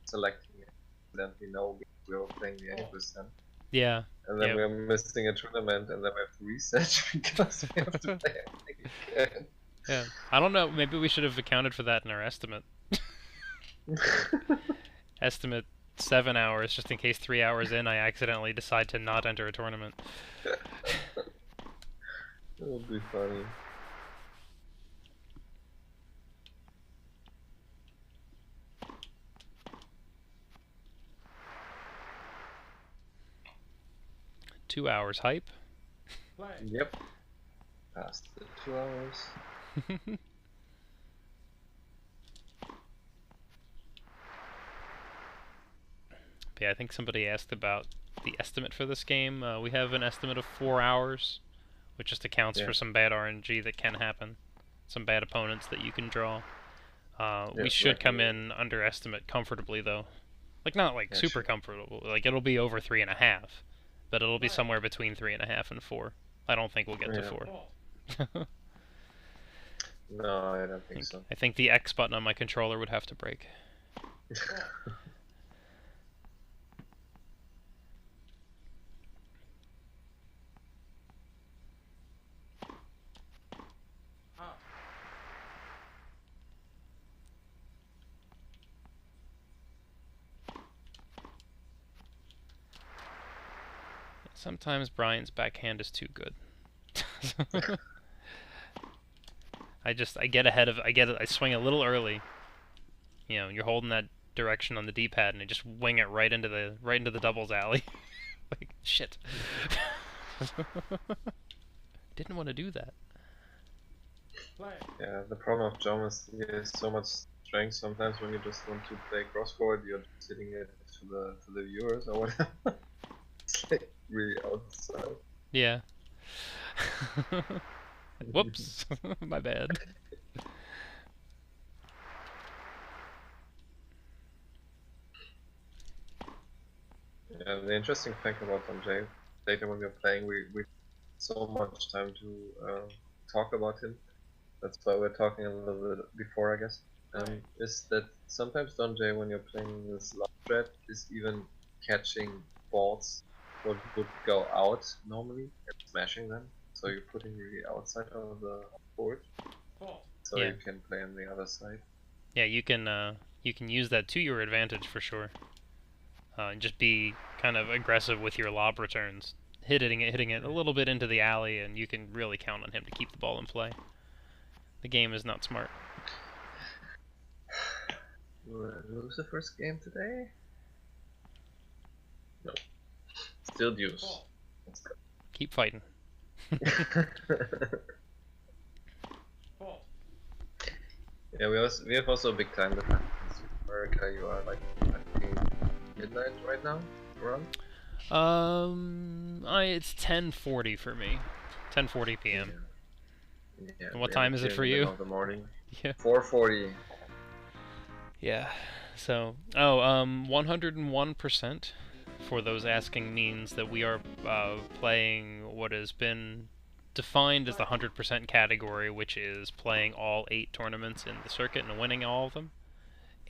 selecting it, then we know we were playing the 80%. Yeah. And then we're missing a tournament, and then we have to reset because we have to play everything again. Yeah, I don't know. Maybe we should have accounted for that in our estimate. Estimate 7 hours, just in case 3 hours in I accidentally decide to not enter a tournament. That would be funny. Two hours hype. Yep. Past the 2 hours. Yeah, I think somebody asked about the estimate for this game. We have an estimate of 4 hours, which just accounts for some bad RNG that can happen, some bad opponents that you can draw. We should come in under estimate comfortably, though. Like, not like super comfortable. Like, it'll be over 3.5, but it'll be somewhere between 3.5 and 4. I don't think we'll get to 4. No, I don't think so. I think the X button on my controller would have to break. Sometimes Brian's backhand is too good. I get ahead of, I swing a little early. You know, you're holding that direction on the D-pad, and I just wing it right into the doubles alley. Like, shit. Didn't want to do that. Yeah, the problem of Jom is he has so much strength. Sometimes when you just want to play cross-court, you're just hitting it to the viewers or whatever. It's like really outside. Yeah. Whoops. My bad. Yeah, the interesting thing about Sanjay, later when we're playing, we so much time to talk about him. That's why we're talking a little bit before, I guess. Is that sometimes Don J, when you're playing this love threat, is even catching balls what would go out normally and smashing them. So you're putting really outside of the board, so Yeah. you can play on the other side. Yeah, you can use that to your advantage for sure. And just be kind of aggressive with your lob returns, hitting it a little bit into the alley, and you can really count on him to keep the ball in play. The game is not smart. Lose the first game today? No. Still deuce. Let's go. Keep fighting. Yeah, we have also a big time difference. In America, you are like I think midnight right now, around. It's 10:40 for me. 10:40 p.m. Yeah, And what time is it for you? Of the morning. Yeah. 4:40. Yeah. So, 101% for those asking means that we are playing what has been defined as the 100% category, which is playing all 8 tournaments in the circuit and winning all of them.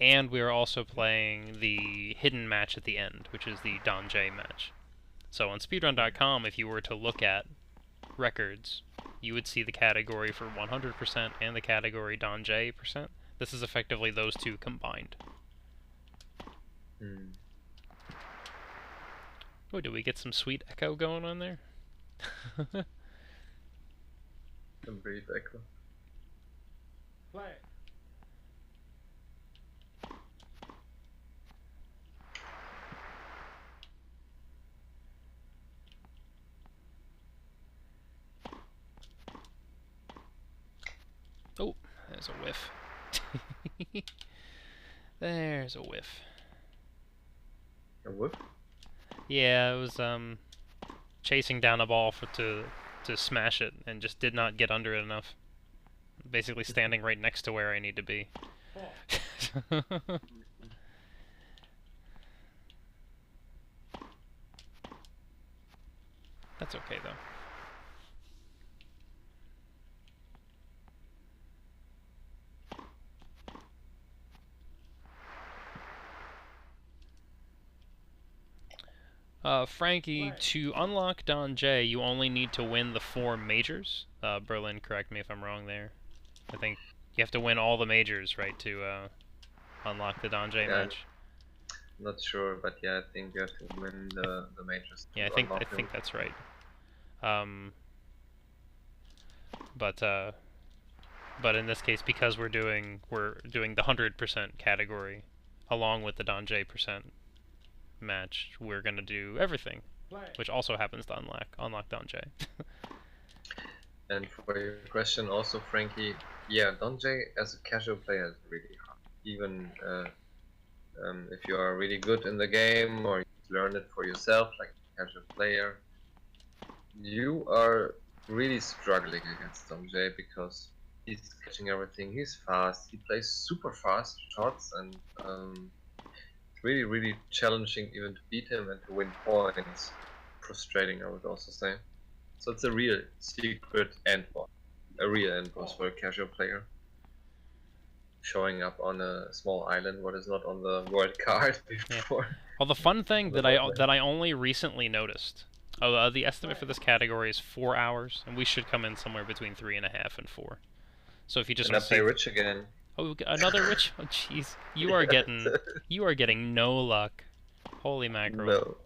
And we are also playing the hidden match at the end, which is the Don J match. So on speedrun.com, if you were to look at records, you would see the category for 100% and the category Don J %. This is effectively those two combined. Oh, did we get some sweet echo going on there? Some brief echo. Play. Oh, there's a whiff. There's a whiff. A whiff? Yeah, it was chasing down a ball to smash it and just did not get under it enough. Basically standing right next to where I need to be. That's okay though. Frankie, to unlock Don J, you only need to win the 4 majors. Berlin, correct me if I'm wrong there. I think you have to win all the majors, right, to unlock the Don J match. Not sure, but yeah, I think you have to win the majors. Yeah, I think that's right. But in this case, because we're doing the 100% category, along with the Don J % match, we're gonna do everything, which also happens to unlock Don J. And for your question also, Frankie, yeah, Don J as a casual player is really hard. Even if you are really good in the game or you learn it for yourself, like a casual player, you are really struggling against Don J because he's catching everything. He's fast. He plays super fast shots, and really challenging even to beat him and to win points. Frustrating, I would also say. So it's a real secret end boss, a real end boss for a casual player. Showing up on a small island, what is not on the world card before. Yeah. Well, the fun thing that I only recently noticed. The estimate for this category is 4 hours, and we should come in somewhere between 3.5 and 4. So if you just want to play Rich again. Oh, another Rich? Oh, jeez. You are getting no luck. Holy mackerel. No,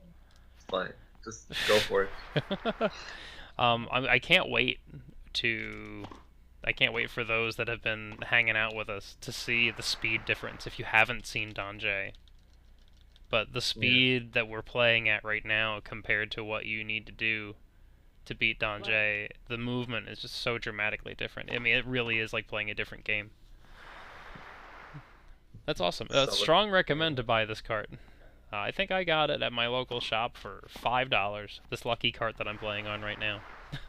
it's fine. Just go for it. I can't wait I can't wait for those that have been hanging out with us to see the speed difference if you haven't seen Don J. But the speed that we're playing at right now compared to what you need to do to beat Don J, the movement is just so dramatically different. I mean, it really is like playing a different game. That's awesome. Strong recommend to buy this cart. I think I got it at my local shop for $5. This lucky cart that I'm playing on right now.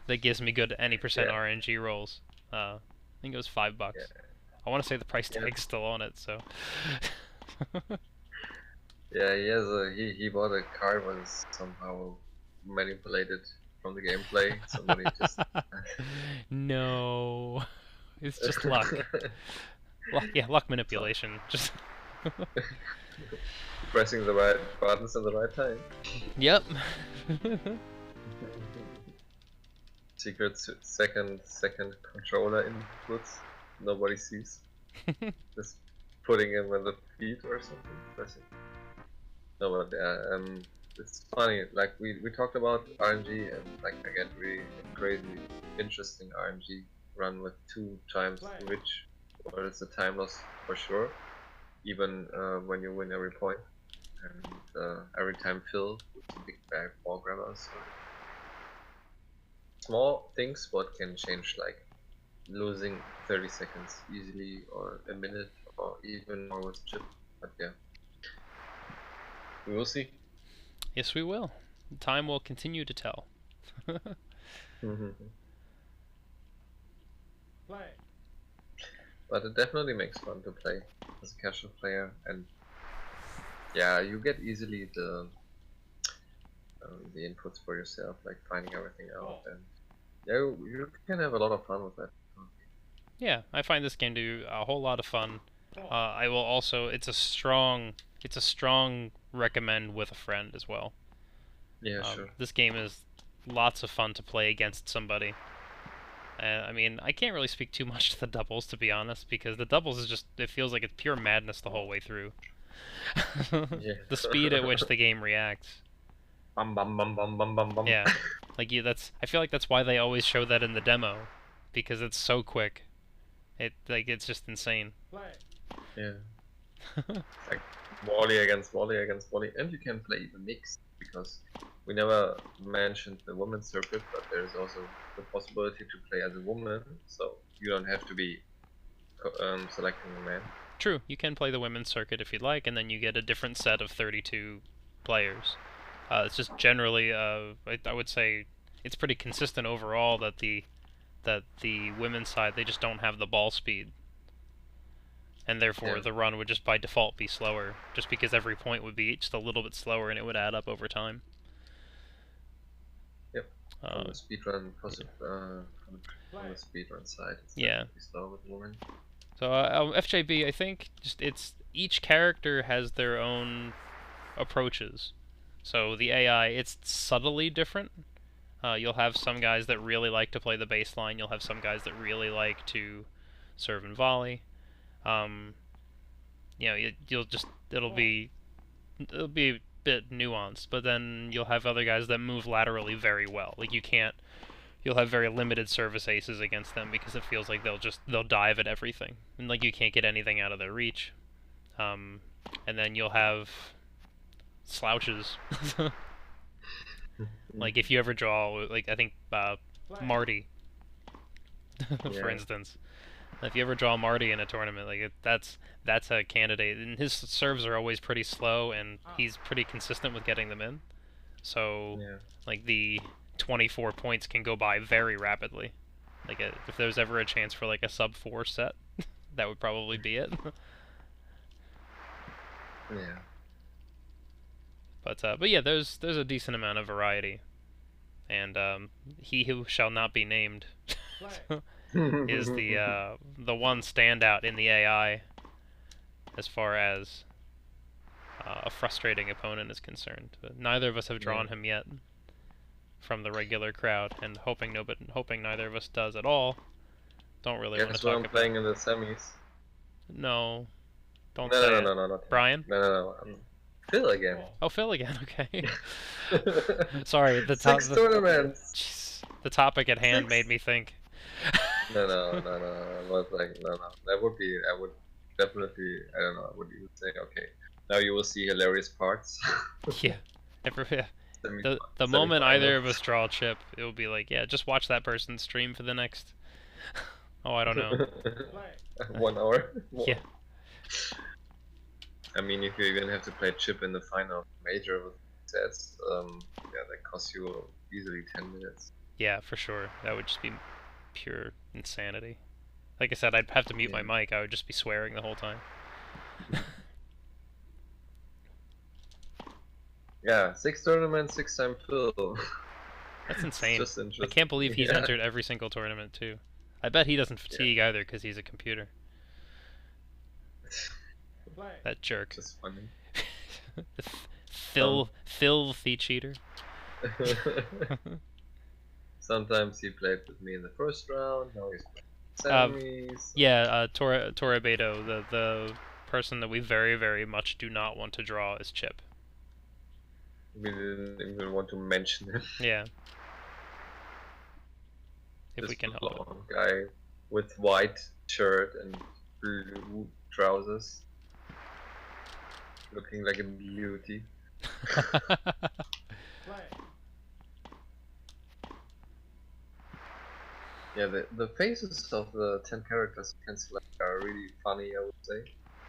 That gives me good any percent RNG rolls. I think it was $5. Yeah. I want to say the price tag's still on it, so. Yeah, he bought a card was somehow manipulated from the gameplay. Somebody just No, it's just luck. Luck manipulation. Just pressing the right buttons at the right time. Yep. Secret second controller inputs nobody sees. Just putting him on the feet or something. Pressing. No, but it's funny. Like we talked about RNG, and like I get really crazy, interesting RNG run with 2 times which, or it's a time loss for sure. Even when you win every point, and every time fill with a big bag ball grabber. So small things what can change, like losing 30 seconds easily, or a minute, or even more with chip. But yeah. We will see. Yes, we will. Time will continue to tell. Play. But it definitely makes fun to play as a casual player, and yeah, you get easily the inputs for yourself, like finding everything out, and yeah, you can have a lot of fun with that. Yeah, I find this game to be a whole lot of fun. I will also. It's a strong recommend with a friend as well. Yeah, sure. This game is lots of fun to play against somebody. I mean, I can't really speak too much to the doubles, to be honest, because the doubles is just, it feels like it's pure madness the whole way through. The speed at which the game reacts. Bum bum bum bum bum bum bum. Yeah, like I feel like that's why they always show that in the demo, because it's so quick. It's just insane. Yeah. Like volley against volley against volley, and you can play even mixed, because we never mentioned the women's circuit, but there's also the possibility to play as a woman, so you don't have to be selecting a man. True, you can play the women's circuit if you'd like, and then you get a different set of 32 players. It's just generally, I would say, it's pretty consistent overall that the women's side, they just don't have the ball speed. And therefore the run would just by default be slower, just because every point would be just a little bit slower and it would add up over time. Yep. On the speedrun, on the speedrun side, it's definitely slow with women. So FJB, I think it's each character has their own approaches. So the AI, it's subtly different. You'll have some guys that really like to play the baseline. You'll have some guys that really like to serve and volley. You know, it'll be a bit nuanced, but then you'll have other guys that move laterally very well. Like you'll have very limited service aces against them because it feels like they'll dive at everything, and like you can't get anything out of their reach. And then you'll have slouches. Like if you ever draw, like I think Marty, for instance. If you ever draw Marty in a tournament, like that's a candidate, and his serves are always pretty slow, and he's pretty consistent with getting them in. So, like the 24 points can go by very rapidly. Like if there's ever a chance for like a sub-4 set, that would probably be it. Yeah. But yeah, there's a decent amount of variety, and he who shall not be named is the one standout in the AI as far as a frustrating opponent is concerned. But neither of us have drawn him yet from the regular crowd, and hoping neither of us does at all. Don't really want to talk about. I'm playing in the semis. No, don't say it. No. Brian? No. Phil again. Oh, Phil again. Okay. Sorry, the tournaments. The topic at hand made me think. No. But like, no. That would be, I would definitely, I don't know, I would even say, okay, now you will see hilarious parts. Yeah. Yeah. Semi The moment either of semifinals. us draw a chip, it will be like, yeah, just watch that person stream for the next. Oh, I don't know. 1 hour. Yeah. I mean, if you even have to play chip in the final major with sets, yeah, that costs you easily 10 minutes. Yeah, for sure. That would just be pure insanity. Like I said, I'd have to mute my mic. I would just be swearing the whole time. Yeah, 6 tournaments, 6 time fill. That's insane. Just interesting. I can't believe he's entered every single tournament too. I bet he doesn't fatigue either because he's a computer. That jerk. Just funny. Filthy cheater. Sometimes he played with me in the first round. Now he's playing semis. Yeah, Tora Beto, the person that we very, very much do not want to draw is Chip. We didn't even want to mention him. Yeah. If This we can help it. long guy with white shirt and blue trousers, looking like a beauty. Yeah, the faces of the 10 characters you can select are really funny, I would say.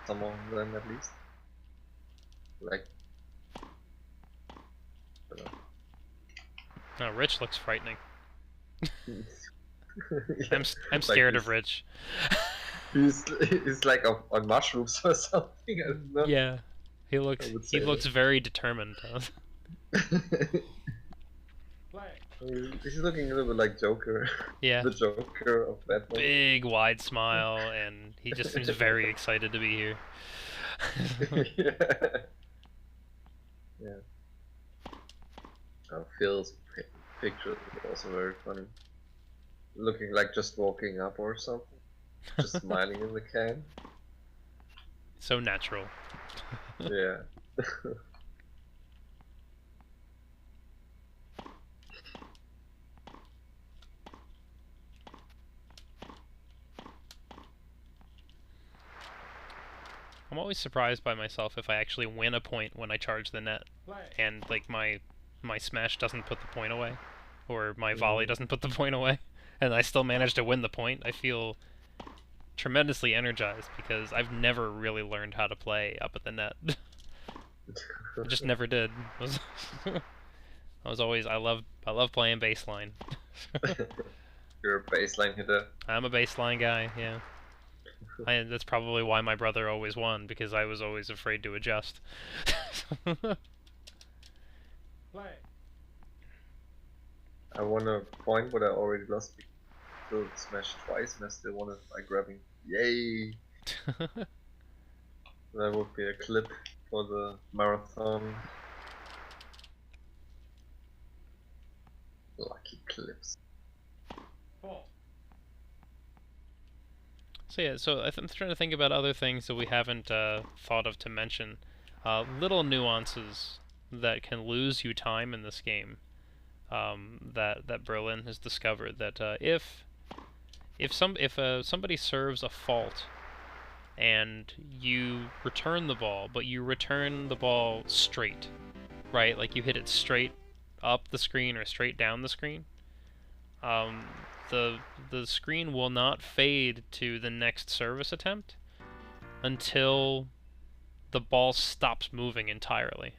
Some of them at least. Like... No, Rich looks frightening. Yeah, I'm scared of Rich. He's like on mushrooms or something. I don't know. Yeah, he looks very determined. He's looking a little bit like Joker. Yeah. The Joker of Batman. Big wide smile, and he just seems very excited to be here. Yeah. Phil's picture is also very funny. Looking like just walking up or something. Just smiling in the can. So natural. Yeah. I'm always surprised by myself if I actually win a point when I charge the net, and like my smash doesn't put the point away, or my volley doesn't put the point away, and I still manage to win the point. I feel tremendously energized because I've never really learned how to play up at the net. I just never did. I was always I love playing baseline. You're a baseline hitter. I'm a baseline guy, yeah. That's probably why my brother always won, because I was always afraid to adjust. I won a point, but I already lost. Still smashed twice, and I still won it by grabbing. Yay! That would be a clip for the marathon. Lucky clips. So yeah, so I'm trying to think about other things that we haven't thought of to mention. Little nuances that can lose you time in this game. That Berlin has discovered that if somebody serves a fault and you return the ball, but you return the ball straight, right? Like you hit it straight up the screen or straight down the screen. The screen will not fade to the next service attempt until the ball stops moving entirely.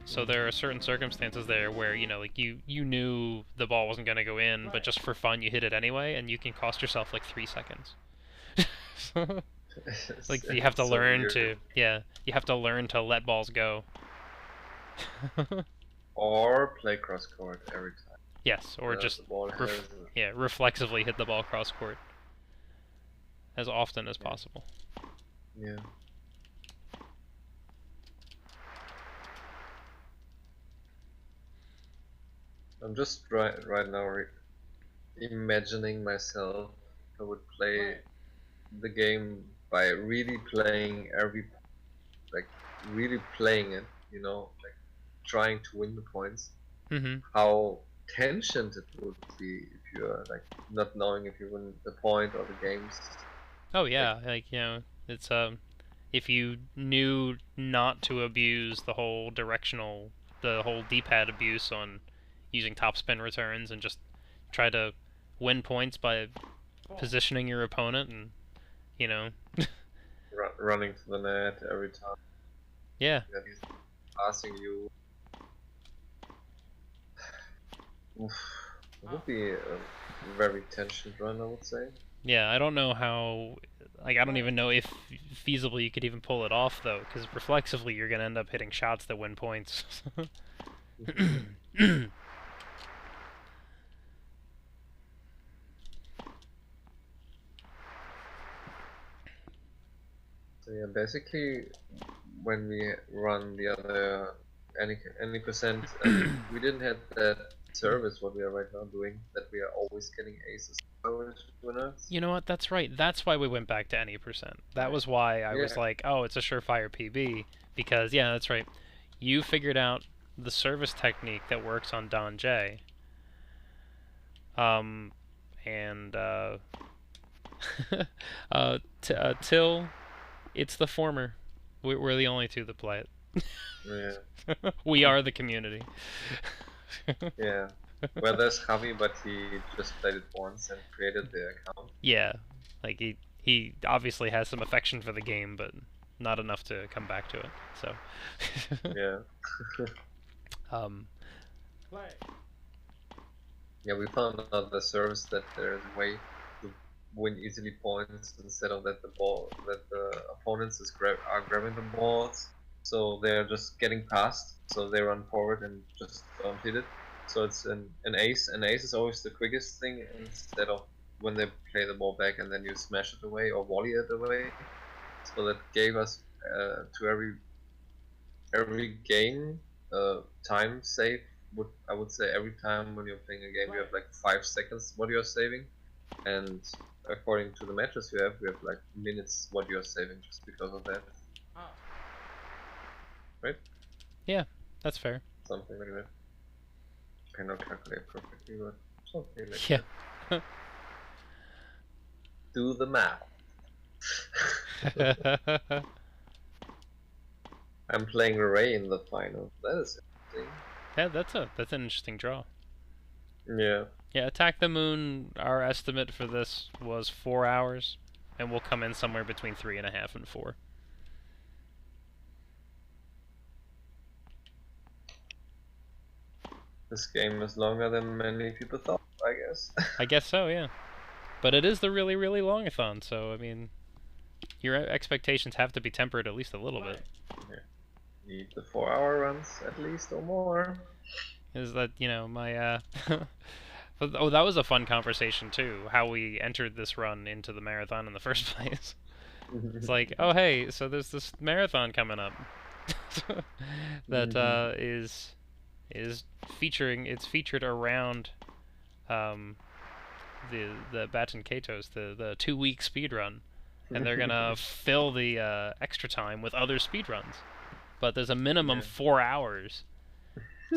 So there are certain circumstances there where, you know, like you knew the ball wasn't going to go in, but just for fun you hit it anyway, and you can cost yourself like 3 seconds. Like you have to learn to, you have to learn to let balls go. Or play cross court every time. Yes, or just reflexively hit the ball cross court as often as possible. Yeah. I'm just right now imagining myself I would play the game by really playing really playing it, you know, like trying to win the points. Mm-hmm. How tensioned it would be if you're like not knowing if you win the point or the games. Oh yeah, like it's if you knew not to abuse the whole D-pad abuse on using topspin returns and just try to win points by positioning your opponent and running to the net every time. Yeah. That he's passing you. Oof. It would be a very tensioned run, I would say. Yeah, I don't know how. Like, I don't even know if feasible you could even pull it off though, because reflexively you're gonna end up hitting shots that win points. So yeah, basically, when we run the other any percent, we didn't have that service what we are right now doing, that we are always getting aces winners. You know what? That's right. That's why we went back to any percent. That was why I was like, oh, it's a surefire PB, because yeah, that's right. You figured out the service technique that works on Don J. Till, it's the former. We're the only two that play it. Yeah. We are the community. Yeah. Well, there's Javi, but he just played it once and created the account. Yeah, like he obviously has some affection for the game, but not enough to come back to it. So. Yeah. Play. Yeah, we found out the service that there's a way to win easily points instead of that the opponents are grabbing the balls, so they're just getting past, so they run forward and just don't hit it. So it's an ace. An ace is always the quickest thing instead of when they play the ball back and then you smash it away or volley it away. So that gave us to every game time save. I would say every time when you're playing a game you have like 5 seconds what you're saving, and according to the matches you have like minutes what you're saving just because of that. Right? Yeah, that's fair. Something like that. Cannot calculate perfectly, but something like that. Yeah. Do the math. I'm playing Ray in the final. That is interesting. Yeah, that's an interesting draw. Yeah. Yeah, Attack the Moon, our estimate for this was 4 hours, and we'll come in somewhere between 3.5 and 4. This game is longer than many people thought, I guess. I guess so, yeah. But it is the really, really long-a-thon, so, I mean, your expectations have to be tempered at least a little bit. Yeah. Need the 4-hour runs, at least, or more. Is that, my, Oh, that was a fun conversation, too, how we entered this run into the marathon in the first place. It's like, oh, hey, so there's this marathon coming up that is featured around the Baton Katos, the 2-week speedrun, and they're gonna fill the extra time with other speedruns, but there's a minimum 4 hours.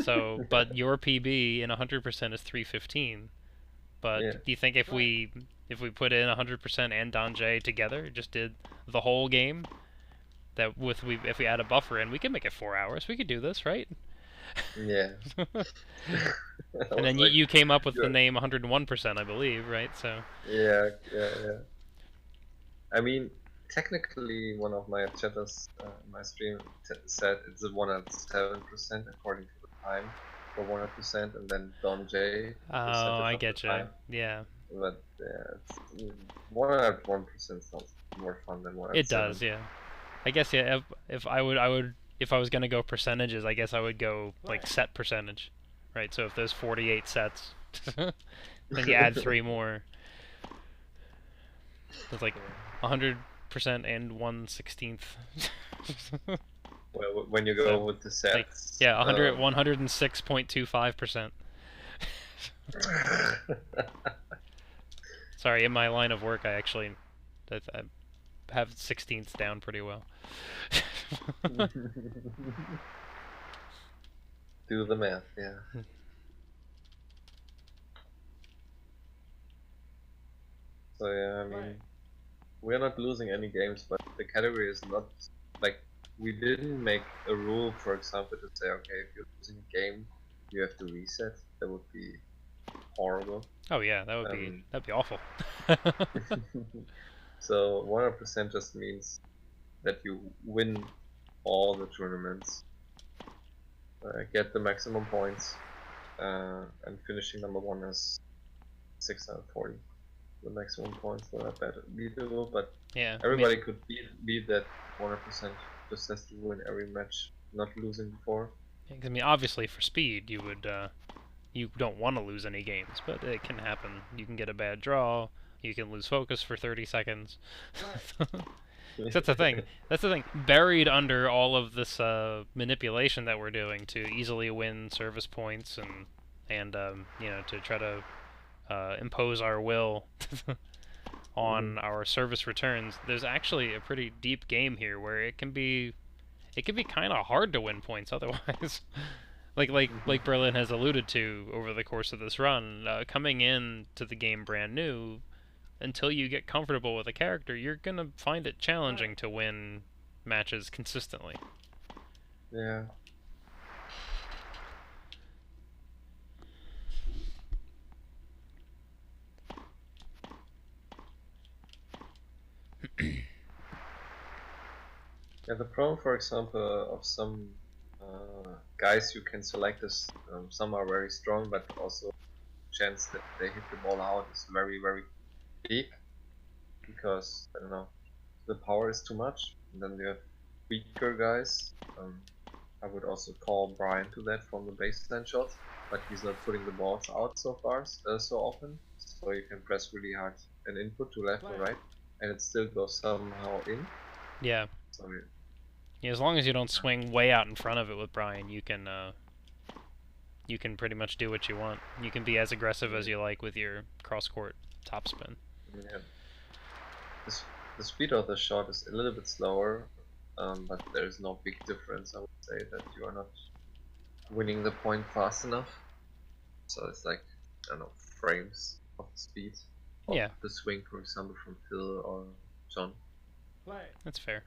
So, but your PB in 100% is 3:15. But do you think if we put in 100% and Don J together, just did the whole game, that if we add a buffer in, we could make it 4 hours. We could do this, right? Yeah. And then like, you came up with the name 101%, I believe, right? So. Yeah. I mean, technically, one of my chatters in my stream said it's a 107% according to the time for 100%, and then Don J. Oh, I get you. Yeah. But yeah, 101% sounds more fun than 107%. It does, yeah. I guess yeah. If I was gonna go percentages, I guess I would go like set percentage, right? So if there's 48 sets, then you add 3 more. It's like 100% and 1/16. Well, when you go with the sets, like, yeah, 106.25%. Sorry, in my line of work, I have 16ths down pretty well. Do the math, yeah. So yeah, I mean, we're not losing any games, but the category is not like we didn't make a rule, for example, to say okay, if you're losing a game, you have to reset. That would be horrible. Oh yeah, that'd be awful. So 100% just means that you win all the tournaments, get the maximum points, and finishing number one is 640. The maximum points were not that beatable, but Yeah, everybody could beat that 100%. Just has to win every match, not losing before. I mean, obviously for speed, you would you don't want to lose any games, but it can happen. You can get a bad draw. You can lose focus for 30 seconds. That's the thing. That's the thing. Buried under all of this manipulation that we're doing to easily win service points and you know, to try to impose our will on our service returns, there's actually a pretty deep game here where it can be kind of hard to win points otherwise. like Berlin has alluded to over the course of this run, coming in to the game brand new, until you get comfortable with a character, you're gonna find it challenging to win matches consistently. Yeah. Yeah, the problem, for example, of some guys you can select is some are very strong, but also chance that they hit the ball out is very, very big because I don't know, the power is too much. And then you have weaker guys. I would also call Brian to that from the baseline shots, but he's not putting the balls out so far, so often. So you can press really hard an input to left or right, and it still goes somehow in. Yeah. So Yeah, as long as you don't swing way out in front of it with Brian, you can pretty much do what you want. You can be as aggressive as you like with your cross-court topspin. yeah. The speed of the shot is a little bit slower, but there is no big difference. I would say that you are not winning the point fast enough. So it's like, I don't know, frames of the speed of Yeah. the swing, for example, from Phil or John. That's fair.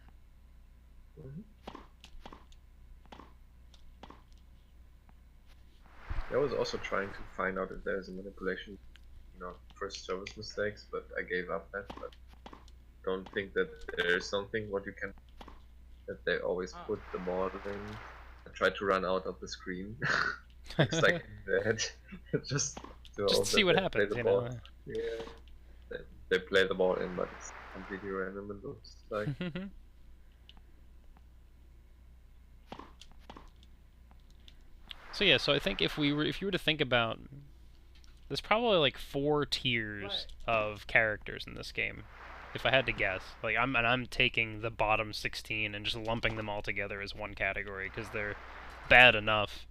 I was also trying to find out if there's a manipulation, first service mistakes, but I gave up that. But don't think that there's something what you can, that they always put the ball in. I tried to run out of the screen. It's like that. just to see what happens, you know. Yeah, they play the ball in, but it's completely random. It looks like. So yeah, so I think if you were to think about, there's probably like 4 tiers of characters in this game, if I had to guess. Like I'm taking the bottom 16 and just lumping them all together as one category because they're bad enough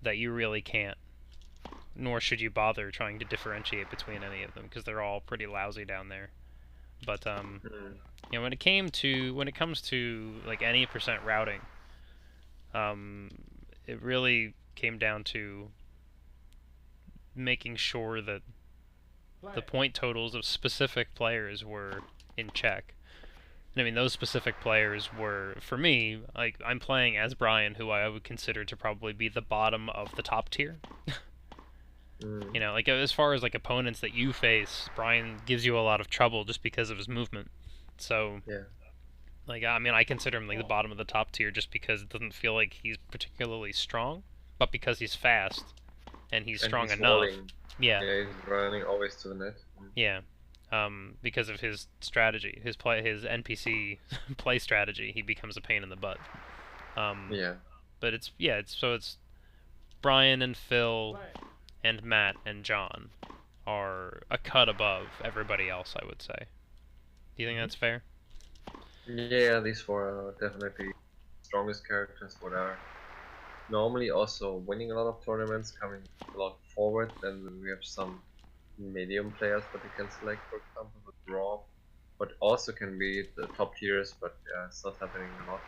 that you really can't, nor should you bother trying to differentiate between any of them because they're all pretty lousy down there. But you know, when it comes to like any percent routing, it really came down to making sure that the point totals of specific players were in check. And I mean, those specific players were, for me, like, I'm playing as Brian, who I would consider to probably be the bottom of the top tier. You know, like, as far as, like, opponents that you face, Brian gives you a lot of trouble just because of his movement. So, yeah. Like, I mean, I consider him, like, the bottom of the top tier just because it doesn't feel like he's particularly strong, but because he's fast, and he's strong enough. Rolling. Yeah. Yeah, he's running always to the net. Yeah. Because of his strategy, his NPC play strategy, he becomes a pain in the butt. Yeah. But it's Brian and Phil and Matt and John are a cut above everybody else, I would say. Do you think that's fair? Yeah, these 4 are definitely strongest characters, what are normally also winning a lot of tournaments, coming a lot forward. Then we have some medium players that you can select, for example, with Raw, but also can be the top tiers, but yeah, it's not happening a lot.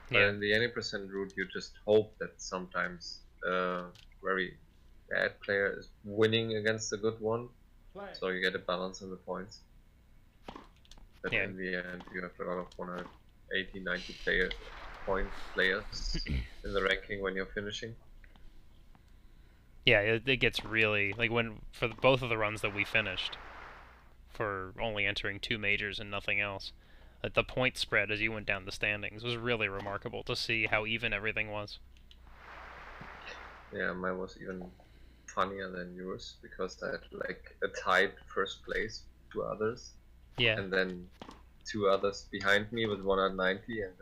But in the any percent route, you just hope that sometimes a very bad player is winning against a good one, so you get a balance in the points. But Yeah. in the end, you have a lot of 180, 90 players in the ranking when you're finishing. Yeah, it gets really like for both of the runs that we finished, for only entering 2 majors and nothing else. The point spread as you went down the standings was really remarkable to see how even everything was. Yeah, mine was even funnier than yours because I had like a tied first place, 2 others, Yeah. and then 2 others behind me with 190, and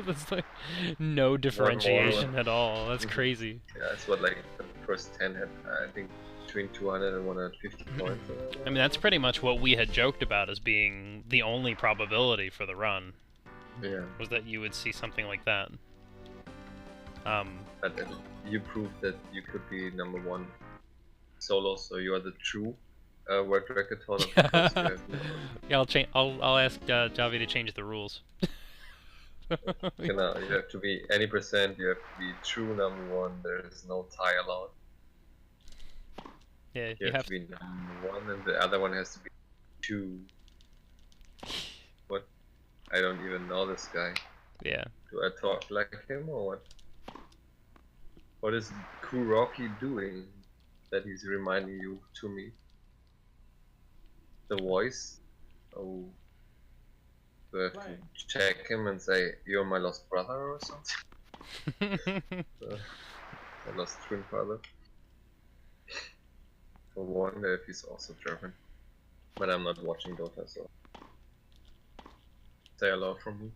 That's like no differentiation at all. That's crazy. yeah, it's what like the first 10 had, I think, between 200 and 150 points. I mean, that's pretty much what we had joked about as being the only probability for the run. Yeah. Was that you would see something like that. But then you proved that you could be #1 solo, so you are the true world record holder. Because you have Yeah, I'll ask Javi to change the rules. you have to be any percent. You have to be true #1. There is no tie allowed. Yeah, you have to be #1, and the other one has to be 2. What? I don't even know this guy. Yeah. Do I talk like him or what? What is Kuroki doing that he's reminding you to me? The voice? Oh. Do I have to check him and say, "You're my lost brother" or something? My lost twin brother. I wonder if he's also German. But I'm not watching Dota, so say hello from me.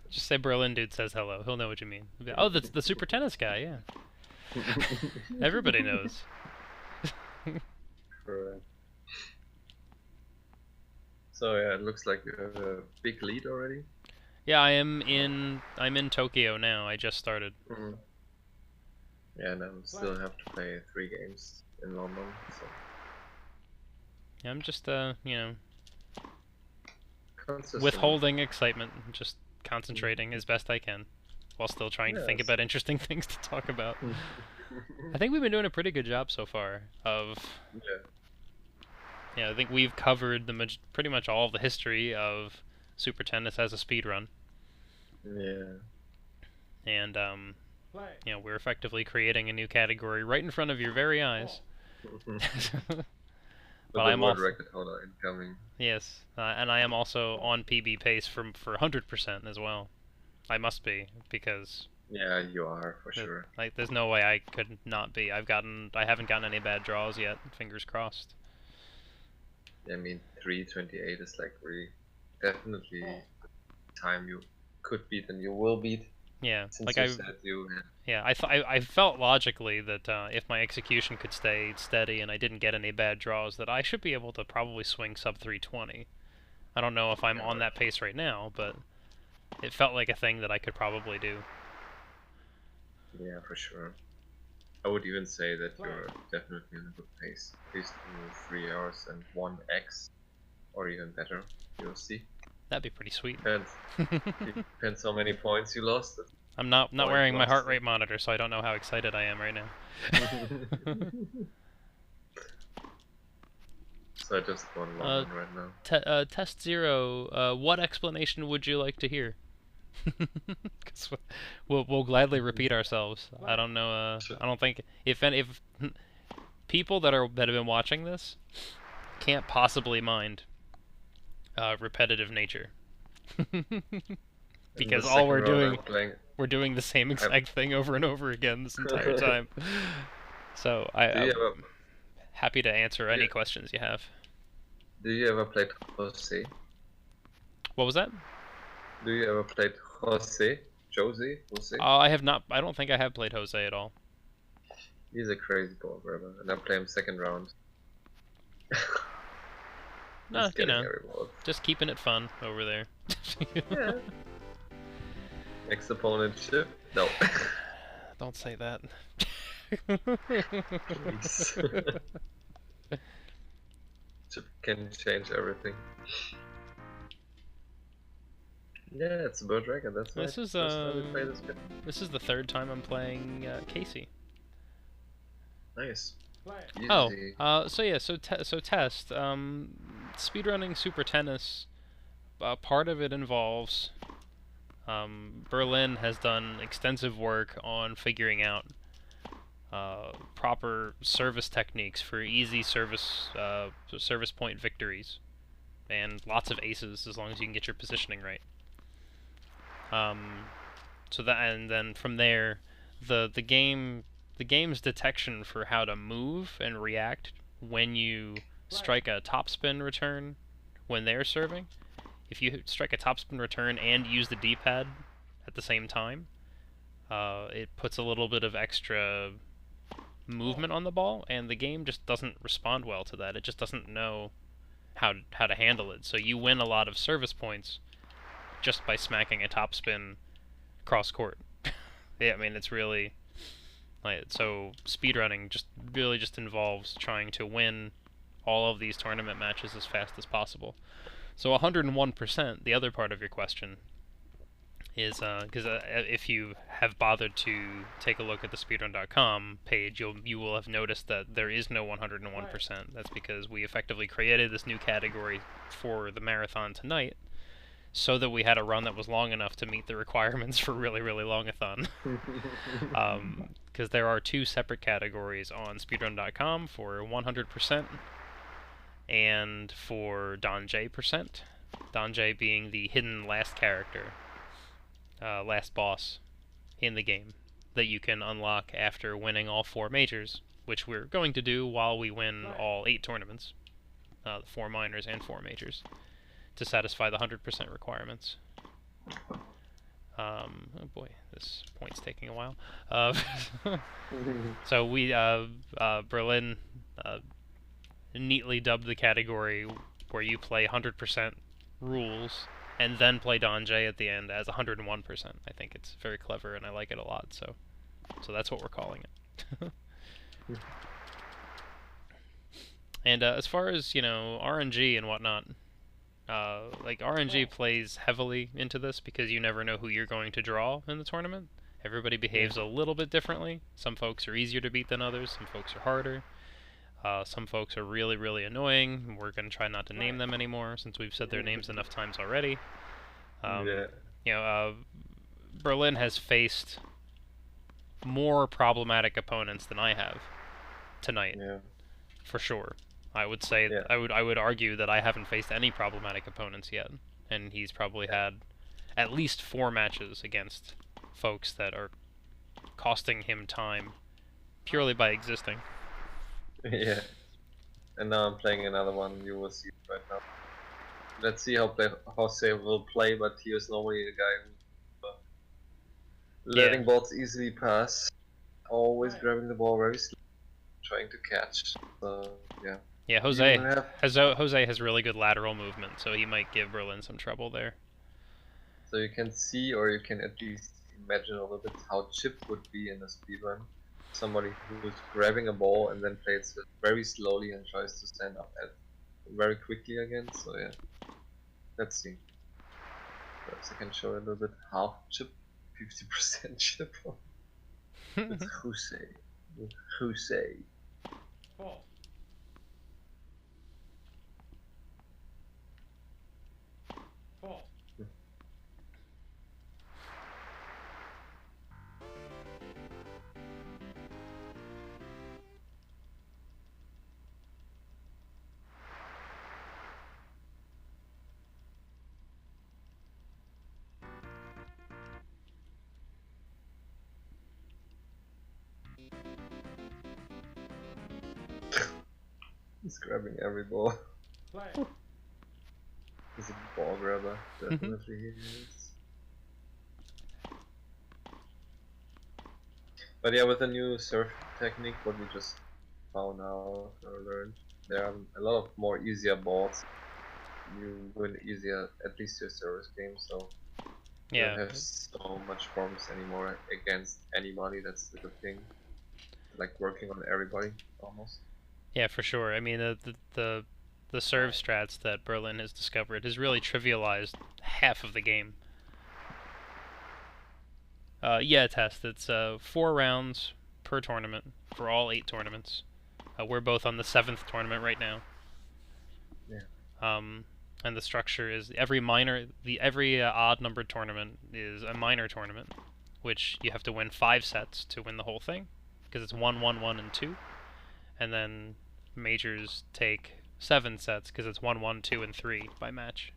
Just say Berlin dude says hello. He'll know what you mean. Oh, that's the Super Tennis guy, yeah. Everybody knows. Correct. So yeah, it looks like you have a big lead already. Yeah, I'm in Tokyo now. I just started. Yeah, and I still have to play 3 games in London, so Yeah, I'm just you know, consistent. withholding excitement, just concentrating as best I can, while still trying to think about interesting things to talk about. I think we've been doing a pretty good job so far of. Yeah, I think we've covered pretty much all of the history of Super Tennis as a speedrun. Yeah. And you know, we're effectively creating a new category right in front of your very eyes. But I'm also record holder incoming. Yes, and I am also on PB pace for 100% as well. I must be, because yeah, you are for sure. Like, there's no way I could not be. I haven't gotten any bad draws yet. Fingers crossed. I mean, 328 is like really definitely the time you could beat and you will beat. Yeah, Since like you said you. Yeah, I felt logically that if my execution could stay steady and I didn't get any bad draws, that I should be able to probably swing sub 320. I don't know if I'm on that pace right now, but it felt like a thing that I could probably do. Yeah, for sure. I would even say that you're definitely in a good pace. At least 3 hours and 1x, or even better. You'll see. That'd be pretty sweet. Depends how many points you lost. I'm not wearing my heart rate monitor, so I don't know how excited I am right now. So I just won London right now. Test 0. What explanation would you like to hear? Cause we'll gladly repeat ourselves. I don't know. I don't think if people that have been watching this can't possibly mind repetitive nature. Because all we're doing the same exact thing over and over again this entire time. So I'm happy to answer any questions you have. Do you ever play Jose? What was that? Do you ever play Jose? Jose? I have not. I don't think I have played Jose at all. He's a crazy ball grabber, and I play him second round. No, you know, just keeping it fun over there. Yeah. Next opponent shift? No. Don't say that. Chip can change everything. Yeah, it's a bird record. That's this is this this is the 3rd time I'm playing Casey. Nice. Play. Oh, Easy. so test. Speedrunning Super Tennis. Part of it involves. Berlin has done extensive work on figuring out proper service techniques for easy service point victories, and lots of aces as long as you can get your positioning right. So that, and then from there, the game's detection for how to move and react when you strike a topspin return when they're serving. If you strike a topspin return and use the D-pad at the same time, it puts a little bit of extra movement on the ball, and the game just doesn't respond well to that. It just doesn't know how to handle it. So you win a lot of service points just by smacking a topspin cross court. Yeah, I mean, it's really so speedrunning just involves trying to win all of these tournament matches as fast as possible. So 101%, the other part of your question, is because if you have bothered to take a look at the speedrun.com page, you will have noticed that there is no 101%. That's because we effectively created this new category for the marathon tonight, so that we had a run that was long enough to meet the requirements for really, really long-a-thon. Because there are two separate categories on speedrun.com for 100% and for Donjay%. Donjay being the hidden last character, last boss in the game that you can unlock after winning all 4 majors, which we're going to do while we win all 8 tournaments, the 4 minors and 4 majors, to satisfy the 100% requirements. Oh boy, this point's taking a while. So we, Berlin, neatly dubbed the category where you play 100% rules and then play Donjay at the end as 101%. I think it's very clever and I like it a lot, so that's what we're calling it. And as far as, RNG and whatnot, like RNG plays heavily into this because you never know who you're going to draw in the tournament. Everybody behaves a little bit differently. Some folks are easier to beat than others, some folks are harder. Some folks are really, really annoying. We're going to try not to name them anymore since we've said their names enough times already. Berlin has faced more problematic opponents than I have tonight, for sure. I would say I would argue that I haven't faced any problematic opponents yet, and he's probably had at least 4 matches against folks that are costing him time purely by existing. Yeah. And now I'm playing another one. You will see right now. Let's see how Jose will play, but he is normally the guy who letting balls easily pass, always grabbing the ball very slowly, trying to catch. So yeah. Yeah, Jose has really good lateral movement, so he might give Berlin some trouble there. So you can see, or you can at least imagine a little bit how Chip would be in a speedrun. Somebody who's grabbing a ball and then plays it very slowly and tries to stand up at very quickly again. So yeah, let's see. Perhaps I can show a little bit half Chip, 50% Chip. It's Jose. False. False. He's grabbing every ball. Play. He's a ball grabber, definitely he is. But yeah, with the new serve technique, what we just found out or learned, there are a lot of more easier balls. You win easier, at least your service game, so you don't have so much problems anymore against anybody. That's the good thing. Like working on everybody, almost. Yeah, for sure. I mean, the serve strats that Berlin has discovered has really trivialized half of the game. Test. It's 4 rounds per tournament for all 8 tournaments. We're both on the 7th tournament right now. Yeah. And the structure is every odd numbered tournament is a minor tournament, which you have to win 5 sets to win the whole thing, because it's 1, 1, 1, and 2. And then majors take 7 sets, because it's 1, 1, 2, and 3 by match.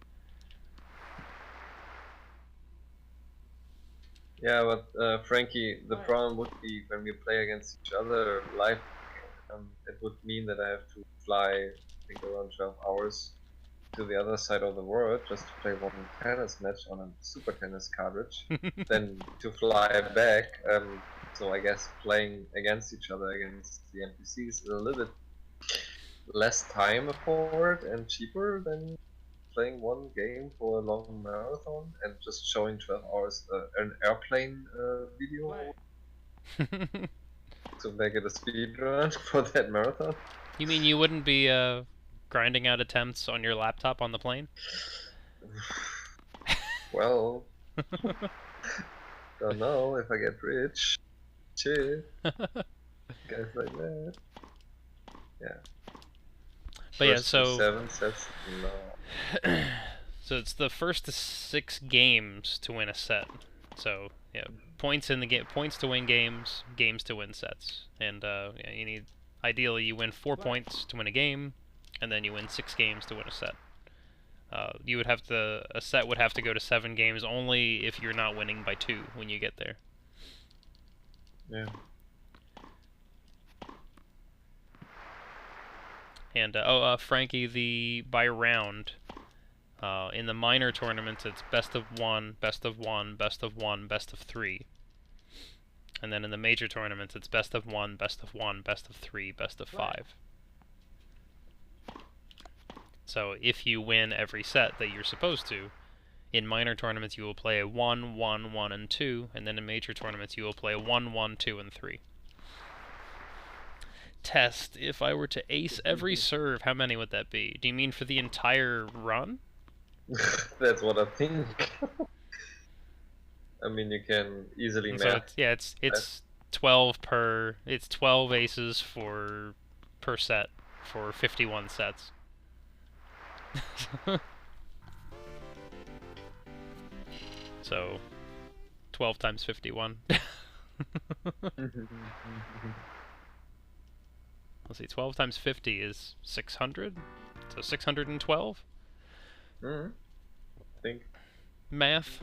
Yeah, but Frankie, the problem would be when we play against each other live, it would mean that I have to fly, I think, around 12 hours to the other side of the world just to play one tennis match on a Super Tennis cartridge, then to fly back. So I guess playing against each other, against the NPCs, is a little bit less time forward and cheaper than playing one game for a long marathon and just showing 12 hours an airplane video to make it a speed run for that marathon. You mean you wouldn't be grinding out attempts on your laptop on the plane? Well, don't know if I get rich. Shit. Guys like that. Yeah. But yeah, First so to 7 sets, no. so it's the first to 6 games to win a set. So yeah, points in the game, points to win games, games to win sets, and yeah, you need ideally you win 4 points to win a game, and then you win 6 games to win a set. You would have to a set would have to go to 7 games only if you're not winning by 2 when you get there. Yeah. And Frankie, by round, in the minor tournaments, it's best of 1, best of 1, best of 1, best of 3. And then in the major tournaments, it's best of 1, best of 1, best of 3, best of 5. So if you win every set that you're supposed to, in minor tournaments you will play a 1, 1, 1, and 2, and then in major tournaments you will play a 1, 1, 2, and 3. Test, if I were to ace every serve, how many would that be? Do you mean for the entire run? That's what I think. I mean, you can easily math. So it's 12 per. It's 12 aces per set for 51 sets. So 12 times 51. Let's see, 12 times 50 is 600, so 612? I think. Math?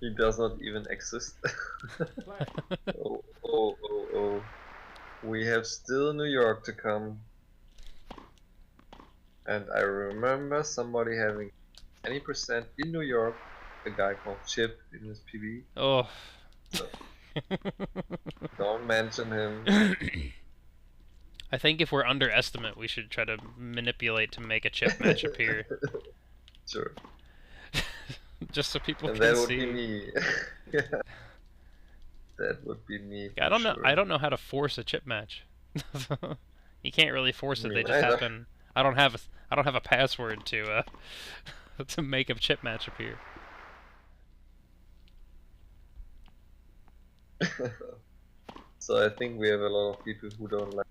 He does not even exist. Oh. We have still New York to come. And I remember somebody having 20% in New York, a guy called Chip in his PB. Oh. So, don't mention him. I think if we're underestimate, we should try to manipulate to make a chip match appear. Sure. Just so people and can that would see. be me. Yeah. That would be me. Yeah, I don't know how to force a chip match. You can't really force it. Me They just neither. happen. I don't have a password to to make a chip match appear. So I think we have a lot of people who don't like.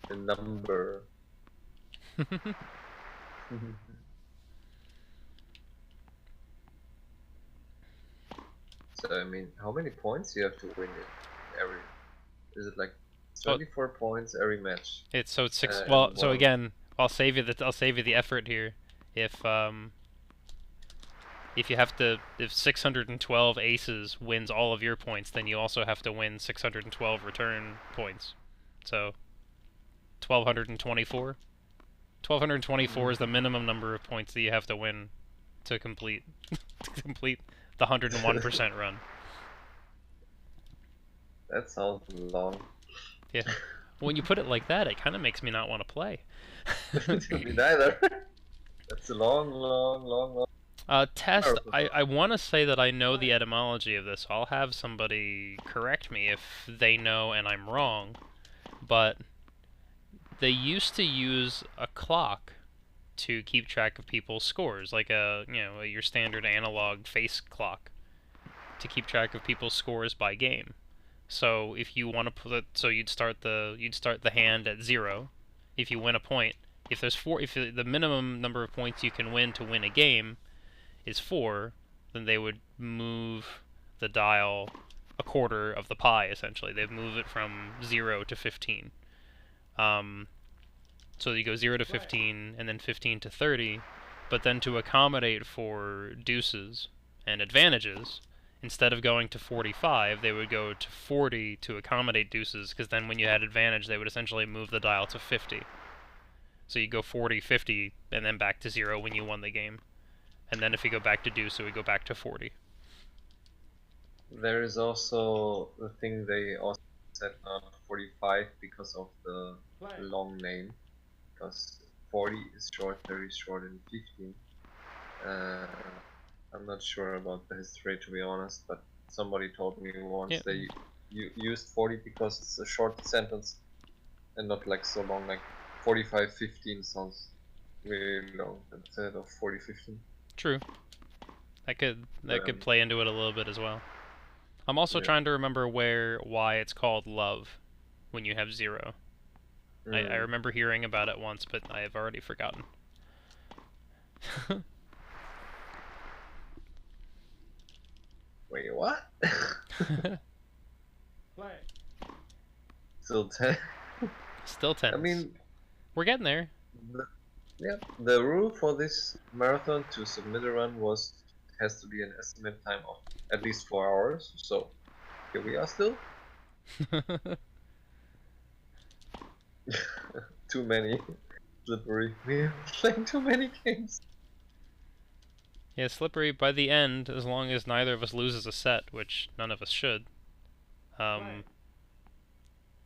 The number. So I mean, how many points you have to win in every? Is it like 24 points every match? It's 6. And Well, so one- again, I'll save you the effort here. If you have to, if 612 aces wins all of your points, then you also have to win 612 return points. So 1224. 1224 is the minimum number of points that you have to win to complete the 101% run. That sounds long. Yeah. When you put it like that, it kind of makes me not want to play. Me neither. That's a long. Test, I want to say that I know the etymology of this. I'll have somebody correct me if they know and I'm wrong. But they used to use a clock to keep track of people's scores, like your standard analog face clock, to keep track of people's scores by game. So if you want to put, so you'd start the hand at 0. If you win a point, if the minimum number of points you can win to win a game is 4, then they would move the dial a quarter of the pie, essentially. They'd move it from 0 to 15. So you go 0 to 15, and then 15 to 30, but then to accommodate for deuces and advantages, instead of going to 45, they would go to 40 to accommodate deuces, because then when you had advantage, they would essentially move the dial to 50. So you go 40, 50, and then back to 0 when you won the game. And then if you go back to deuce, it would go back to 40. There is also the thing they also set on 45 because of the long name. Because 40 is short, 30 is short, and 15. I'm not sure about the history, to be honest, but somebody told me once they used 40 because it's a short sentence and not like so long. Like 45, 15 sounds really long instead of 40, 15. True. That could play into it a little bit as well. I'm also trying to remember why it's called love when you have 0. I remember hearing about it once, but I have already forgotten. Wait, what? Play. Still 10. Still 10. I mean, we're getting there. The rule for this marathon to submit a run has to be an estimate time of at least 4 hours. So here we are still. Too many. Slippery. We're playing too many games. Yeah, slippery by the end, as long as neither of us loses a set, which none of us should.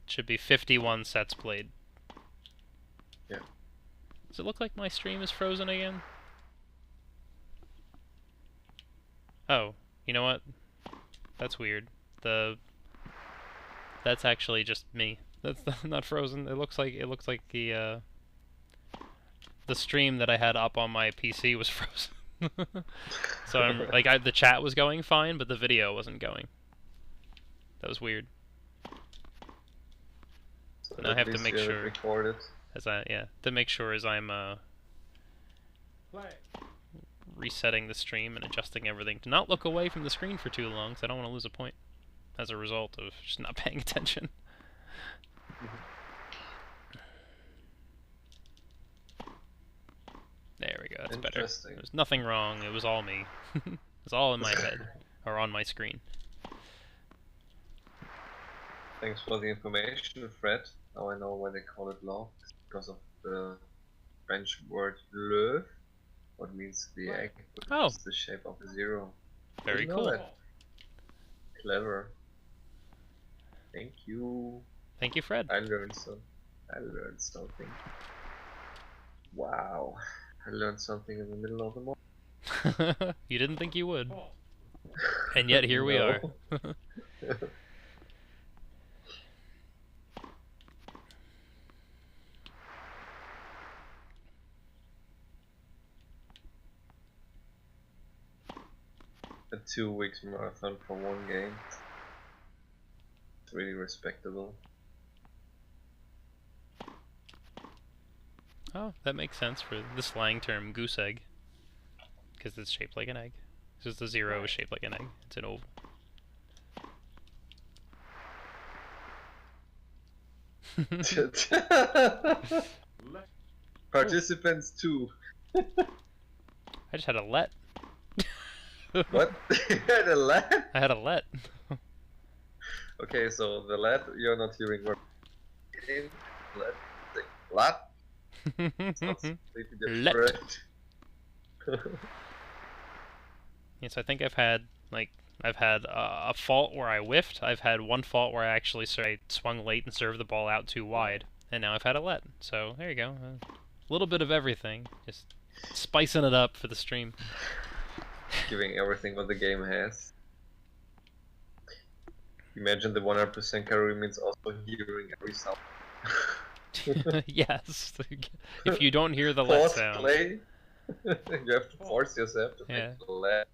Should be 51 sets played. Yeah. Does it look like my stream is frozen again? Oh, you know what? That's weird. That's actually just me. That's not frozen. It looks like the stream that I had up on my PC was frozen. So I'm the chat was going fine, but the video wasn't going. That was weird. So and I have to make sure recorded. to make sure as I'm resetting the stream and adjusting everything to not look away from the screen for too long, because I don't want to lose a point as a result of just not paying attention. There we go, that's better. There's nothing wrong, it was all me. It was all in my head, or on my screen. Thanks for the information, Fred. Now I know why they call it love. It's because of the French word le, what means the egg, which is the shape of a 0. Very cool. Clever. Thank you. Thank you, Fred. I learned something. Wow. I learned something in the middle of the morning. You didn't think you would. And yet here we are. A 2 weeks marathon for one game. It's really respectable. Oh, that makes sense for the slang term goose egg. Because it's shaped like an egg. Because the 0 is shaped like an egg. It's an oval. Participants 2. I just had a let. What? You had a let? I had a let. Okay, so the let, you're not hearing what let. Sounds completely different. Yes, I think I've had a fault where I whiffed. I've had one fault where I swung late and served the ball out too wide, and now I've had a let. So there you go, a little bit of everything, just spicing it up for the stream. Giving everything what the game has. Imagine the 100% carry means also hearing every sound. Yes. If you don't hear the let Pause sound. play. You have to force yourself to Yeah. make the let.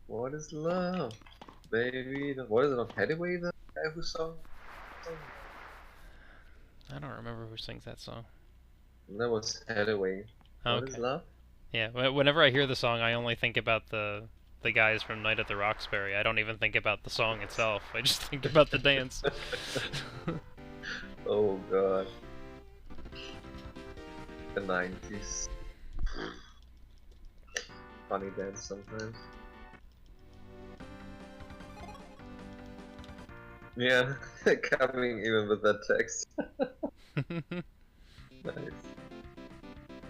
What is love, baby? What is it of Hathaway, the guy who sung? I don't remember who sings that song. That was Hathaway. What is Okay. love? Yeah, whenever I hear the song, I only think about the guys from Night at the Roxbury. I don't even think about the song itself. I just think about the dance. Oh god. The 90s. Funny dance sometimes. Yeah, coming even with that text. Nice.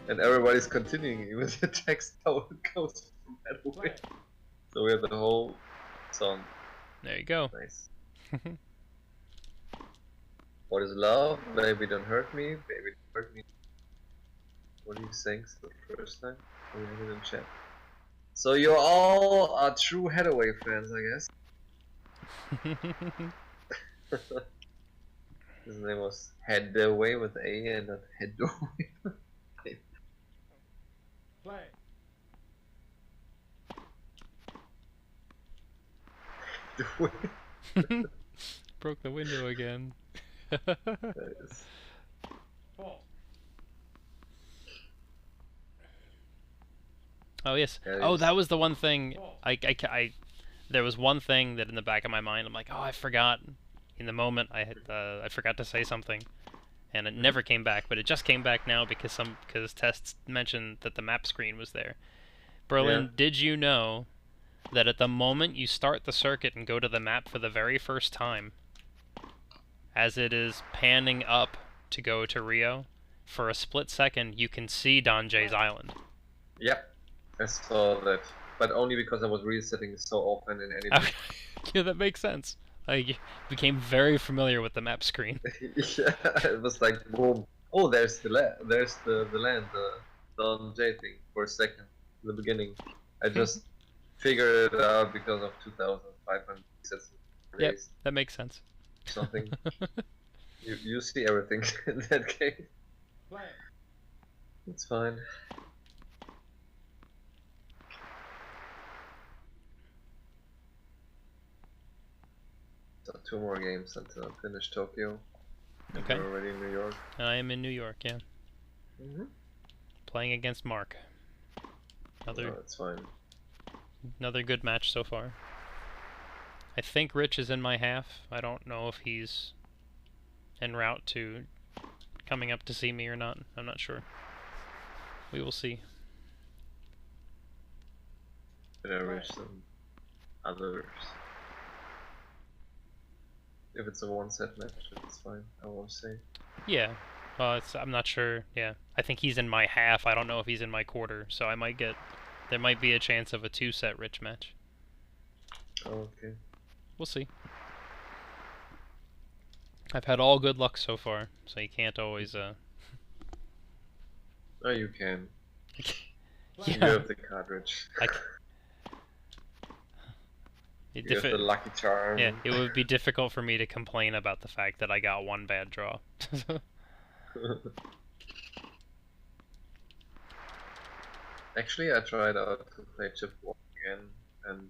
And everybody's continuing with the text how it goes from that way. So we have the whole song. There you go. Nice. What is love? Baby don't hurt me, baby don't hurt me. What do you think the first time? We have it in chat. So you all are true Hathaway fans, I guess. His name was Hathaway with A and not Hathaway. Play. Broke the window again. Nice. 4. Oh yes. Yeah, Oh, yes. that was the one thing. There was one thing that in the back of my mind, I'm like, oh, I forgot. In the moment, I forgot to say something, and it never came back. But it just came back now because tests mentioned that the map screen was there. Berlin, Yeah. did you know that at the moment you start the circuit and go to the map for the very first time, as it is panning up to go to Rio, for a split second you can see Don Jay's island? Yep, I saw that, but only because I was resetting so often in any. Okay. Yeah, that makes sense. I became very familiar with the map screen. Yeah, it was like boom. Oh, there's the land, the Don J thing for a second in the beginning. I just figured it out because of 2,500 sets. Yep, that makes sense. Something. You see everything in that game. Play. It's fine. So 2 more games until I finish Tokyo. And Okay. we're already in New York. I am in New York, yeah. Playing against Mark. No, it's fine. Another good match so far. I think Rich is in my half. I don't know if he's en route to coming up to see me or not. I'm not sure. We will see. Better reach some others. If it's a 1-set match, it's fine, I won't say. Yeah. Well, I'm not sure. Yeah. I think he's in my half. I don't know if he's in my quarter. So I might get... There might be a chance of a 2-set Rich match. Oh, okay. We'll see. I've had all good luck so far, so you can't always, Oh, you can. Yeah. You have the cartridge. You have the lucky charm. Yeah, it would be difficult for me to complain about the fact that I got one bad draw. Actually, I tried out to play chip walk again, and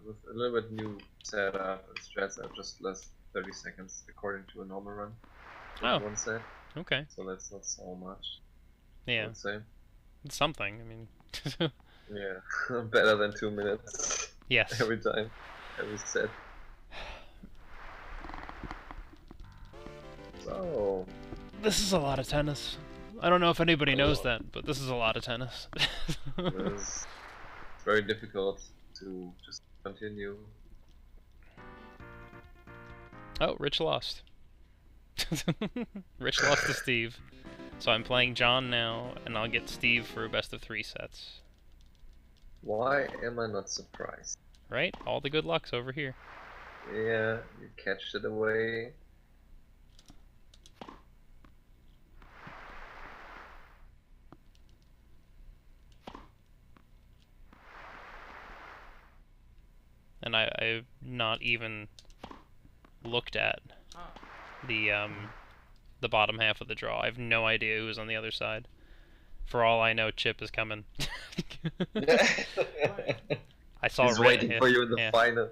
with a little bit new setup and strats, I just lost 30 seconds according to a normal run. Oh. 1 set. Okay. So that's not so much. Yeah. I would say. It's something, I mean... Yeah, better than 2 minutes. Yes. Every time, every set. So... This is a lot of tennis. I don't know if anybody knows that, but this is a lot of tennis. It's very difficult to just continue. Oh, Rich lost. Rich lost to Steve. So I'm playing John now, and I'll get Steve for a best of 3 sets. Why am I not surprised? Right? All the good luck's over here. Yeah, you catched it away. And I've not even looked at the bottom half of the draw. I have no idea who's on the other side. For all I know, Chip is coming. I saw He's waiting for you in the final.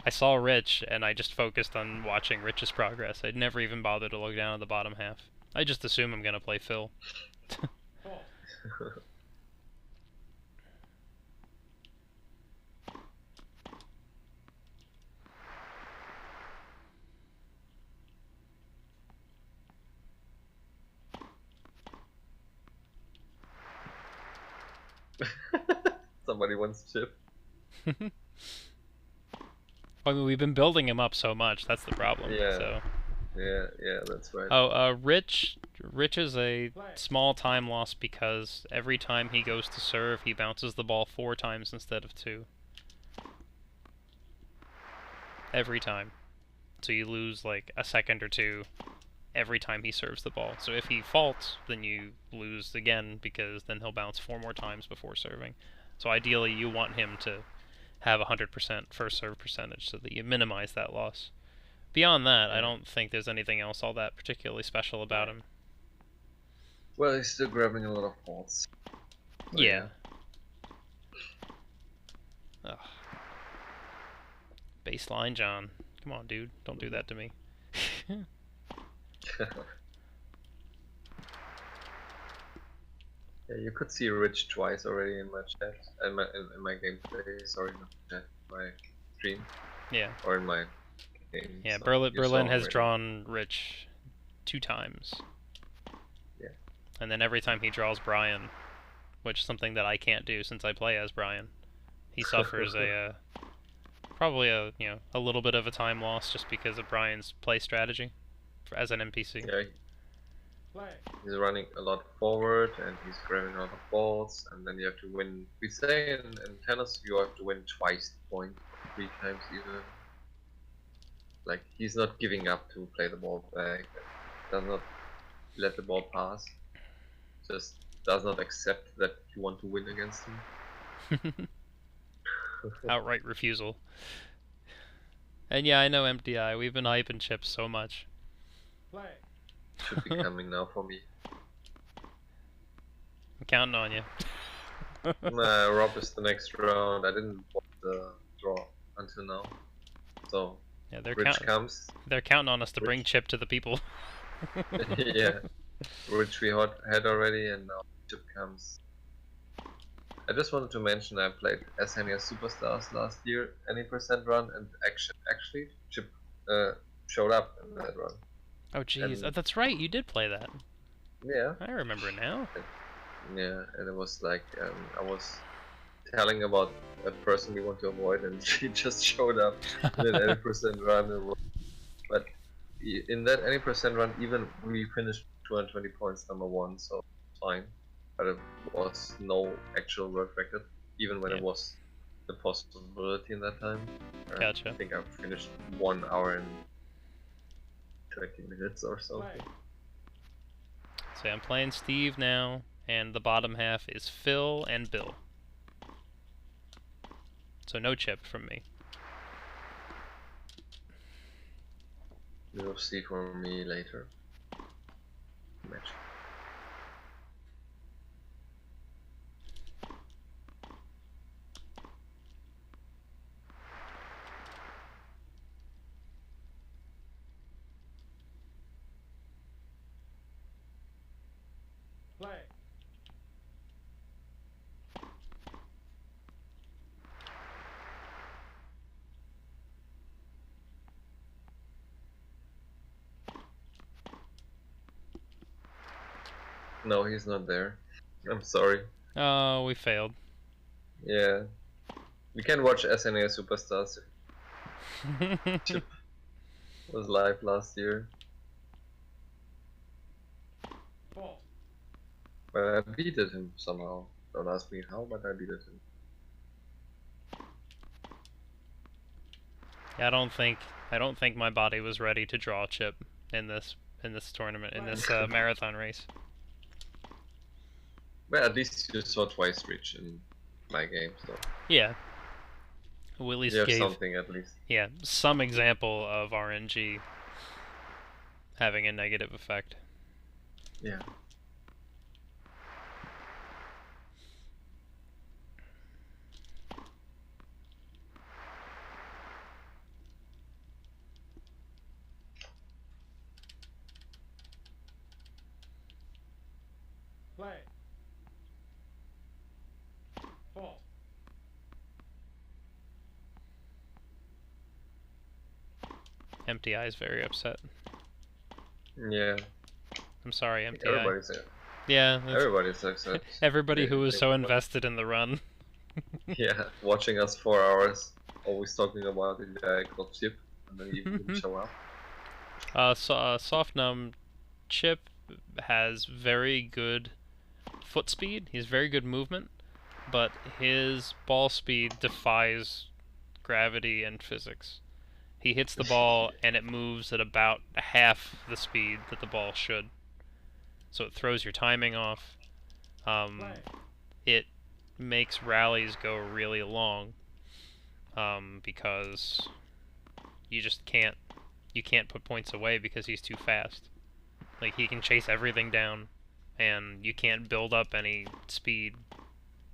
I saw Rich, and I just focused on watching Rich's progress. I'd never even bothered to look down at the bottom half. I just assume I'm gonna play Phil. Somebody wants Chip. I mean, we've been building him up so much. That's the problem. Yeah. So. Yeah, that's right. Oh, Rich is a small time loss because every time he goes to serve, he bounces the ball 4 times instead of 2. Every time. So you lose like a second or 2 every time he serves the ball. So if he faults, then you lose again because then he'll bounce 4 more times before serving. So ideally, you want him to have 100% first serve percentage so that you minimize that loss. Beyond that, I don't think there's anything else all that particularly special about him. Well, he's still grabbing a lot of balls. So yeah. Ugh. Baseline John. Come on, dude. Don't do that to me. Yeah, you could see Rich twice already in my chat, in my gameplay. Sorry, not chat, my stream. Yeah. Or in my game. Yeah, so Berlin has drawn Rich 2 times. Yeah. And then every time he draws Brian, which is something that I can't do since I play as Brian, he suffers a probably a little bit of a time loss just because of Brian's play strategy as an NPC. Yeah. He's running a lot forward and he's grabbing a lot of balls, and then you have to win. We say in tennis you have to win twice the point, 3 times even. Like, he's not giving up to play the ball back, does not let the ball pass, just does not accept that you want to win against him. Outright refusal. And yeah, I know MDI, we've been hyping Chip so much. Should be coming now for me. I'm counting on you. Nah, Rob is the next round. I didn't want the draw until now. So, yeah, Rich comes. They're counting on us to bring Chip to the people. Yeah. Rich we had already, and now Chip comes. I just wanted to mention I played SNES Superstars last year, any percent run, and actually Chip showed up in that run. Oh jeez, that's right, you did play that. Yeah. I remember it now. Yeah, and it was like, I was telling about a person we want to avoid, and she just showed up in an any percent run. But in that any percent run, even we finished 220 points number 1, so fine. But it was no actual world record, even when it was the possibility in that time. Gotcha. I think I finished 1 hour and 20 minutes or something. So I'm playing Steve now, and the bottom half is Phil and Bill. So no Chip from me. You'll see for me later. Match. No, he's not there. I'm sorry. Oh, we failed. Yeah. We can watch SNES Superstars. Chip was live last year. But I beat him somehow. Don't ask me how, but I beat him. Yeah, I don't think my body was ready to draw Chip in this tournament, in this marathon race. Well, at least you saw twice Rich in my game, so yeah. We at least you have gave something at least. Yeah, some example of RNG. having a negative effect. Yeah. Play. Fall. Empty Eye's very upset. Yeah. I'm sorry, Empty Eye. Everybody's Yeah, everybody's upset. everybody Yeah, who was think so about- invested in the run. Yeah, watching us 4 hours, always talking about the guy called Chip, and then he didn't show up. Soft Numb Chip has very good foot speed. He has very good movement, but his ball speed defies gravity and physics. He hits the ball and it moves at about half the speed that the ball should. So it throws your timing off. It makes rallies go really long because you just can't put points away because he's too fast. Like, he can chase everything down, and you can't build up any speed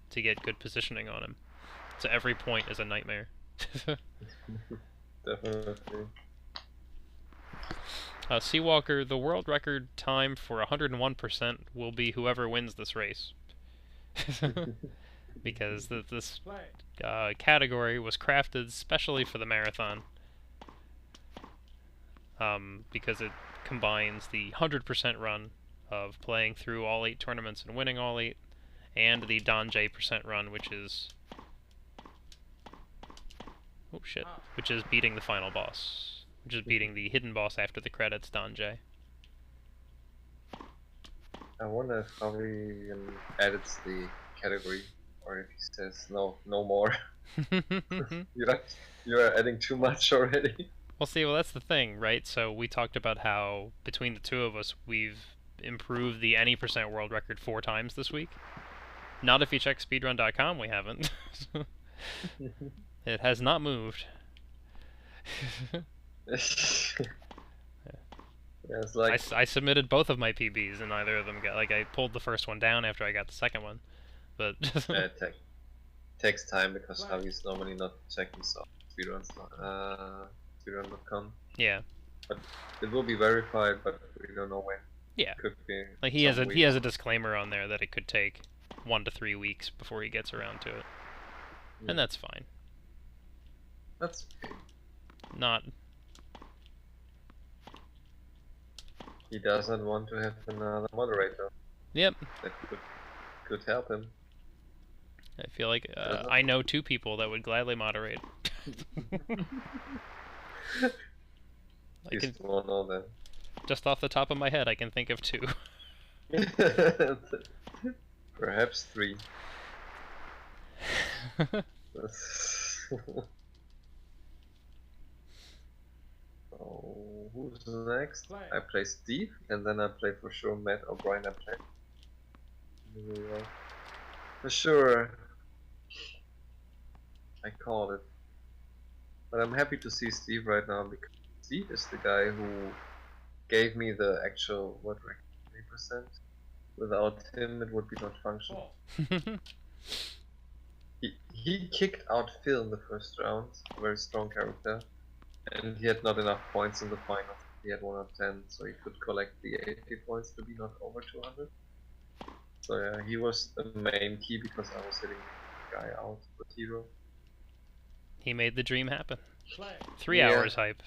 to get good positioning on him. So every point is a nightmare. Definitely. Seawalker, the world record time for 101% will be whoever wins this race. Because this category was crafted specially for the marathon. Because it combines the 100% run of playing through all 8 tournaments and winning all 8, and the Donjay percent run, which is which is beating the final boss, which is beating the hidden boss after the credits, Donjay. I wonder if Javi edits the category, or if he says no more. You're adding too much already. Well, see, that's the thing, right? So we talked about how between the two of us, we've improved the any percent world record 4 times this week. Not if you check speedrun.com, we haven't. It has not moved. Yeah, it's like I submitted both of my PBs, and neither of them got. Like, I pulled the first one down after I got the second one, but it takes time because Javi's normally not checking speedrun.com. Yeah. But it will be verified, but we don't know when. Yeah. Could be like he has a disclaimer on there that it could take 1 to 3 weeks before he gets around to it, and that's fine. That's okay. Not. He doesn't want to have another moderator. Yep. That could help him. I feel like I know 2 people that would gladly moderate. He's one of them. Just off the top of my head, I can think of 2. Perhaps 3. So, who's next? I play Steve, and then I play for sure Matt or Brian. I play. For sure. I called it. But I'm happy to see Steve right now because Steve is the guy who gave me the actual what record 3%. Without him, it would be not functional. He kicked out Phil in the first round, a very strong character, and he had not enough points in the final. He had 1 out of 10, so he could collect the 80 points to be not over 200. So yeah, he was the main key because I was hitting the guy out with hero. He made the dream happen. 3 hours hype.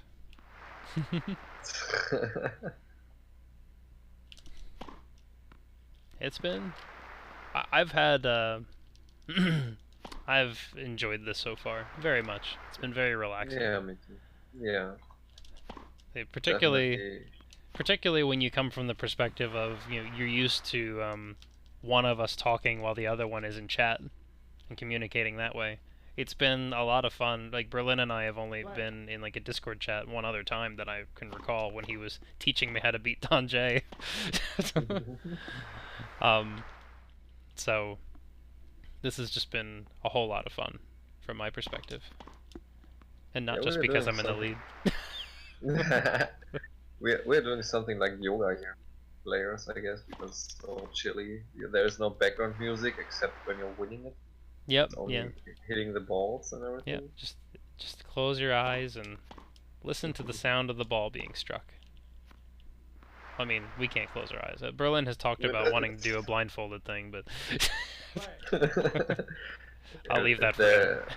It's been... I've had... I've enjoyed this so far very much. It's been very relaxing. Yeah, me too. Yeah. Particularly when you come from the perspective of, you're used to one of us talking while the other one is in chat and communicating that way. It's been a lot of fun. Like, Berlin and I have only been in like a Discord chat one other time that I can recall, when he was teaching me how to beat Donjay. So this has just been a whole lot of fun from my perspective, and not just because I'm in the lead. we're doing something like yoga here, players, I guess, because it's so chilly. There's no background music except when you're winning it. Yep. It's only Yeah. hitting the balls and Yeah. everything. Just close your eyes and listen to the sound of the ball being struck. I mean, we can't close our eyes. Berlin has talked about wanting to do a blindfolded thing, but I'll leave that for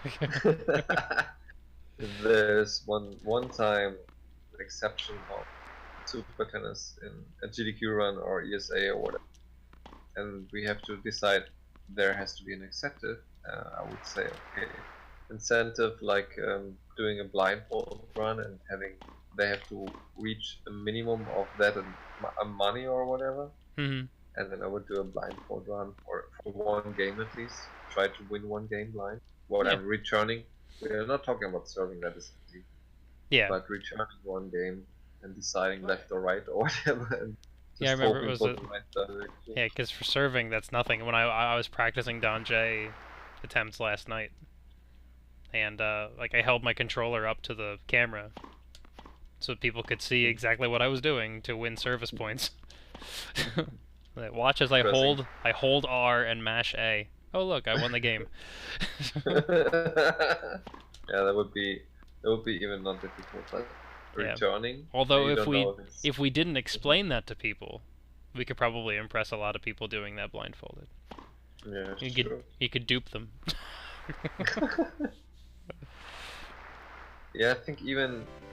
him. There's one time an exception of super tennis in a GDQ run or ESA or whatever, and we have to decide. There has to be an incentive. I would say, okay, incentive like doing a blindfold run and they have to reach a minimum of that and money or whatever. Mm-hmm. And then I would do a blindfold run for one game at least. Try to win one game blind. What I'm returning, we're not talking about serving, that is easy. Yeah. But returning one game and deciding left or right or whatever. And yeah, I remember it was right yeah, because for serving that's nothing. When I was practicing Don J attempts last night, and like I held my controller up to the camera so people could see exactly what I was doing to win service points. Watch as I hold R and mash A. Oh look, I won the game. Yeah, that would be even not difficult, but returning. Yeah. Although if we didn't explain that to people, we could probably impress a lot of people doing that blindfolded. Yeah, you could dupe them. Yeah, I think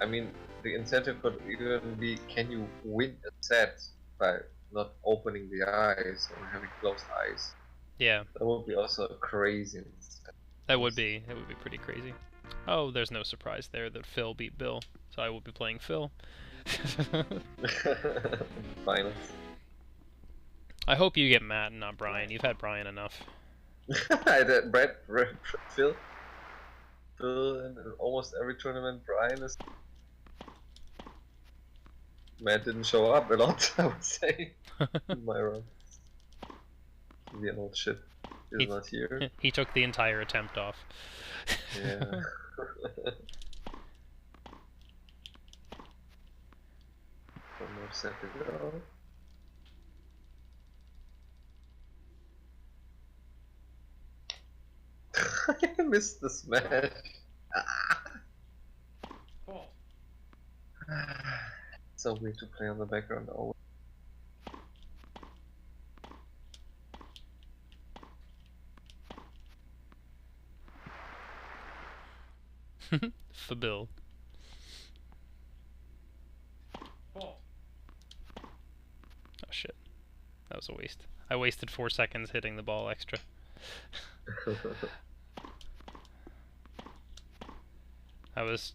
I mean, the incentive could even be, can you win a set by not opening the eyes or having closed eyes? Yeah. That would be also crazy. That would be pretty crazy. Oh, there's no surprise there that Phil beat Bill, so I will be playing Phil. Finals. I hope you get Matt and not Brian. You've had Brian enough. Phil in almost every tournament. Brian is. Matt didn't show up a lot, I would say. In my run. The old shit is not here. He took the entire attempt off. Yeah. One more set to go. I missed the smash. So weird to play on the background always. For Bill. Oh shit. That was a waste. I wasted 4 seconds hitting the ball extra. I was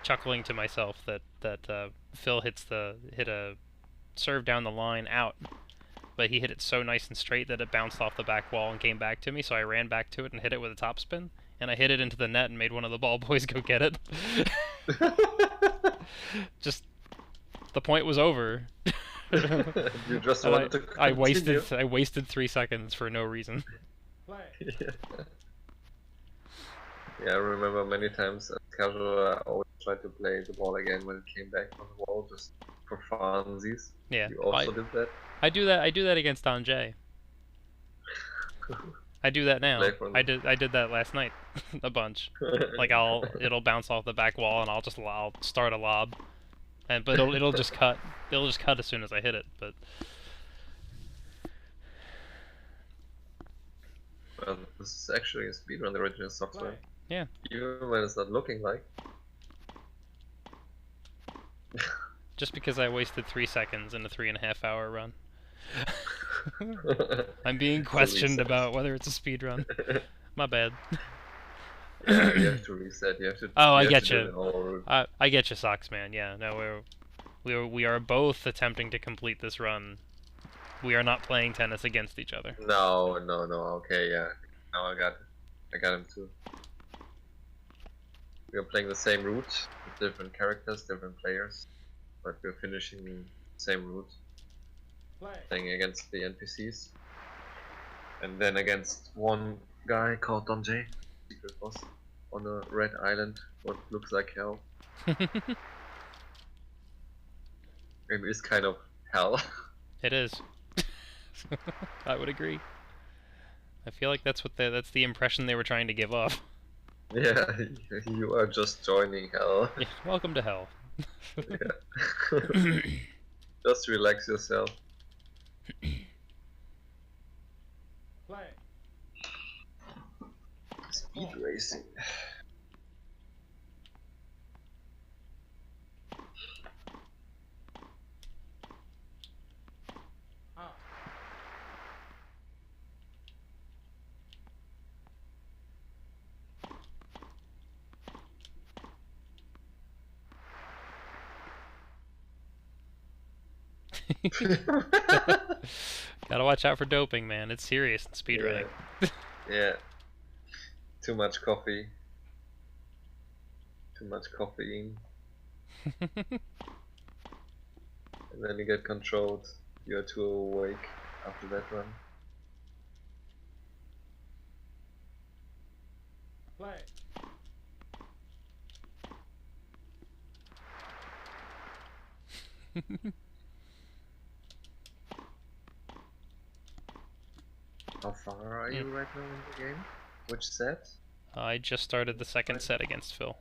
chuckling to myself that Phil hit a serve down the line out, but he hit it so nice and straight that it bounced off the back wall and came back to me, so I ran back to it and hit it with a topspin, and I hit it into the net and made one of the ball boys go get it. Just, the point was over. You just wanted to I wasted 3 seconds for no reason. Yeah, I remember many times as casual I always tried to play the ball again when it came back on the wall, just for funsies. Yeah. You also did that? I do that against Don J. I do that now. I did that last night a bunch. Like it'll bounce off the back wall and I'll start a lob. But it'll just cut. It'll just cut as soon as I hit it, but well, this is actually a speedrun, the original software. Yeah. Even when it's not looking like. Just because I wasted 3 seconds in a 3.5 hour run. I'm being questioned about whether it's a speedrun. My bad. Yeah, you have to reset. You have to. Oh, I get you. I get you, Socks man. Yeah, no, we are both attempting to complete this run. We are not playing tennis against each other. No. Okay, yeah. Now I got him too. We are playing the same route with different characters, different players, but we're finishing the same route. Playing against the NPCs, and then against one guy called Don J, secret boss, on a red island, what looks like hell. It is kind of hell. It is. I would agree. I feel like that's that's the impression they were trying to give off. Yeah, you are just joining hell. Yeah, welcome to hell. Yeah. Just relax yourself. Play. Speed racing. Out. Gotta watch out for doping, man. It's serious in speedrunning. Yeah. Too much coffee. Too much caffeine. And then you get controlled. You're too awake after that run. Play. How far are you right now in the game? Which set? I just started the second set against Phil.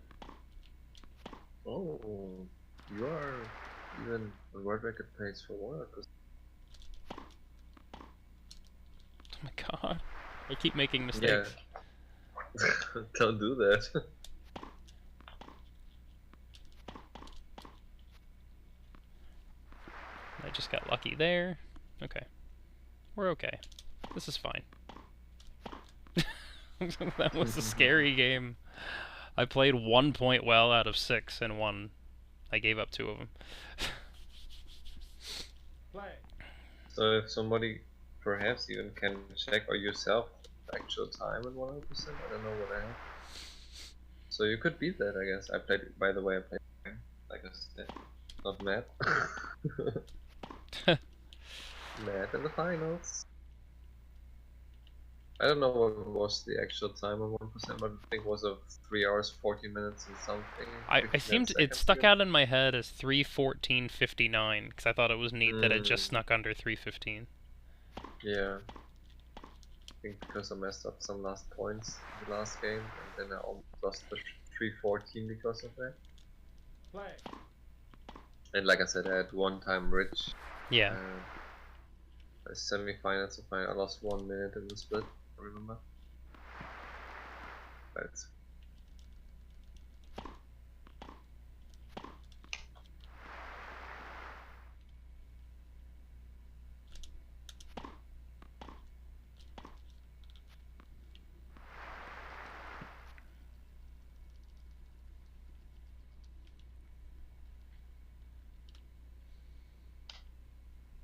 Oh, you are even on world record pace for work. Oh my god. I keep making mistakes. Yeah. Don't do that. I just got lucky there. Okay. We're okay. This is fine. That was a scary game. I played 1 point well out of 6 and won. I gave up 2 of them. Play. So if somebody perhaps even can check or yourself actual time in 100%, I don't know what I have. So you could beat that, I guess. I played, by the way, I played like I said, not mad. Mad in the finals. I don't know what was the actual time of 1%, but I think it was of 3 hours 14 minutes and something. I seemed it stuck out in my head as 3:14:59 because I thought it was neat that it just snuck under 3:15. Yeah. I think because I messed up some last points in the last game, and then I almost lost the 3:14 because of that. Play. And like I said, I had one time rich. Yeah. Semi-finals of mine, I lost 1 minute in the split, I remember. But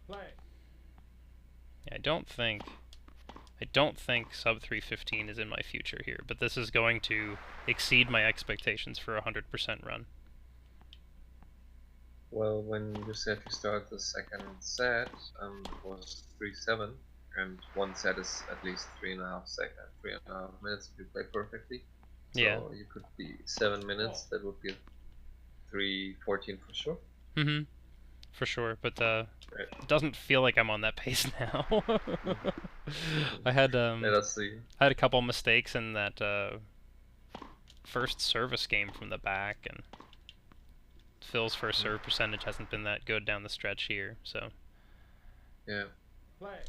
Play. Yeah, I don't think sub 3:15 is in my future here, but this is going to exceed my expectations for a 100% run. well, when you said you start the second set, it was 3-7, and one set is at least 3.5 minutes if you play perfectly. So Yeah. you could be 7 minutes, that would be 3:14 for sure. Mm-hmm. For sure, but it doesn't feel like I'm on that pace now. I had Let us see. I had a couple mistakes in that first service game from the back, and Phil's first serve percentage hasn't been that good down the stretch here, so. Yeah. Play.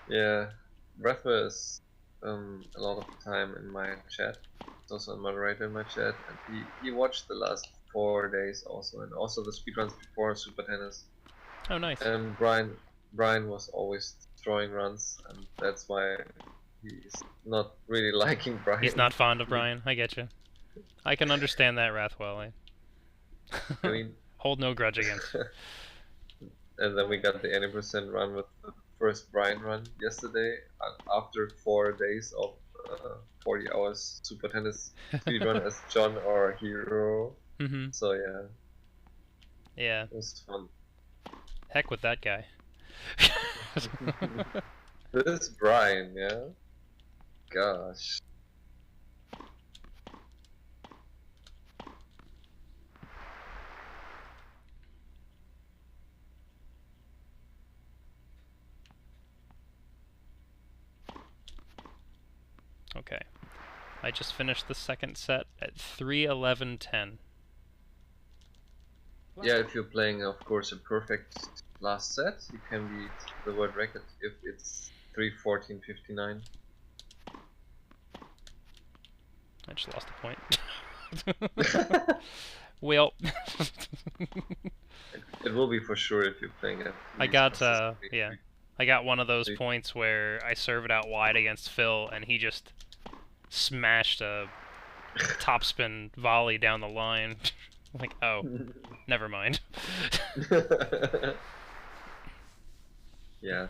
Yeah. Rafa is a lot of time in my chat. He's also a moderator in my chat, and he watched the last 4 days also, and also the speedruns before Super Tennis. Oh, nice. And Brian was always throwing runs, and that's why he's not really liking Brian. He's not fond of Brian, I get you. I can understand that, Rathwell. I mean, hold no grudge against. And then we got the 80% run with the first Brian run yesterday, after 4 days of 40 hours Super Tennis speedrun as John or Hero. Mm-hmm. So yeah. Yeah. It was fun. Heck with that guy. This is Brian, yeah? Gosh. Okay. I just finished the second set at 3:11:10. Yeah, if you're playing, of course, a perfect last set, you can beat the world record if it's 3:14:59. I just lost a point. Well, it will be for sure if you're playing it. I got yeah, I got one of those points where I served it out wide against Phil, and he just smashed a topspin volley down the line. Like, oh, never mind. Yeah,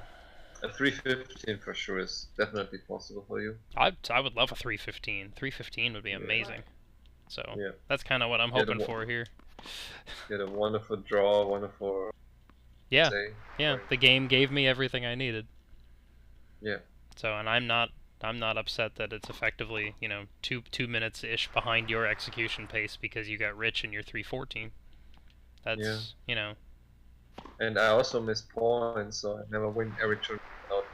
a 3:15 for sure is definitely possible for you. I would love a 3:15. 3:15 would be amazing. So that's kind of what I'm hoping for here. You had a wonderful draw, wonderful. Yeah, say, yeah. right? The game gave me everything I needed. Yeah. So, and I'm not upset that it's effectively, you know, two minutes ish behind your execution pace because you got rich in your 3:14. That's you know. And I also miss points, so I never win every tournament without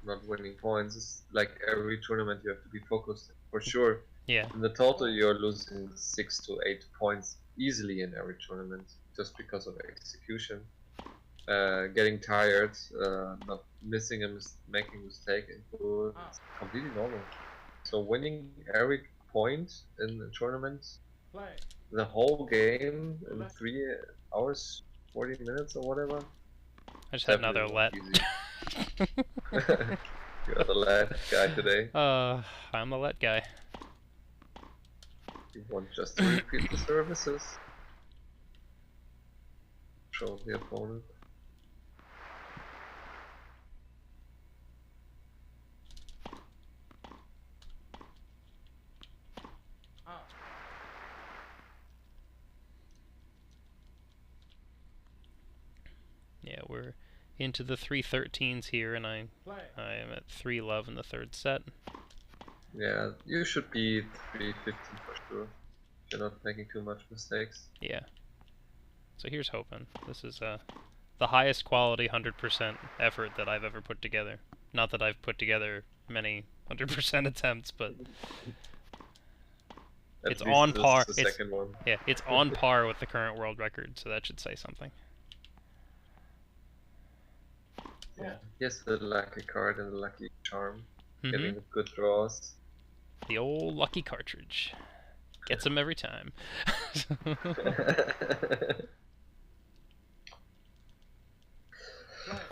not winning points. It's like every tournament you have to be focused for sure. Yeah. In the total, you're losing 6 to 8 points easily in every tournament just because of execution. Getting tired, not missing making a mistake, it's completely normal. So winning every point in the tournament, the whole game in 3 hours, 40 minutes or whatever. I just had another let. You're the let guy today. I'm the let guy. You want just to repeat the services. Show the opponent. Yeah, we're into the 3:13s here, and I am at 3-love in the third set. Yeah, you should be 3:15 for sure. You're not making too much mistakes. Yeah. So here's hoping. This is the highest quality 100% effort that I've ever put together. Not that I've put together many 100% attempts, but it's on par. The second one. Yeah, it's on par with the current world record, so that should say something. Yeah, yes, the lucky card and the lucky charm. Getting the good draws. The old lucky cartridge. Gets them every time.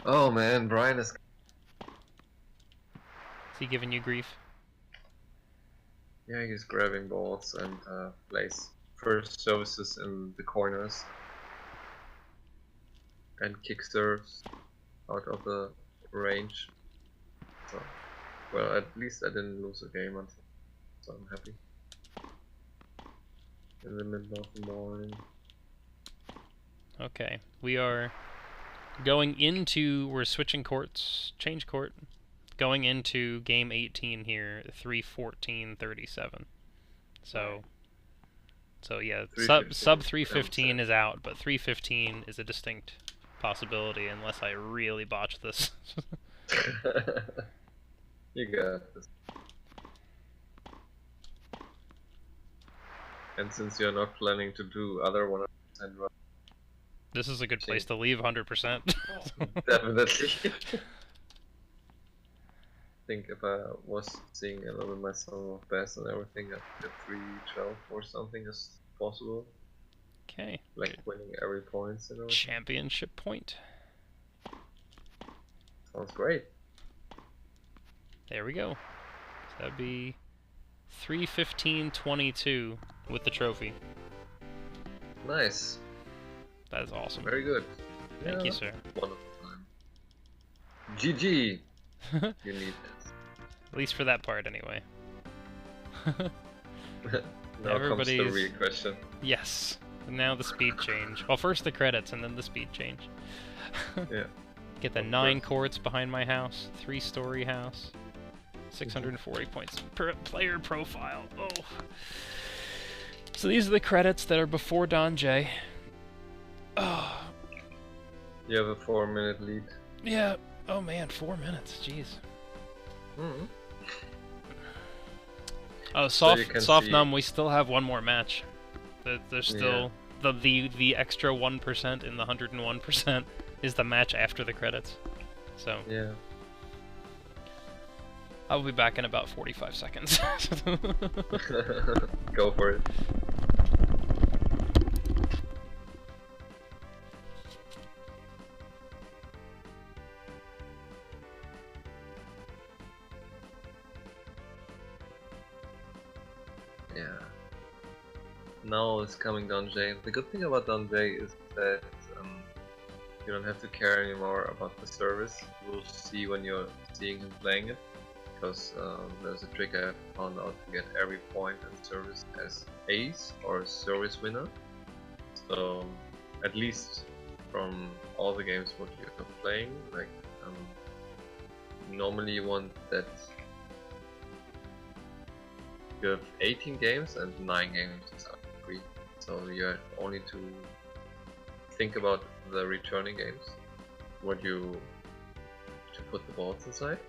Oh man, Brian is... Is he giving you grief? Yeah, he's grabbing balls and plays first services in the corners. And kick serves out of the range. So, well, at least I didn't lose a game until, so I'm happy. In the middle of the morning. Okay, we are going into, we're switching courts, change court, going into game 18 here, 3:14:37. So yeah, sub 3:15 is out, but 3:15 is a distinct possibility unless I really botch this. You got this. And since you're not planning to do other 100% run, this is a good place to leave 100%. definitely. I think if I was seeing a little bit my sum of best and everything, I think 3:12 or something is possible. Okay. Like winning every point, you know. Championship point. Sounds great. There we go. So that'd be 3:15:22 with the trophy. Nice. That is awesome. Very good. Thank you, sir. Wonderful time. GG. You need this. At least for that part, anyway. Now comes the real question. Yes. And now the speed change. Well, first the credits and then the speed change. Yeah. Get the 9 courts behind my house. 3-story house. 640 points per player profile. Oh. So these are the credits that are before Don J. Oh. You have a 4-minute lead. Yeah. Oh man, 4 minutes. Jeez. Oh, So you soft can soft see- num. We still have one more match. There's still the extra 1% in the 101% is the match after the credits. So Yeah. I'll be back in about 45 seconds. Go for it. Yeah. Now it's coming Don J. The good thing about Don J is that you don't have to care anymore about the service. You will see when you're seeing him playing it, because there's a trick I found out to get every point in service as ace or service winner. So at least from all the games what you're playing, like normally you want that you have 18 games and 9 games are free. So you have only to think about the returning games, what you to put the balls inside.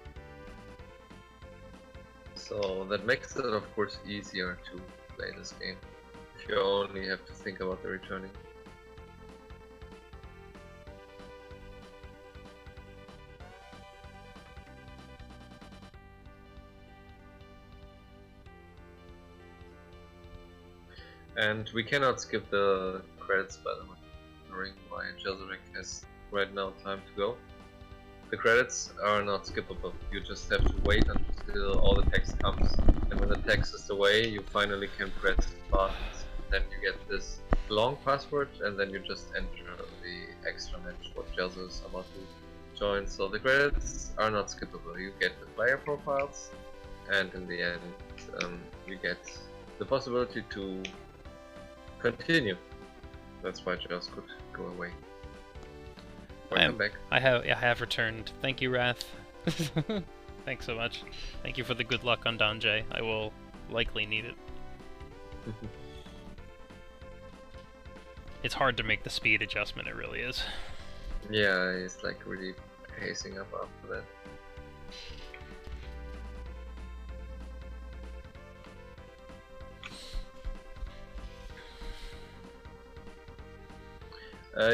So that makes it of course easier to play this game if you only have to think about the returning. And we cannot skip the credits, by the way, wondering why Jezelnik has right now time to go. The credits are not skippable. You just have to wait until all the text comes, and when the text is away, you finally can press buttons. Then you get this long password, and then you just enter the extra match what Jezel is about to join. So the credits are not skippable. You get the player profiles, and in the end, you get the possibility to continue. That's why Just could go away. Welcome back. I have returned. Thank you, Wrath. Thanks so much. Thank you for the good luck on Donjay. I will likely need it. It's hard to make the speed adjustment, it really is. Yeah, it's like really pacing up after that.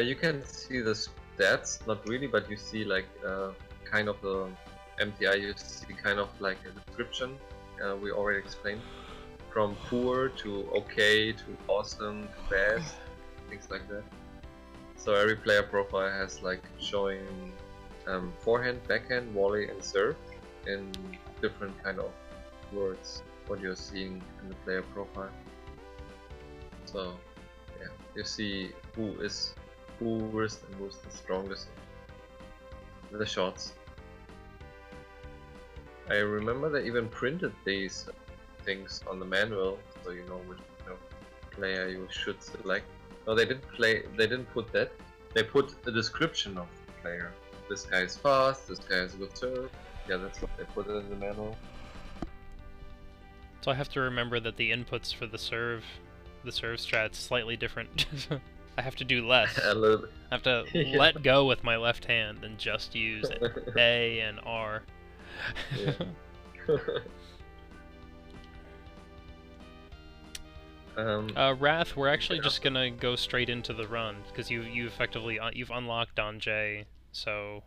You can see the stats, not really, but you see like kind of the MTI, you see kind of like a description we already explained. From poor to okay to awesome to best, things like that. So every player profile has like showing forehand, backhand, volley and serve in different kind of words, what you're seeing in the player profile. So yeah, you see who is poorest and who's the strongest in the shots. I remember they even printed these things on the manual, so you know which player you should select. No, they didn't put that. They put a description of the player. This guy is fast, this guy has a good serve. Yeah, that's what they put in the manual. So I have to remember that the inputs for the serve strat's slightly different. I have to do less. A little bit. I have to let go with my left hand and just use A and R. Wrath, we're actually just gonna go straight into the run because you effectively you've unlocked Donjay, so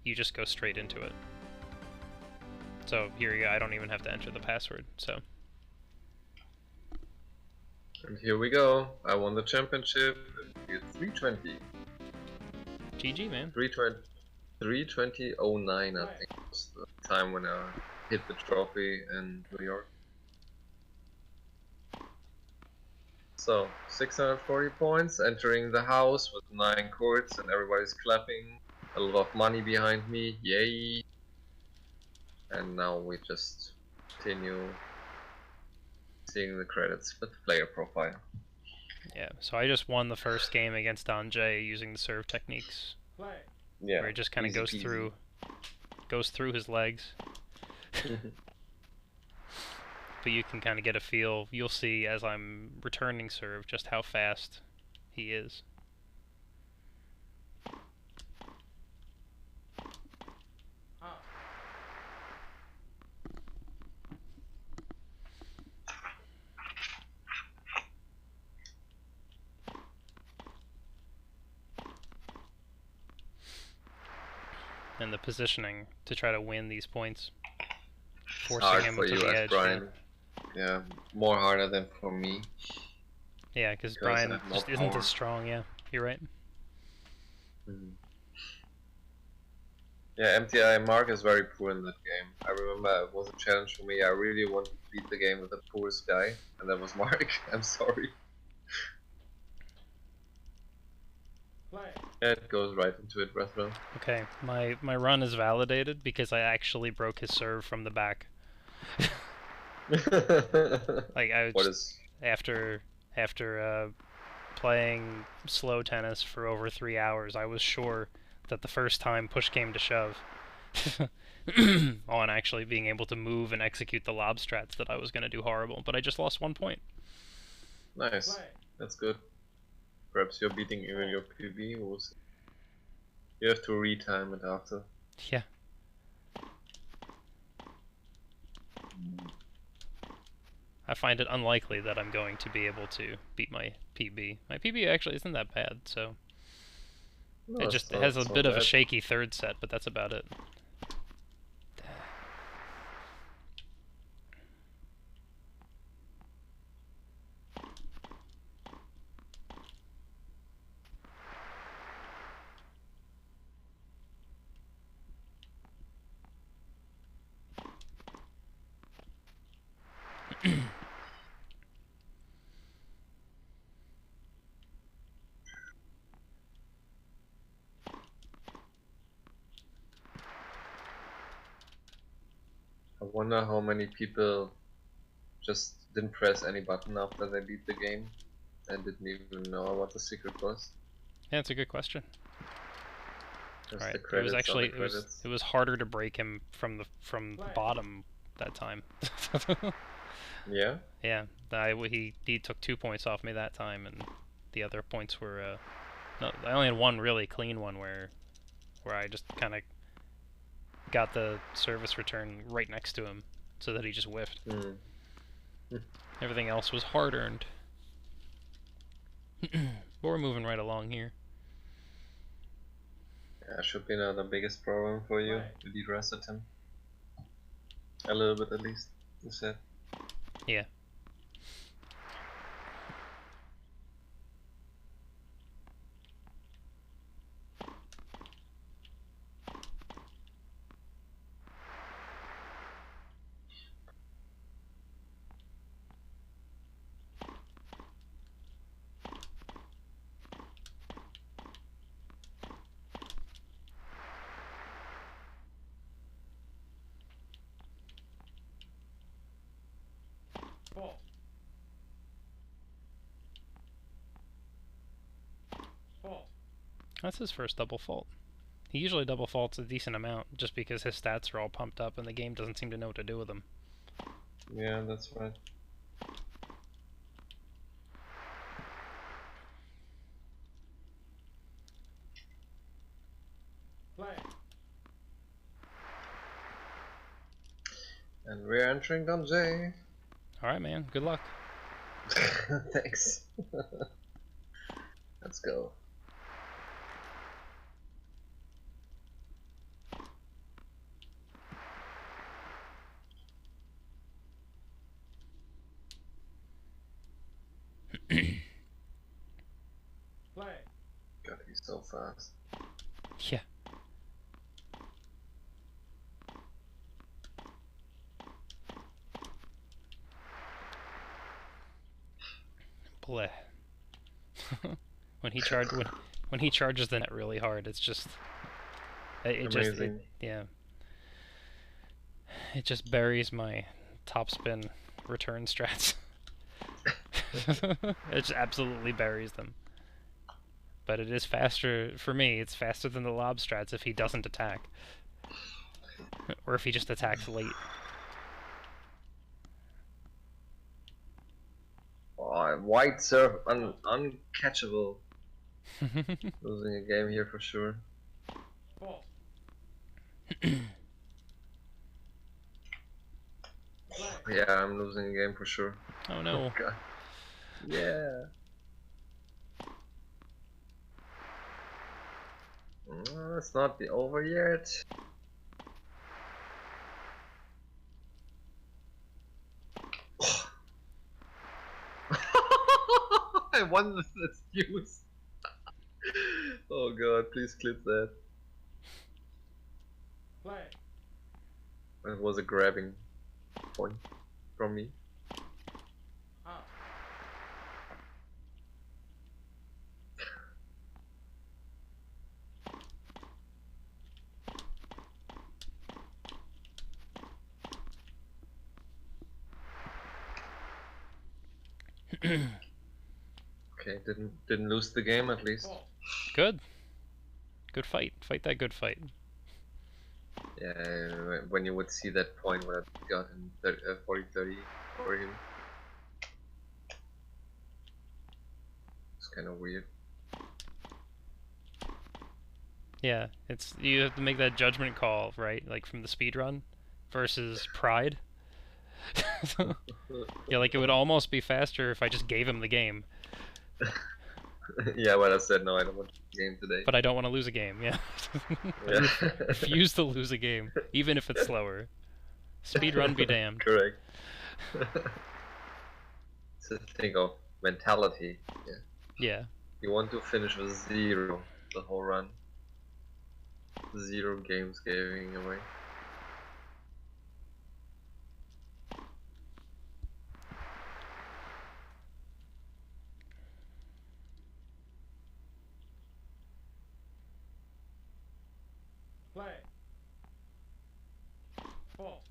you just go straight into it. So here you go. I don't even have to enter the password. So. And here we go. I won the championship. It's 320. GG, man. 320.09, I think was the time when I hit the trophy in New York. So 640 points, entering the house with 9 courts and everybody's clapping. A lot of money behind me, yay! And now we just continue seeing the credits with the player profile. Yeah, so I just won the first game against Donjay using the serve techniques. Play. Yeah, where it just kind of goes through his legs. But you can kind of get a feel. You'll see as I'm returning serve just how fast he is. and the positioning to try to win these points, It's forcing hard him for to you the as edge. Brian. Yeah, more harder than for me. Yeah, because I Brian have more just isn't power. as strong. Yeah, you're right. Mhm. Yeah, MTI Mark is very poor in that game. I remember it was a challenge for me. I really wanted to beat the game with the poorest guy, and that was Mark. I'm sorry. Play. Yeah, it goes right into it, Breathville. Okay, my run is validated because I actually broke his serve from the back. Like I What just, is? after playing slow tennis for over 3 hours, I was sure that the first time push came to shove on actually being able to move and execute the lob strats that I was going to do horrible, but I just lost 1 point. Nice. Play. That's good. Perhaps you're beating even your PB. We'll see. You have to retime it after. Yeah. I find it unlikely that I'm going to be able to beat my PB. My PB actually isn't that bad, so No, it just has a bit of a shaky third set, but that's about it. I wonder how many people just didn't press any button after they beat the game and didn't even know what the secret was. Yeah, that's a good question. Just Right. the It was credits actually are the credits. it was harder to break him from the bottom that time. Yeah? Yeah, he took 2 points off me that time, and the other points were no, I only had one really clean one where I just kind of got the service return right next to him, so that he just whiffed. Hmm. Everything else was hard earned. But we're moving right along here. Yeah, should be now the biggest problem for you. You de-rested him. A little bit at least, you said. Yeah. Fault. Fault. That's his first double fault. He usually double faults a decent amount, just because his stats are all pumped up and the game doesn't seem to know what to do with them. Yeah, that's right. Play. And we're entering Don J. Alright, man. Good luck. Thanks. Let's go. Play. God, he's so fast. Yeah. Bleh. when he charges the net really hard, it's just yeah. It just buries my topspin return strats. It just absolutely buries them. But it is faster, for me, it's faster than the lob strats if he doesn't attack. Or if he just attacks late. Oh, white serve, uncatchable. Losing a game here for sure. Fault. Yeah, I'm losing a game for sure. Oh no. God. Yeah. it's not over yet. I won this fuse. Oh god, please clip that. Play. That was a grabbing point from me. Out. Okay, didn't lose the game at least. Fault. Good. Good fight. Fight that good fight. Yeah, when you would see that point where I got in 40-30 over him. It's kind of weird. Yeah, it's you have to make that judgment call, right? Like from the speedrun versus pride. Yeah, like it would almost be faster if I just gave him the game. Yeah, well I said no, I don't want the game today. But I don't want to lose a game, yeah. Yeah. Refuse to lose a game, even if it's slower. Speedrun be damned. Correct. It's a thing of mentality. Yeah. Yeah. You want to finish with 0 the whole run. 0 games giving away. Play. Fault.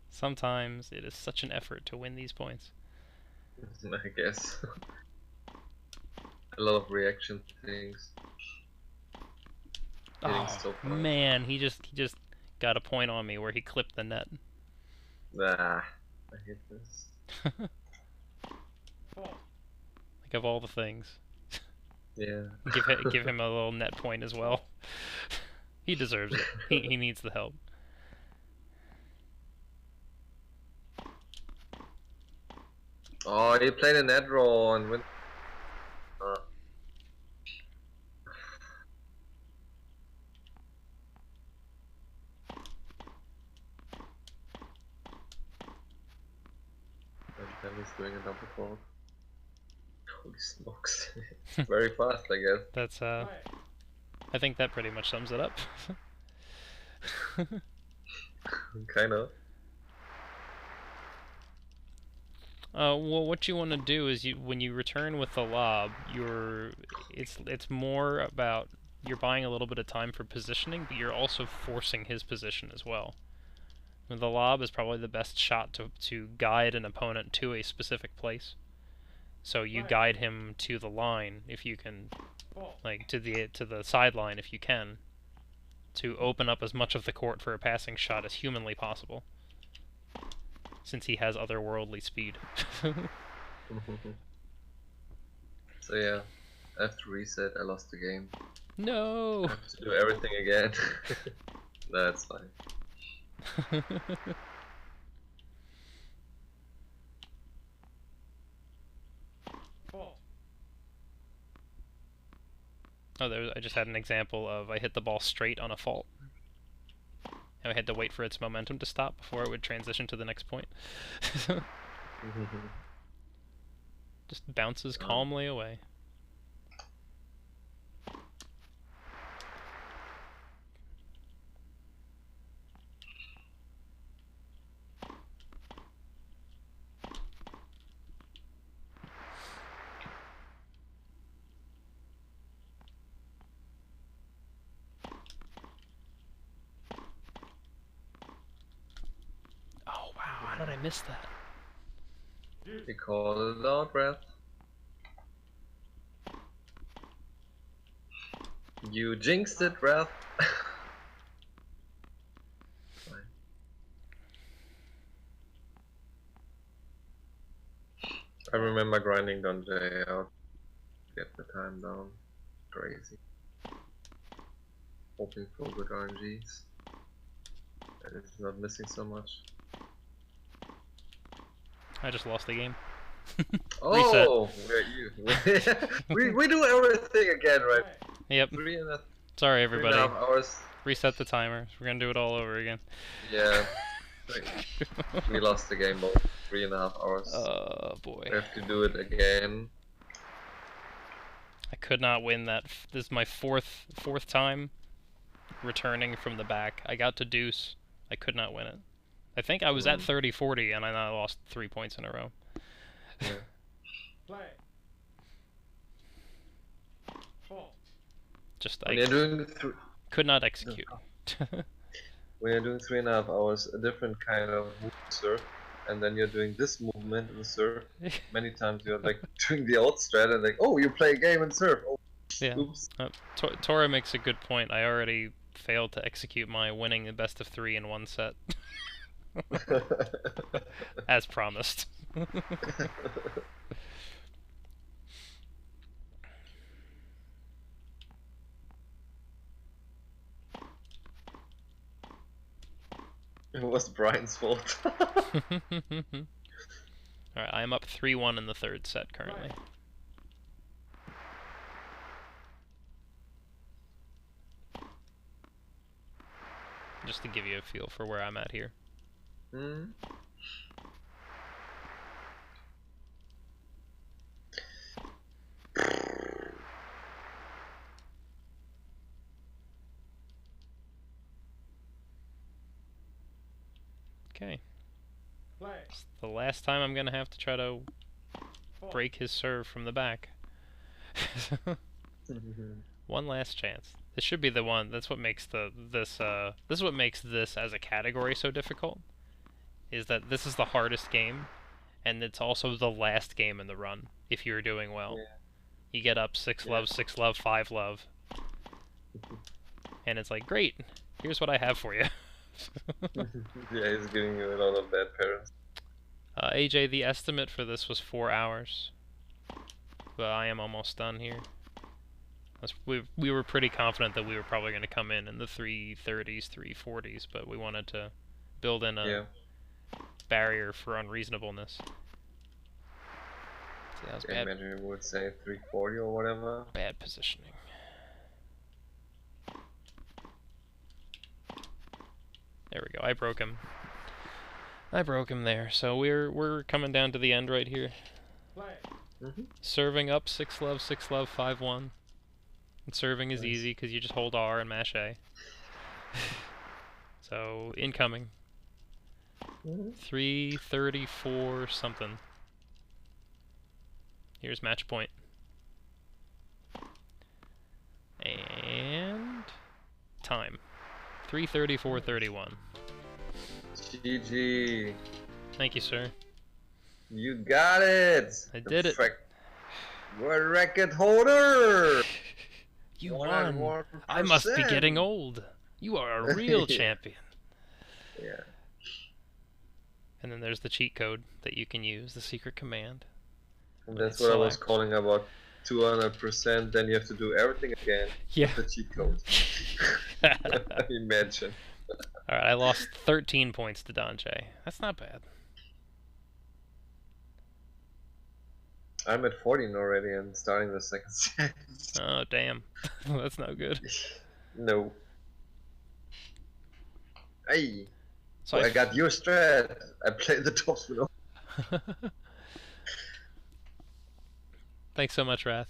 Sometimes it is such an effort to win these points. I guess. A lot of reaction things. Hitting Oh so far. man, he just got a point on me where he clipped the net. Ah, I hate this. Fault. Like of all the things, Yeah. give him a little net point as well. He deserves it. He needs the help. Oh, he played a net roll and went. And he's doing a double fault. Holy smokes. Very fast, I guess. That's Play. I think that pretty much sums it up. Kind of. Well, what you want to do is when you return with the lob, it's more about you're buying a little bit of time for positioning, but you're also forcing his position as well. The lob is probably the best shot to guide an opponent to a specific place. So you guide him to the line if you can, like to the sideline if you can, to open up as much of the court for a passing shot as humanly possible. Since he has otherworldly speed. So yeah, I have to reset. I lost the game. No. I have to do everything again. That's fine. Fault. Oh, I just had an example of I hit the ball straight on a fault. And I had to wait for its momentum to stop before it would transition to the next point. Just bounces calmly away. Oh wow, how did I miss that? We call it out, Wrath. You jinxed it, Wrath. I remember grinding Donjay out, get the time down. Crazy. hoping for good RNGs. And it's not missing so much. I just lost the game. Oh, we're you. we do everything again, right? Yep. 3.5 Sorry, everybody. hours. Reset the timer. We're gonna do it all over again. Yeah. We lost the game both 3.5 hours. Oh boy. We have to do it again. I could not win that. This is my fourth time returning from the back. I got to deuce. I could not win it. I think I was at 30-40 and I lost 3 points in a row. Yeah. Play. 4. Just When I you're doing could not execute. when you're doing 3.5 hours, a different kind of move serve, and then you're doing this movement in the serve. Many times you're like doing the old strat and like, oh, you play a game and serve. Oh, Yeah. oops. Tora makes a good point. I already failed to execute my winning the best of 3 in one set. As promised. It was Brian's fault. Alright, I am up 3-1 in the third set currently. Just to give you a feel for where I'm at here. Okay. Play. It's the last time I'm gonna have to try to 4. break his serve from the back. One last chance. This should be the one. That's what makes this is what makes this as a category so difficult. Is that this is the hardest game, and it's also the last game in the run if you're doing well. Yeah. You get up 6 love, 6 love, 5 love, and it's like, great. Here's what I have for you. Yeah, he's giving you a lot of bad parents. AJ, the estimate for this was 4 hours, but I am almost done here. We were pretty confident that we were probably going to come in the 330s, 340s, but we wanted to build in a barrier for unreasonableness. See, that was I bad. imagine we would say 340 or whatever. Bad positioning. There we go. I broke him. I broke him there. So we're coming down to the end right here. Play. Serving up 6 love, 6 love, 5-1. And serving is Nice. easy because you just hold R and mash A. So incoming. 334 something. Here's match point. And time. 3:34:31. GG. Thank you, sir. You got it. I did it. World record holder. You won. I must be getting old. You are a real champion. Yeah. And then there's the cheat code that you can use, the secret command. And that's what I was calling about 200%. Then you have to do everything again. Yeah. The cheat code. Imagine. Alright, I lost 13 points to Donjay. That's not bad. I'm at 14 already and starting the second set. Oh, damn. That's no good. No. Hey. So I got your strat. I played the top spin. Thanks so much, Wrath.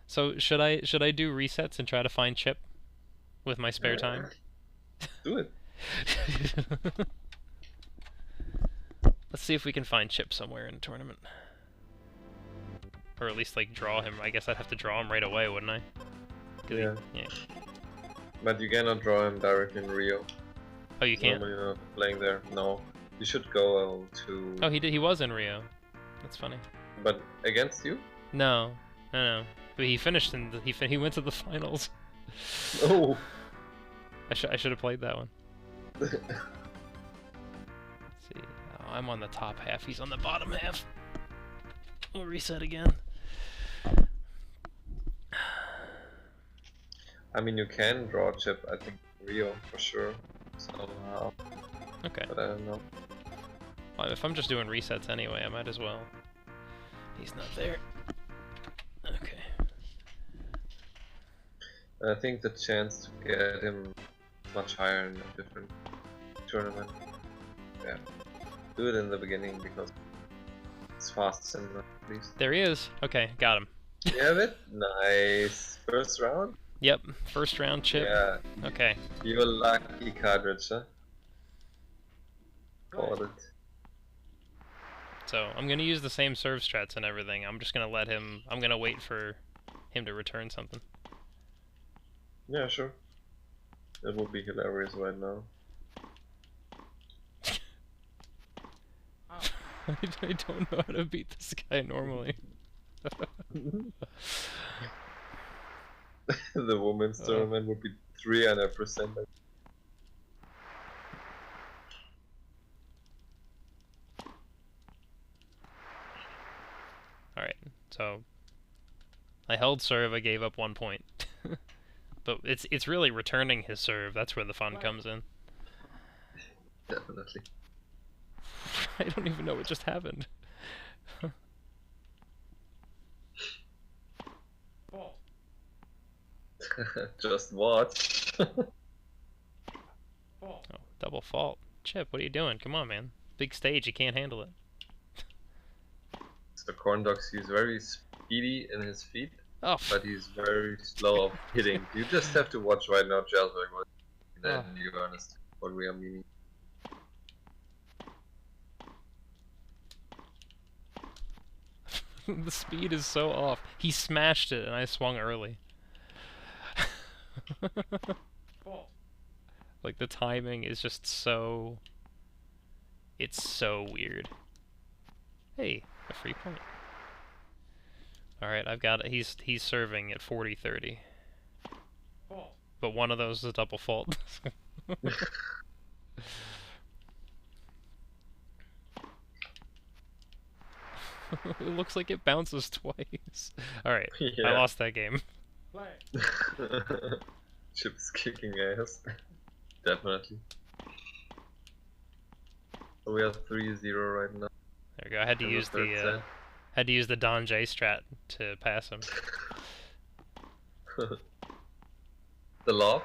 So should I do resets and try to find Chip with my spare time? Do it. Let's see if we can find Chip somewhere in the tournament. Or at least, like, draw him. I guess I'd have to draw him right away, wouldn't I? Yeah. Yeah. But you cannot draw him directly in Rio. Oh, you can't? Normally you're not playing there. No. You should go to... Oh, he was in Rio. That's funny. But against you? No. But he finished in he went to the finals. Oh! I should have played that one. Let's see. Oh, I'm on the top half. He's on the bottom half. We'll reset again. I mean, you can draw a chip, I think, Rio for sure, somehow, Okay. but I don't know. Well, if I'm just doing resets anyway, I might as well. He's not there. Okay. And I think the chance to get him is much higher in a different tournament. Yeah. Do it in the beginning because it's fast and at least. There he is. Okay, got him. You have it? Nice. First round? Yep, first round chip. Yeah. Okay. You're lucky cartridge, huh? Play. Called it. So I'm gonna use the same serve strats and everything. I'm just gonna let him. I'm gonna wait for him to return something. Yeah, sure. It would be hilarious right now. I don't know how to beat this guy normally. The women's tournament would be 300%. Alright, so I held serve, I gave up 1 point. But it's really returning his serve, that's where the fun comes in. Definitely. I don't even know what just happened. Fault. Just watch. Fault. Oh, double fault. Chip, what are you doing? Come on, man. Big stage, you can't handle it. So Corn Dogs, he's very speedy in his feet, Oh, but he's very slow of hitting. You just have to watch right now, Jailbreak, and then you understand what we are meaning. the speed is so off. He smashed it and I swung early. Fault. Like the timing is just so... It's so weird. Hey, a free point. Alright, I've got it. He's serving at 40-30. Fault. But one of those is a double fault. It looks like it bounces twice. Alright, Yeah. I lost that game. Play. Chip's kicking ass. Definitely. So we are 3-0 right now. There we go. I had to in use third the had to use the Don J strat to pass him. set. The lob?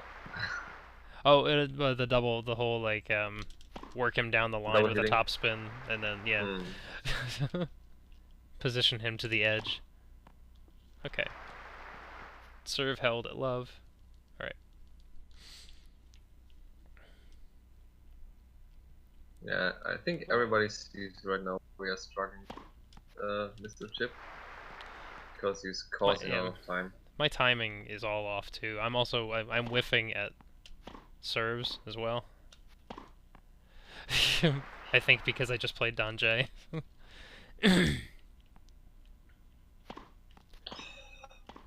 Oh, the double, the whole like work him down the line Double with hitting. a top spin, and then yeah, position him to the edge. Okay. Serve held at love. All right. Yeah, I think everybody sees right now we are struggling, Mr. Chip, because he's causing a lot of time. My timing is all off too. I'm also I'm whiffing at serves as well. I think because I just played Don J.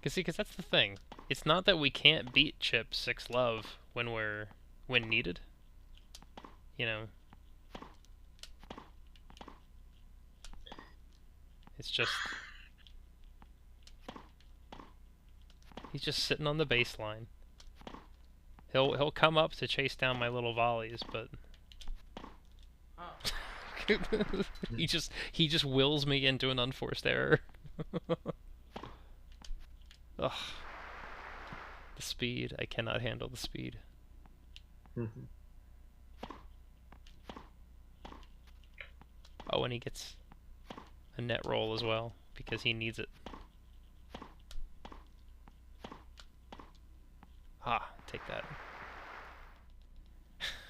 Cause that's the thing. It's not that we can't beat Chip 6 love when needed. You know. It's just he's just sitting on the baseline. He'll come up to chase down my little volleys, but he just wills me into an unforced error. Ugh. The speed, I cannot handle the speed. Oh, and he gets a net roll as well because he needs it. Ah, take that.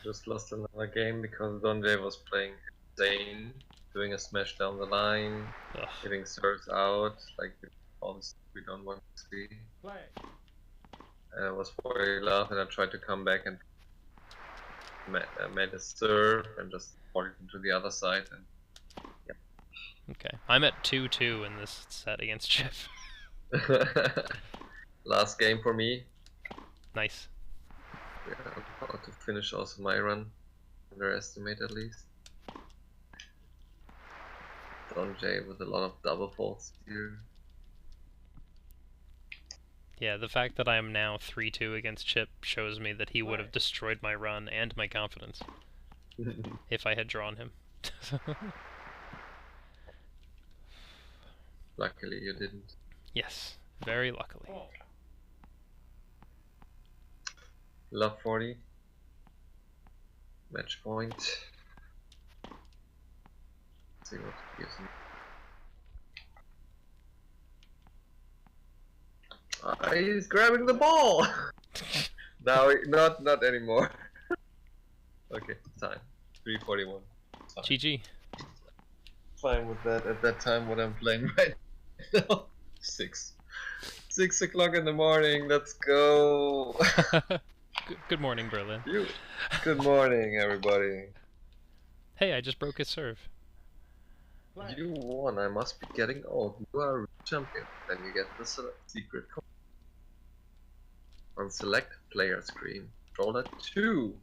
Just lost another game because Don J was playing insane, doing a smash down the line, Ugh. hitting serves out, like all the stuff we don't want to see. Play. And I was 40 love and I tried to come back and made a serve and just brought it into the other side and Okay, I'm at 2-2 in this set against Chip. last game for me. Nice. Yeah, I'm about to finish also my run. Underestimate at least. Don J with a lot of double faults here. Yeah, the fact that I'm now 3-2 against Chip shows me that he would have destroyed my run and my confidence if I had drawn him. Luckily you didn't. Yes, very luckily. Four. Love 40. Match point. Let's see what it gives me. He's grabbing the ball! Now, not anymore. Okay, time. 3:41. GG. Fine with that at that time what I'm playing right now. 6 o'clock in the morning, let's go! Good morning, Berlin. Good morning, everybody. Hey, I just broke his serve. Play. You won, I must be getting old. You are a champion. Then you get the secret code. On select player screen, controller 2.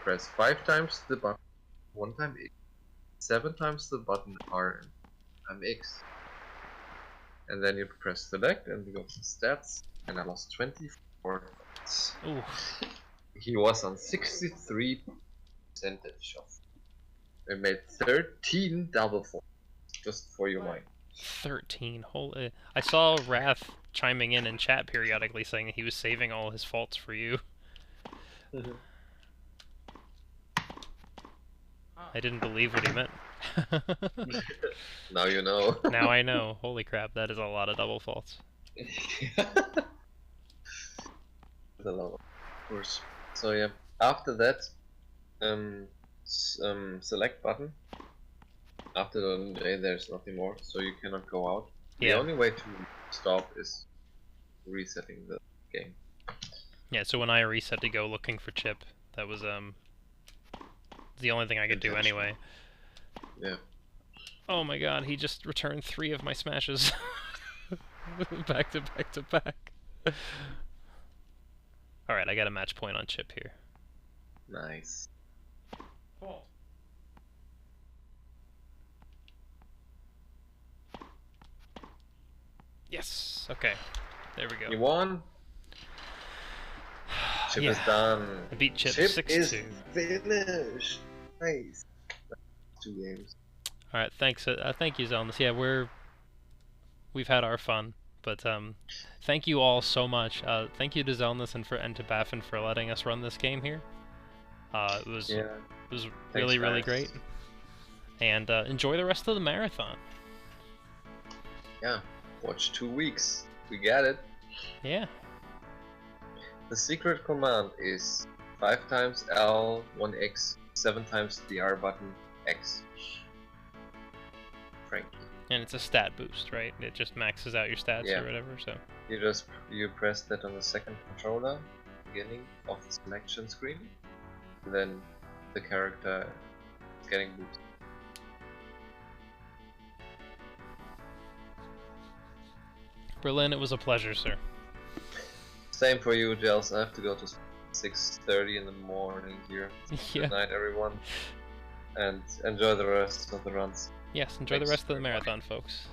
Press 5 times the button, 1 time X, 7 times the button R and X. And then you press select and you go to stats, and I lost 24 points. Ooh. He was on 63% of. I made 13 double faults, just for your mind. 13. Holy! I saw Wrath chiming in chat periodically saying that he was saving all his faults for you. I didn't believe what he meant. Now you know. Now I know. Holy crap, that is a lot of double faults. A lot, of course. So yeah, after that, select button. After the day, there's nothing more, so you cannot go out. Yeah. The only way to stop is resetting the game. Yeah, so when I reset to go looking for Chip, that was the only thing I could do anyway. Yeah. Oh my god, he just returned 3 of my smashes. Back to back to back. Alright, I got a match point on Chip here. Nice. 4. Yes. Okay. There we go. You won. Chip is done. I beat Chip Chip 6-2. is finished. Nice. 2 games. All right, thanks. Thank you, Zelnus. Yeah, we've had our fun, but thank you all so much. Thank you to Zelnus and to Baffin for letting us run this game here. It was really guys. great. And enjoy the rest of the marathon. Yeah. Watch 2 weeks. We got it. Yeah. The secret command is 5 times L, 1X, 7 times the R button, X. Frankie. And it's a stat boost, right? It just maxes out your stats or whatever. So You press that on the second controller, beginning of the selection screen, and then the character is getting boosted. Berlin, it was a pleasure, sir. Same for you, Gels. I have to go to 6:30 in the morning here. Yeah. Good night, everyone, and enjoy the rest of the runs. Yes, enjoy the rest of the marathon, folks.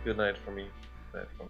Good night for me. Good night from